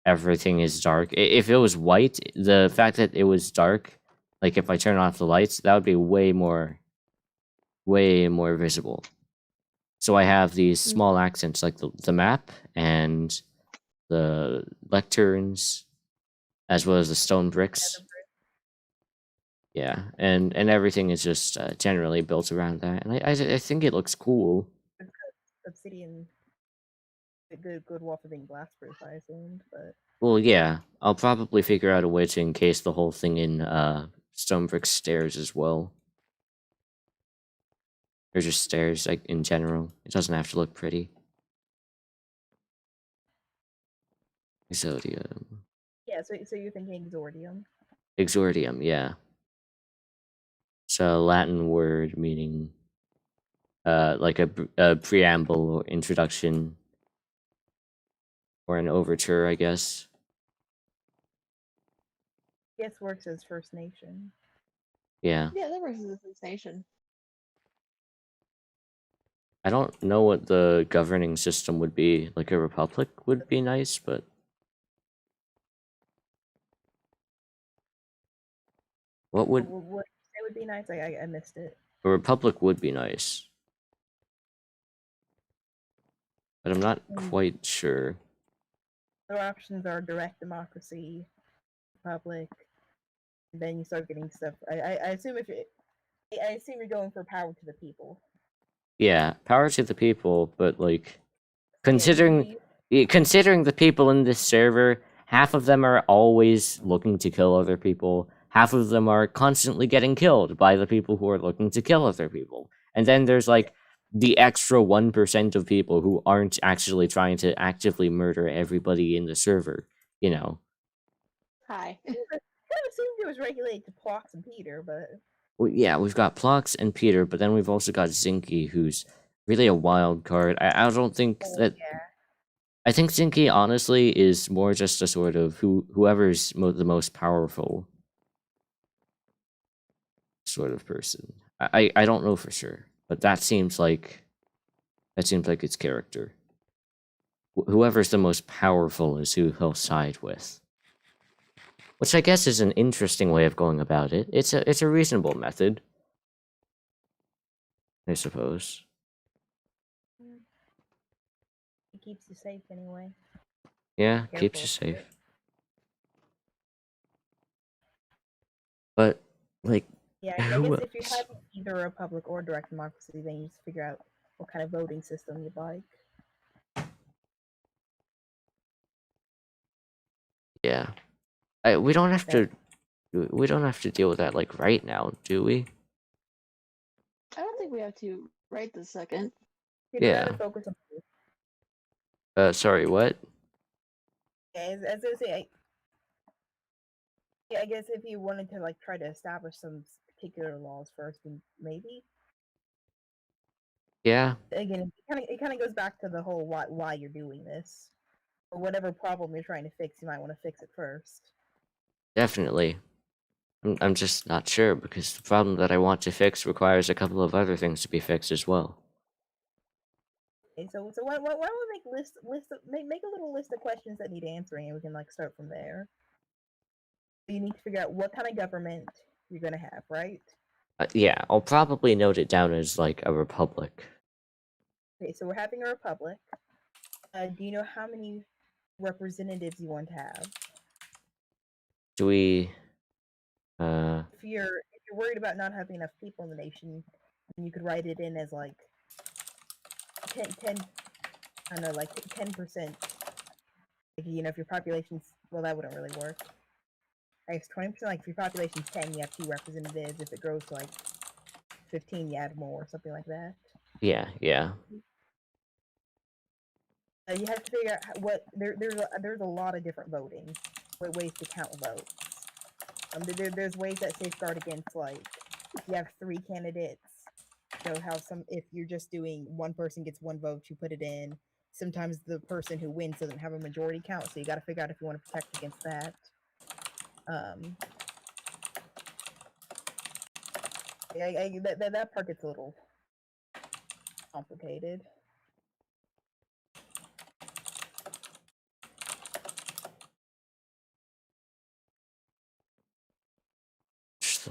Speaker 1: everything is dark. If it was white, the fact that it was dark, like if I turn off the lights, that would be way more visible. So I have these small accents like the map and the lecterns, as well as the stone bricks. Yeah, and everything is just generally built around that, and I think it looks cool.
Speaker 4: Obsidian, good wall for being blast-proof, I assumed, but
Speaker 1: Well, yeah, I'll probably figure out a way to encase the whole thing in stone brick stairs as well, or just stairs like in general. It doesn't have to look pretty. Exordium,
Speaker 4: yeah. So you're thinking exordium?
Speaker 1: exordium, yeah. It's a Latin word meaning like a preamble or introduction or an overture, I guess.
Speaker 4: Guess works as First Nation.
Speaker 1: Yeah.
Speaker 2: Yeah, that works as a sensation.
Speaker 1: I don't know what the governing system would be. Like a republic would be nice, but what would
Speaker 4: What it would be nice? I missed it.
Speaker 1: a republic would be nice. But I'm not quite sure.
Speaker 4: Other options are direct democracy, republic. And then you start getting stuff. I assume I assume you're going for power to the people.
Speaker 1: Yeah, power to the people, but like
Speaker 4: Yeah,
Speaker 1: considering considering the people in this server, half of them are always looking to kill other people. Half of them are constantly getting killed by the people who are looking to kill other people. And then there's like the extra 1% of people who aren't actually trying to actively murder everybody in the server, you know.
Speaker 2: Hi.
Speaker 4: I kind of assumed it was regulated to Plox and Peter, but
Speaker 1: Well, yeah, we've got Plox and Peter, but then we've also got Zinky, who's really a wild card. I don't think that
Speaker 4: yeah.
Speaker 1: I think Zinky honestly is more just a sort of whoever's the most powerful sort of person. I don't know for sure, but that seems like its character. Whoever's the most powerful is who he'll side with, which I guess is an interesting way of going about it. It's a reasonable method, I suppose.
Speaker 4: It keeps you safe anyway.
Speaker 1: Yeah,
Speaker 4: Careful
Speaker 1: keeps you
Speaker 4: of
Speaker 1: safe.
Speaker 4: it.
Speaker 1: But like,
Speaker 4: Yeah, I
Speaker 1: who
Speaker 4: guess if you
Speaker 1: else?
Speaker 4: have either a republic or direct democracy, then you just figure out what kind of voting system you'd like.
Speaker 1: Yeah, we don't have
Speaker 4: That
Speaker 1: to. We don't have to deal with that like right now, do we?
Speaker 2: I don't think we have to right this second.
Speaker 4: you'd rather
Speaker 1: Yeah.
Speaker 4: focus on.
Speaker 1: Sorry, what?
Speaker 4: As I say, yeah, I guess if you wanted to like try to establish some particular laws first, then maybe
Speaker 1: Yeah,
Speaker 4: again it kind of goes back to the whole why you're doing this or whatever problem you're trying to fix. You might want to fix it first.
Speaker 1: definitely. I'm just not sure because the problem that I want to fix requires a couple of other things to be fixed as well.
Speaker 4: Okay, so why don't we make make a little list of questions that need answering, and we can like start from there. You need to figure out what kind of government you're gonna have, right?
Speaker 1: Yeah, I'll probably note it down as like a republic.
Speaker 4: Okay, so we're having a republic. Do you know how many representatives you want to have?
Speaker 1: Do we?
Speaker 4: If you're worried about not having enough people in the nation, then you could write it in as like 10 I don't know, like 10%. Like, you know, if your population's well, that wouldn't really work. I guess 20%. Like if your population's 10, you have 2 representatives. If it grows to like 15, you add more, something like that.
Speaker 1: Yeah, yeah.
Speaker 4: You have to figure out there's a lot of different voting ways to count votes. There's ways that safeguard against like if you have 3 candidates. So how if you're just doing one person gets 1 vote, you put it in. Sometimes the person who wins doesn't have a majority count, so you got to figure out if you want to protect against that. That part gets a little complicated.
Speaker 1: Just,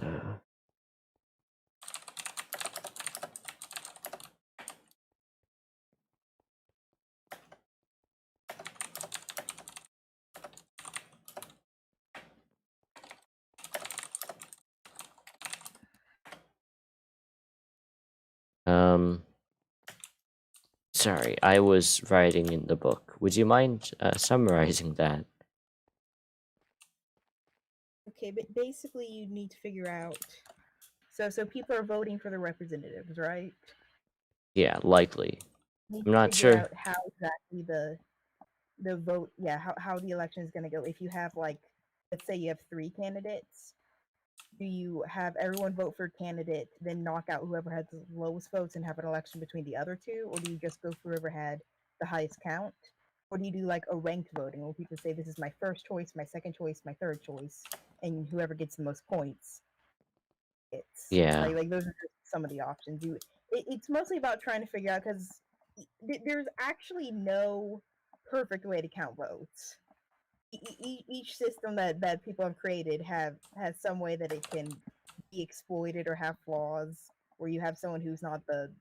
Speaker 1: sorry, I was writing in the book. Would you mind summarizing that?
Speaker 4: Okay, but basically you need to figure out. So people are voting for the representatives, right?
Speaker 1: Yeah, likely.
Speaker 4: You need
Speaker 1: I'm
Speaker 4: to
Speaker 1: not
Speaker 4: figure
Speaker 1: sure.
Speaker 4: out how exactly the vote, yeah, how the election is going to go. If you have like, let's say you have 3 candidates, do you have everyone vote for a candidate, then knock out whoever had the lowest votes and have an election between the other 2, or do you just go for whoever had the highest count? Or do you do like a ranked voting where people say this is my first choice, my second choice, my third choice, and whoever gets the most points, it's
Speaker 1: Yeah.
Speaker 4: like those are just some of the options. It's mostly about trying to figure out because there's actually no perfect way to count votes. Each system that people have created has some way that it can be exploited or have flaws, where you have someone who's not the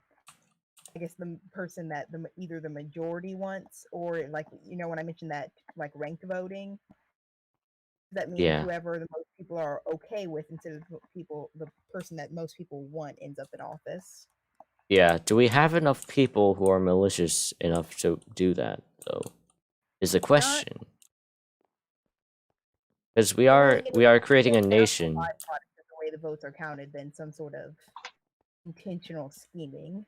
Speaker 4: person that either the majority wants, or like when I mentioned that like ranked voting, that means
Speaker 1: Yeah.
Speaker 4: whoever the most people are okay with instead of the person that most people want ends up in office.
Speaker 1: Yeah. Do we have enough people who are malicious enough to do that, though? Is the question. Because we
Speaker 4: Well,
Speaker 1: are creating a
Speaker 4: it's more
Speaker 1: nation.
Speaker 4: byproduct of the way the votes are counted than some sort of intentional scheming.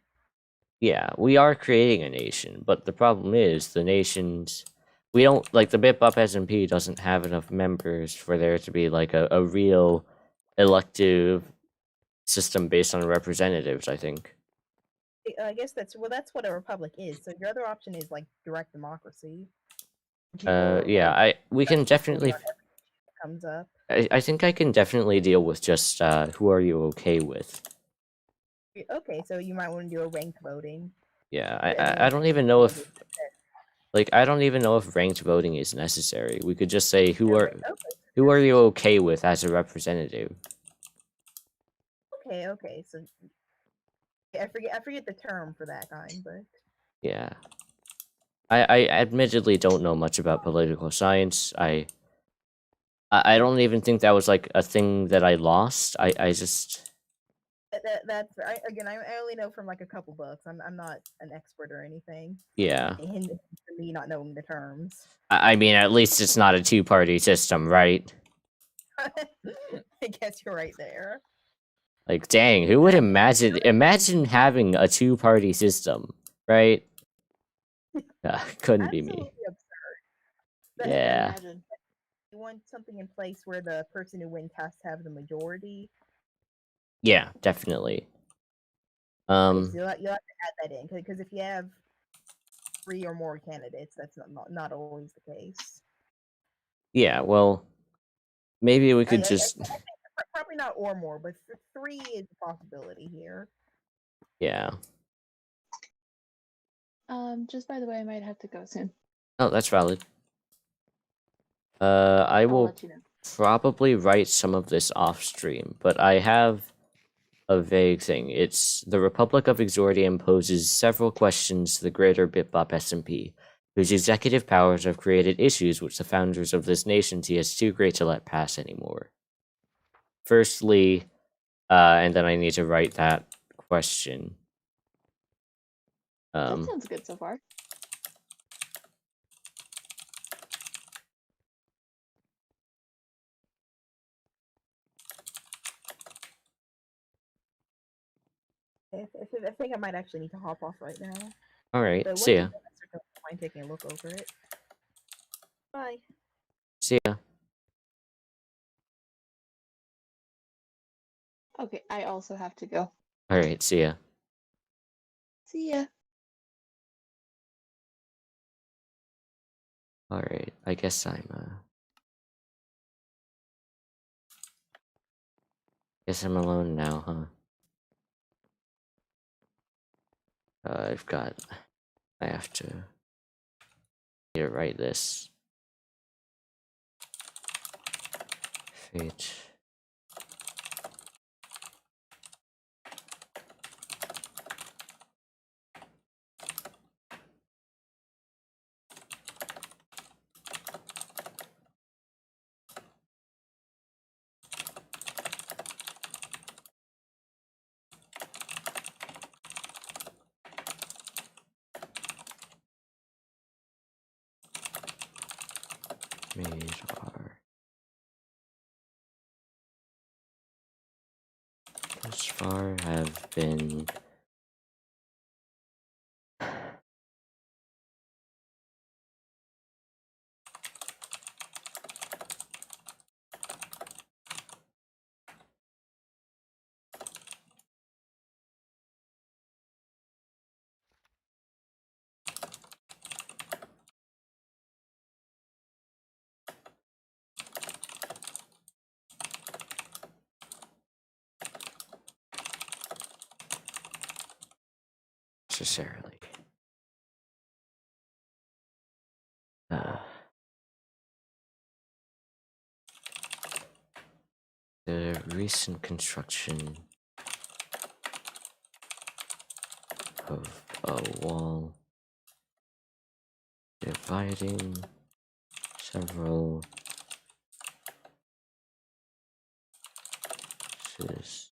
Speaker 1: Yeah, we are creating a nation, but the problem is the nations we don't like the bipbop SMP doesn't have enough members for there to be like a real elective system based on representatives, I think.
Speaker 4: I guess that's what a republic is. So your other option is like direct democracy.
Speaker 1: Yeah, we can definitely
Speaker 4: Comes up.
Speaker 1: I think I can definitely deal with just who are you okay with.
Speaker 4: Okay, so you might want to do a ranked voting.
Speaker 1: Yeah,
Speaker 4: And
Speaker 1: I
Speaker 4: then
Speaker 1: don't even know
Speaker 4: you
Speaker 1: if like I don't even know if ranked voting is necessary. We could just say who are you okay with as a representative.
Speaker 4: Okay. So I forget the term for that kind, but
Speaker 1: Yeah. I admittedly don't know much about political science. I don't even think that was like a thing that I lost. I just
Speaker 4: that's I only know from like a couple books. I'm not an expert or anything.
Speaker 1: yeah.
Speaker 4: And for me not knowing the terms.
Speaker 1: I mean, at least it's not a two-party system, right?
Speaker 4: I guess you're right there.
Speaker 1: Like, dang, who would imagine having a two-party system, right? Couldn't be me.
Speaker 4: Absolutely absurd.
Speaker 2: I can
Speaker 1: Yeah.
Speaker 2: imagine.
Speaker 4: You want something in place where the person who wins has to have the majority.
Speaker 1: Yeah, definitely.
Speaker 4: So you'll have to add that in because if you have 3 or more candidates, that's not always the case.
Speaker 1: Yeah, well, maybe we could just
Speaker 4: Probably not or more, but 3 is a possibility here.
Speaker 1: yeah.
Speaker 2: Just by the way, I might have to go soon.
Speaker 1: Oh, that's valid. I
Speaker 2: I'll
Speaker 1: will
Speaker 2: let you know.
Speaker 1: probably write some of this off stream, but I have a vague thing. It's the Republic of Exordia imposes several questions to the greater Bipbop SMP, whose executive powers have created issues which the founders of this nation see as too great to let pass anymore. Firstly, and then I need to write that question.
Speaker 2: That sounds good so far.
Speaker 4: I think I might actually need to hop off right now.
Speaker 1: All right,
Speaker 4: But
Speaker 1: see ya.
Speaker 4: don't mind taking a look over it. Bye.
Speaker 1: See ya.
Speaker 2: Okay, I also have to go.
Speaker 1: All right, see ya.
Speaker 2: See ya.
Speaker 1: All right, I guess I'm alone now, huh? I have to write this. Fate. Made are thus far have been necessarily. The recent construction of a wall dividing several houses.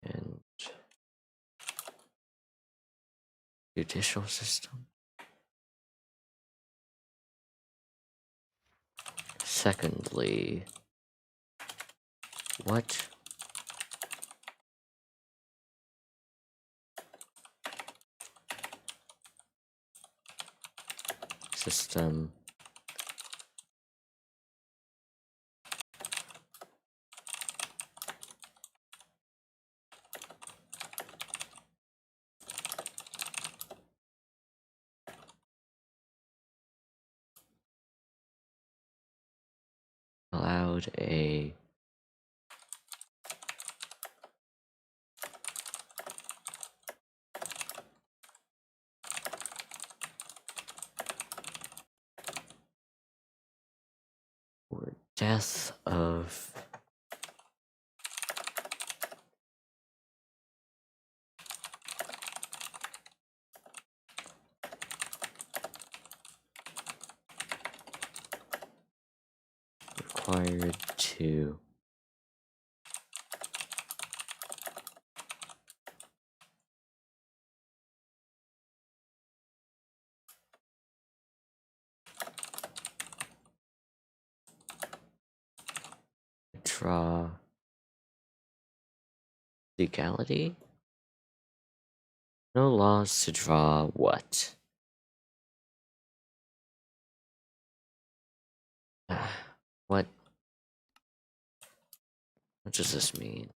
Speaker 1: And judicial system. Secondly, what system allowed a or death of required to draw legality? No laws to draw what? What? What does this mean?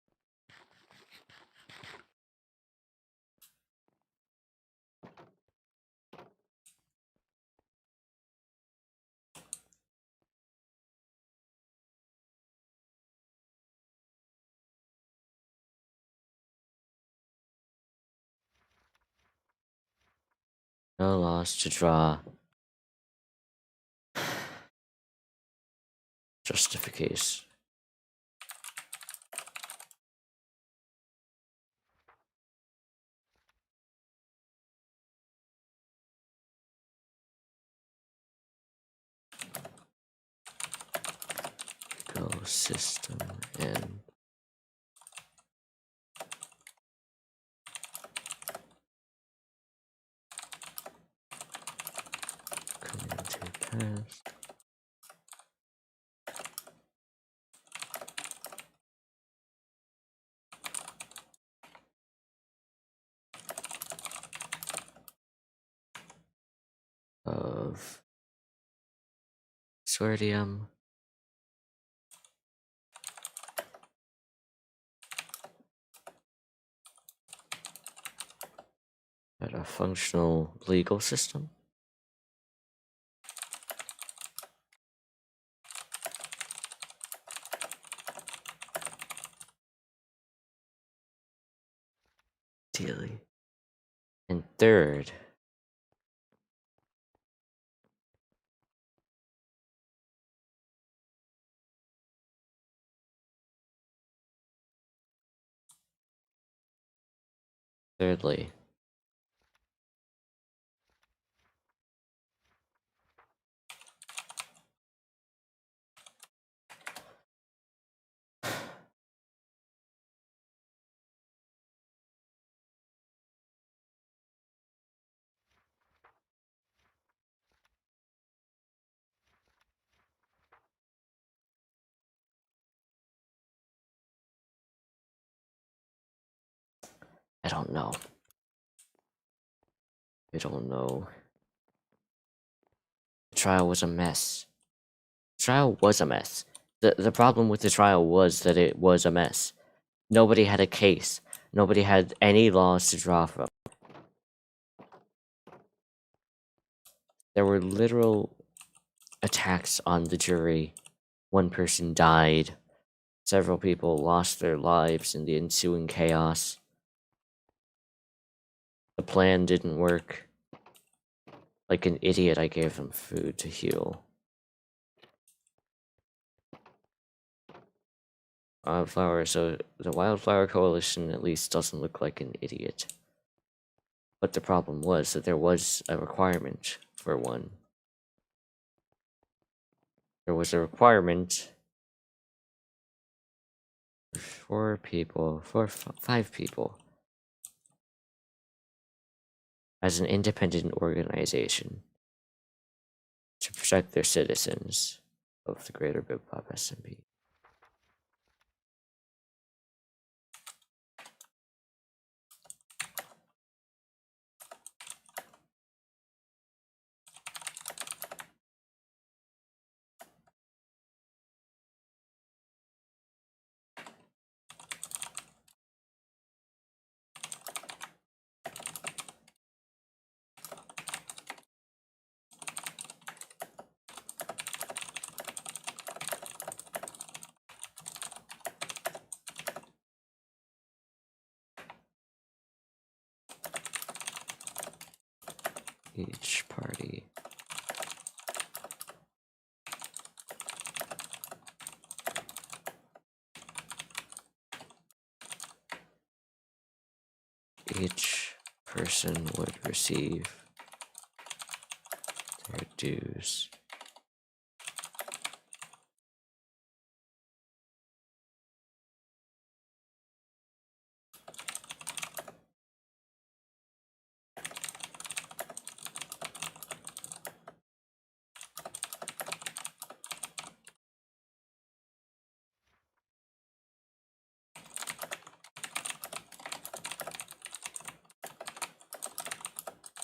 Speaker 1: No laws to draw justification ecosystem and community pass. Of sordium at a functional legal system. Ideally. And third, thirdly, I don't know. I don't know. The trial was a mess. The trial was a mess. The problem with the trial was that it was a mess. Nobody had a case. Nobody had any laws to draw from. There were literal attacks on the jury. One person died. Several people lost their lives in the ensuing chaos. The plan didn't work. Like an idiot, I gave them food to heal. Wildflower, so the Wildflower Coalition at least doesn't look like an idiot. But the problem was that there was a requirement for one. There was a requirement for 5 people. As an independent organization to protect their citizens of the greater bipbop SMB. Each party each person would receive their dues.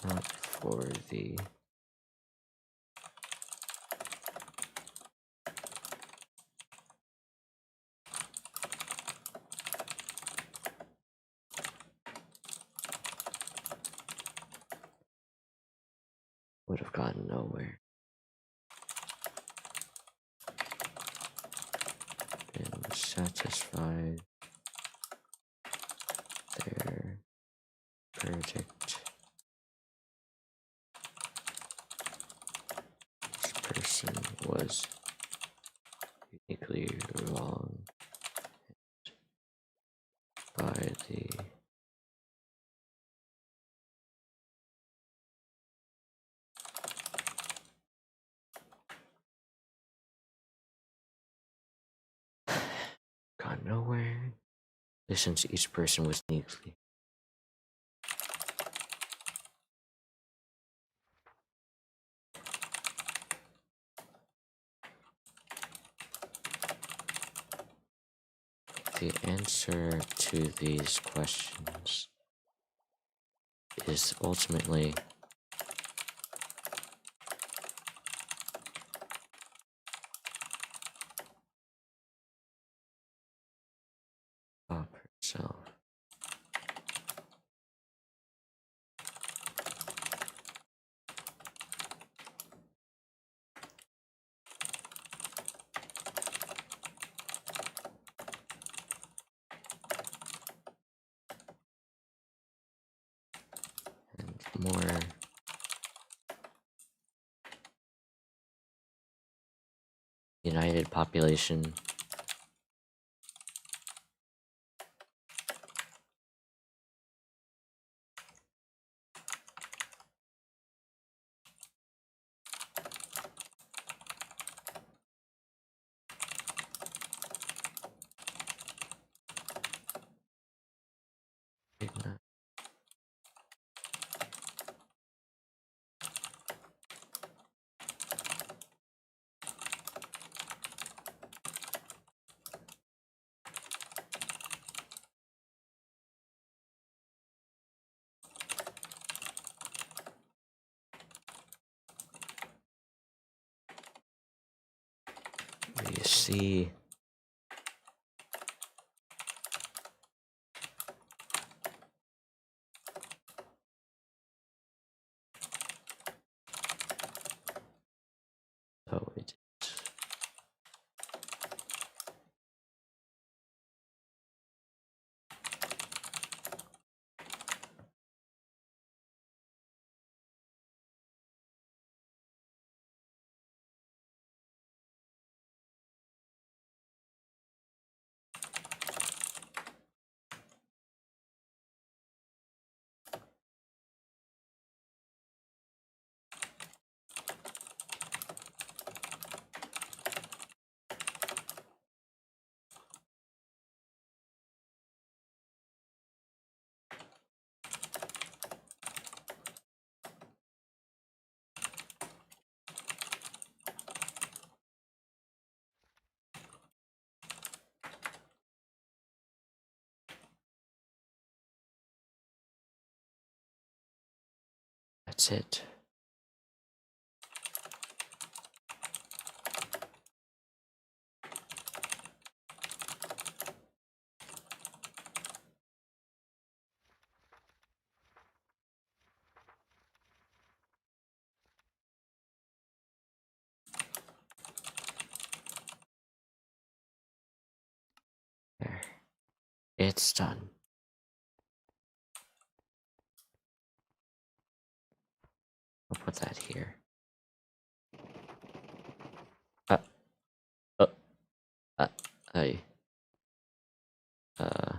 Speaker 1: Not for the would have gotten nowhere. Been satisfied their verdict. This person was uniquely wrong by the got nowhere. Since each person was uniquely. The answer to these questions is ultimately Bob herself. And more united population. see. Oh, it. That's it. There. It's done. I'll put that here. Uh, uh, uh, I, uh,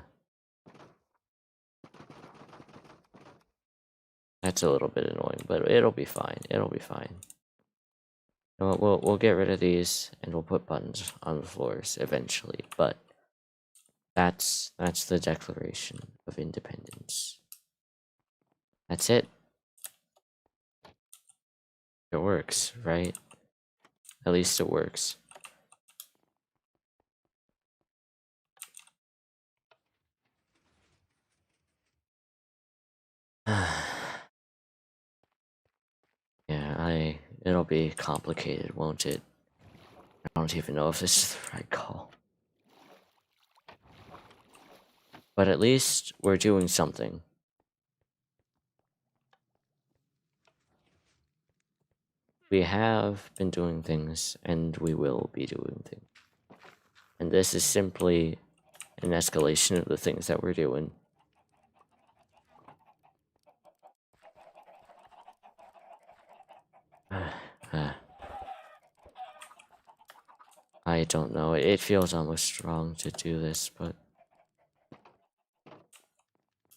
Speaker 1: that's a little bit annoying, but it'll be fine. It'll be fine. You know what, we'll get rid of these and we'll put buttons on the floors eventually, but that's the Declaration of Independence. That's it. It works, right? At least it works. Yeah, it'll be complicated, won't it? I don't even know if this is the right call. But at least we're doing something. We have been doing things, and we will be doing things. And this is simply an escalation of the things that we're doing. I don't know, it feels almost wrong to do this, but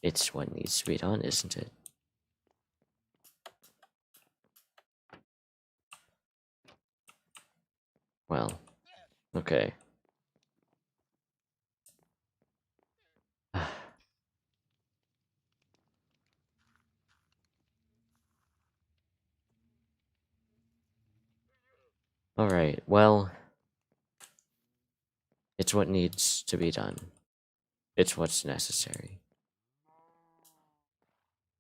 Speaker 1: it's what needs to be done, isn't it? Well, okay. Alright, well, it's what needs to be done. It's what's necessary.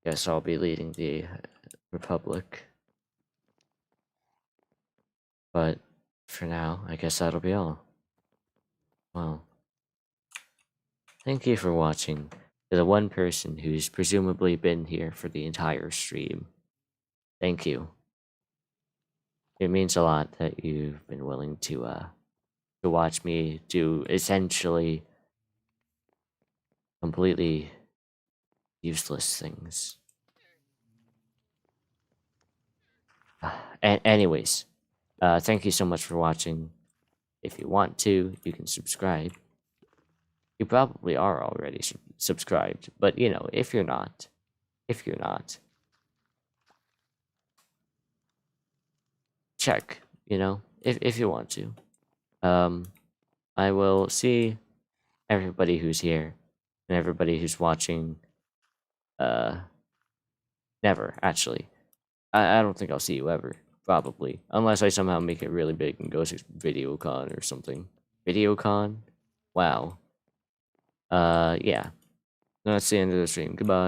Speaker 1: Guess I'll be leading the Republic. But for now, I guess that'll be all. Well, thank you for watching. To the one person who's presumably been here for the entire stream, thank you. It means a lot that you've been willing to watch me do essentially completely useless things. Anyways, thank you so much for watching. If you want to, you can subscribe. You probably are already subscribed, but you know, if you're not, check, you know, if you want to. I will see everybody who's here and everybody who's watching. Never, actually. I don't think I'll see you ever, probably. Unless I somehow make it really big and go to VideoCon or something. VideoCon? Wow. Yeah. That's the end of the stream. Goodbye.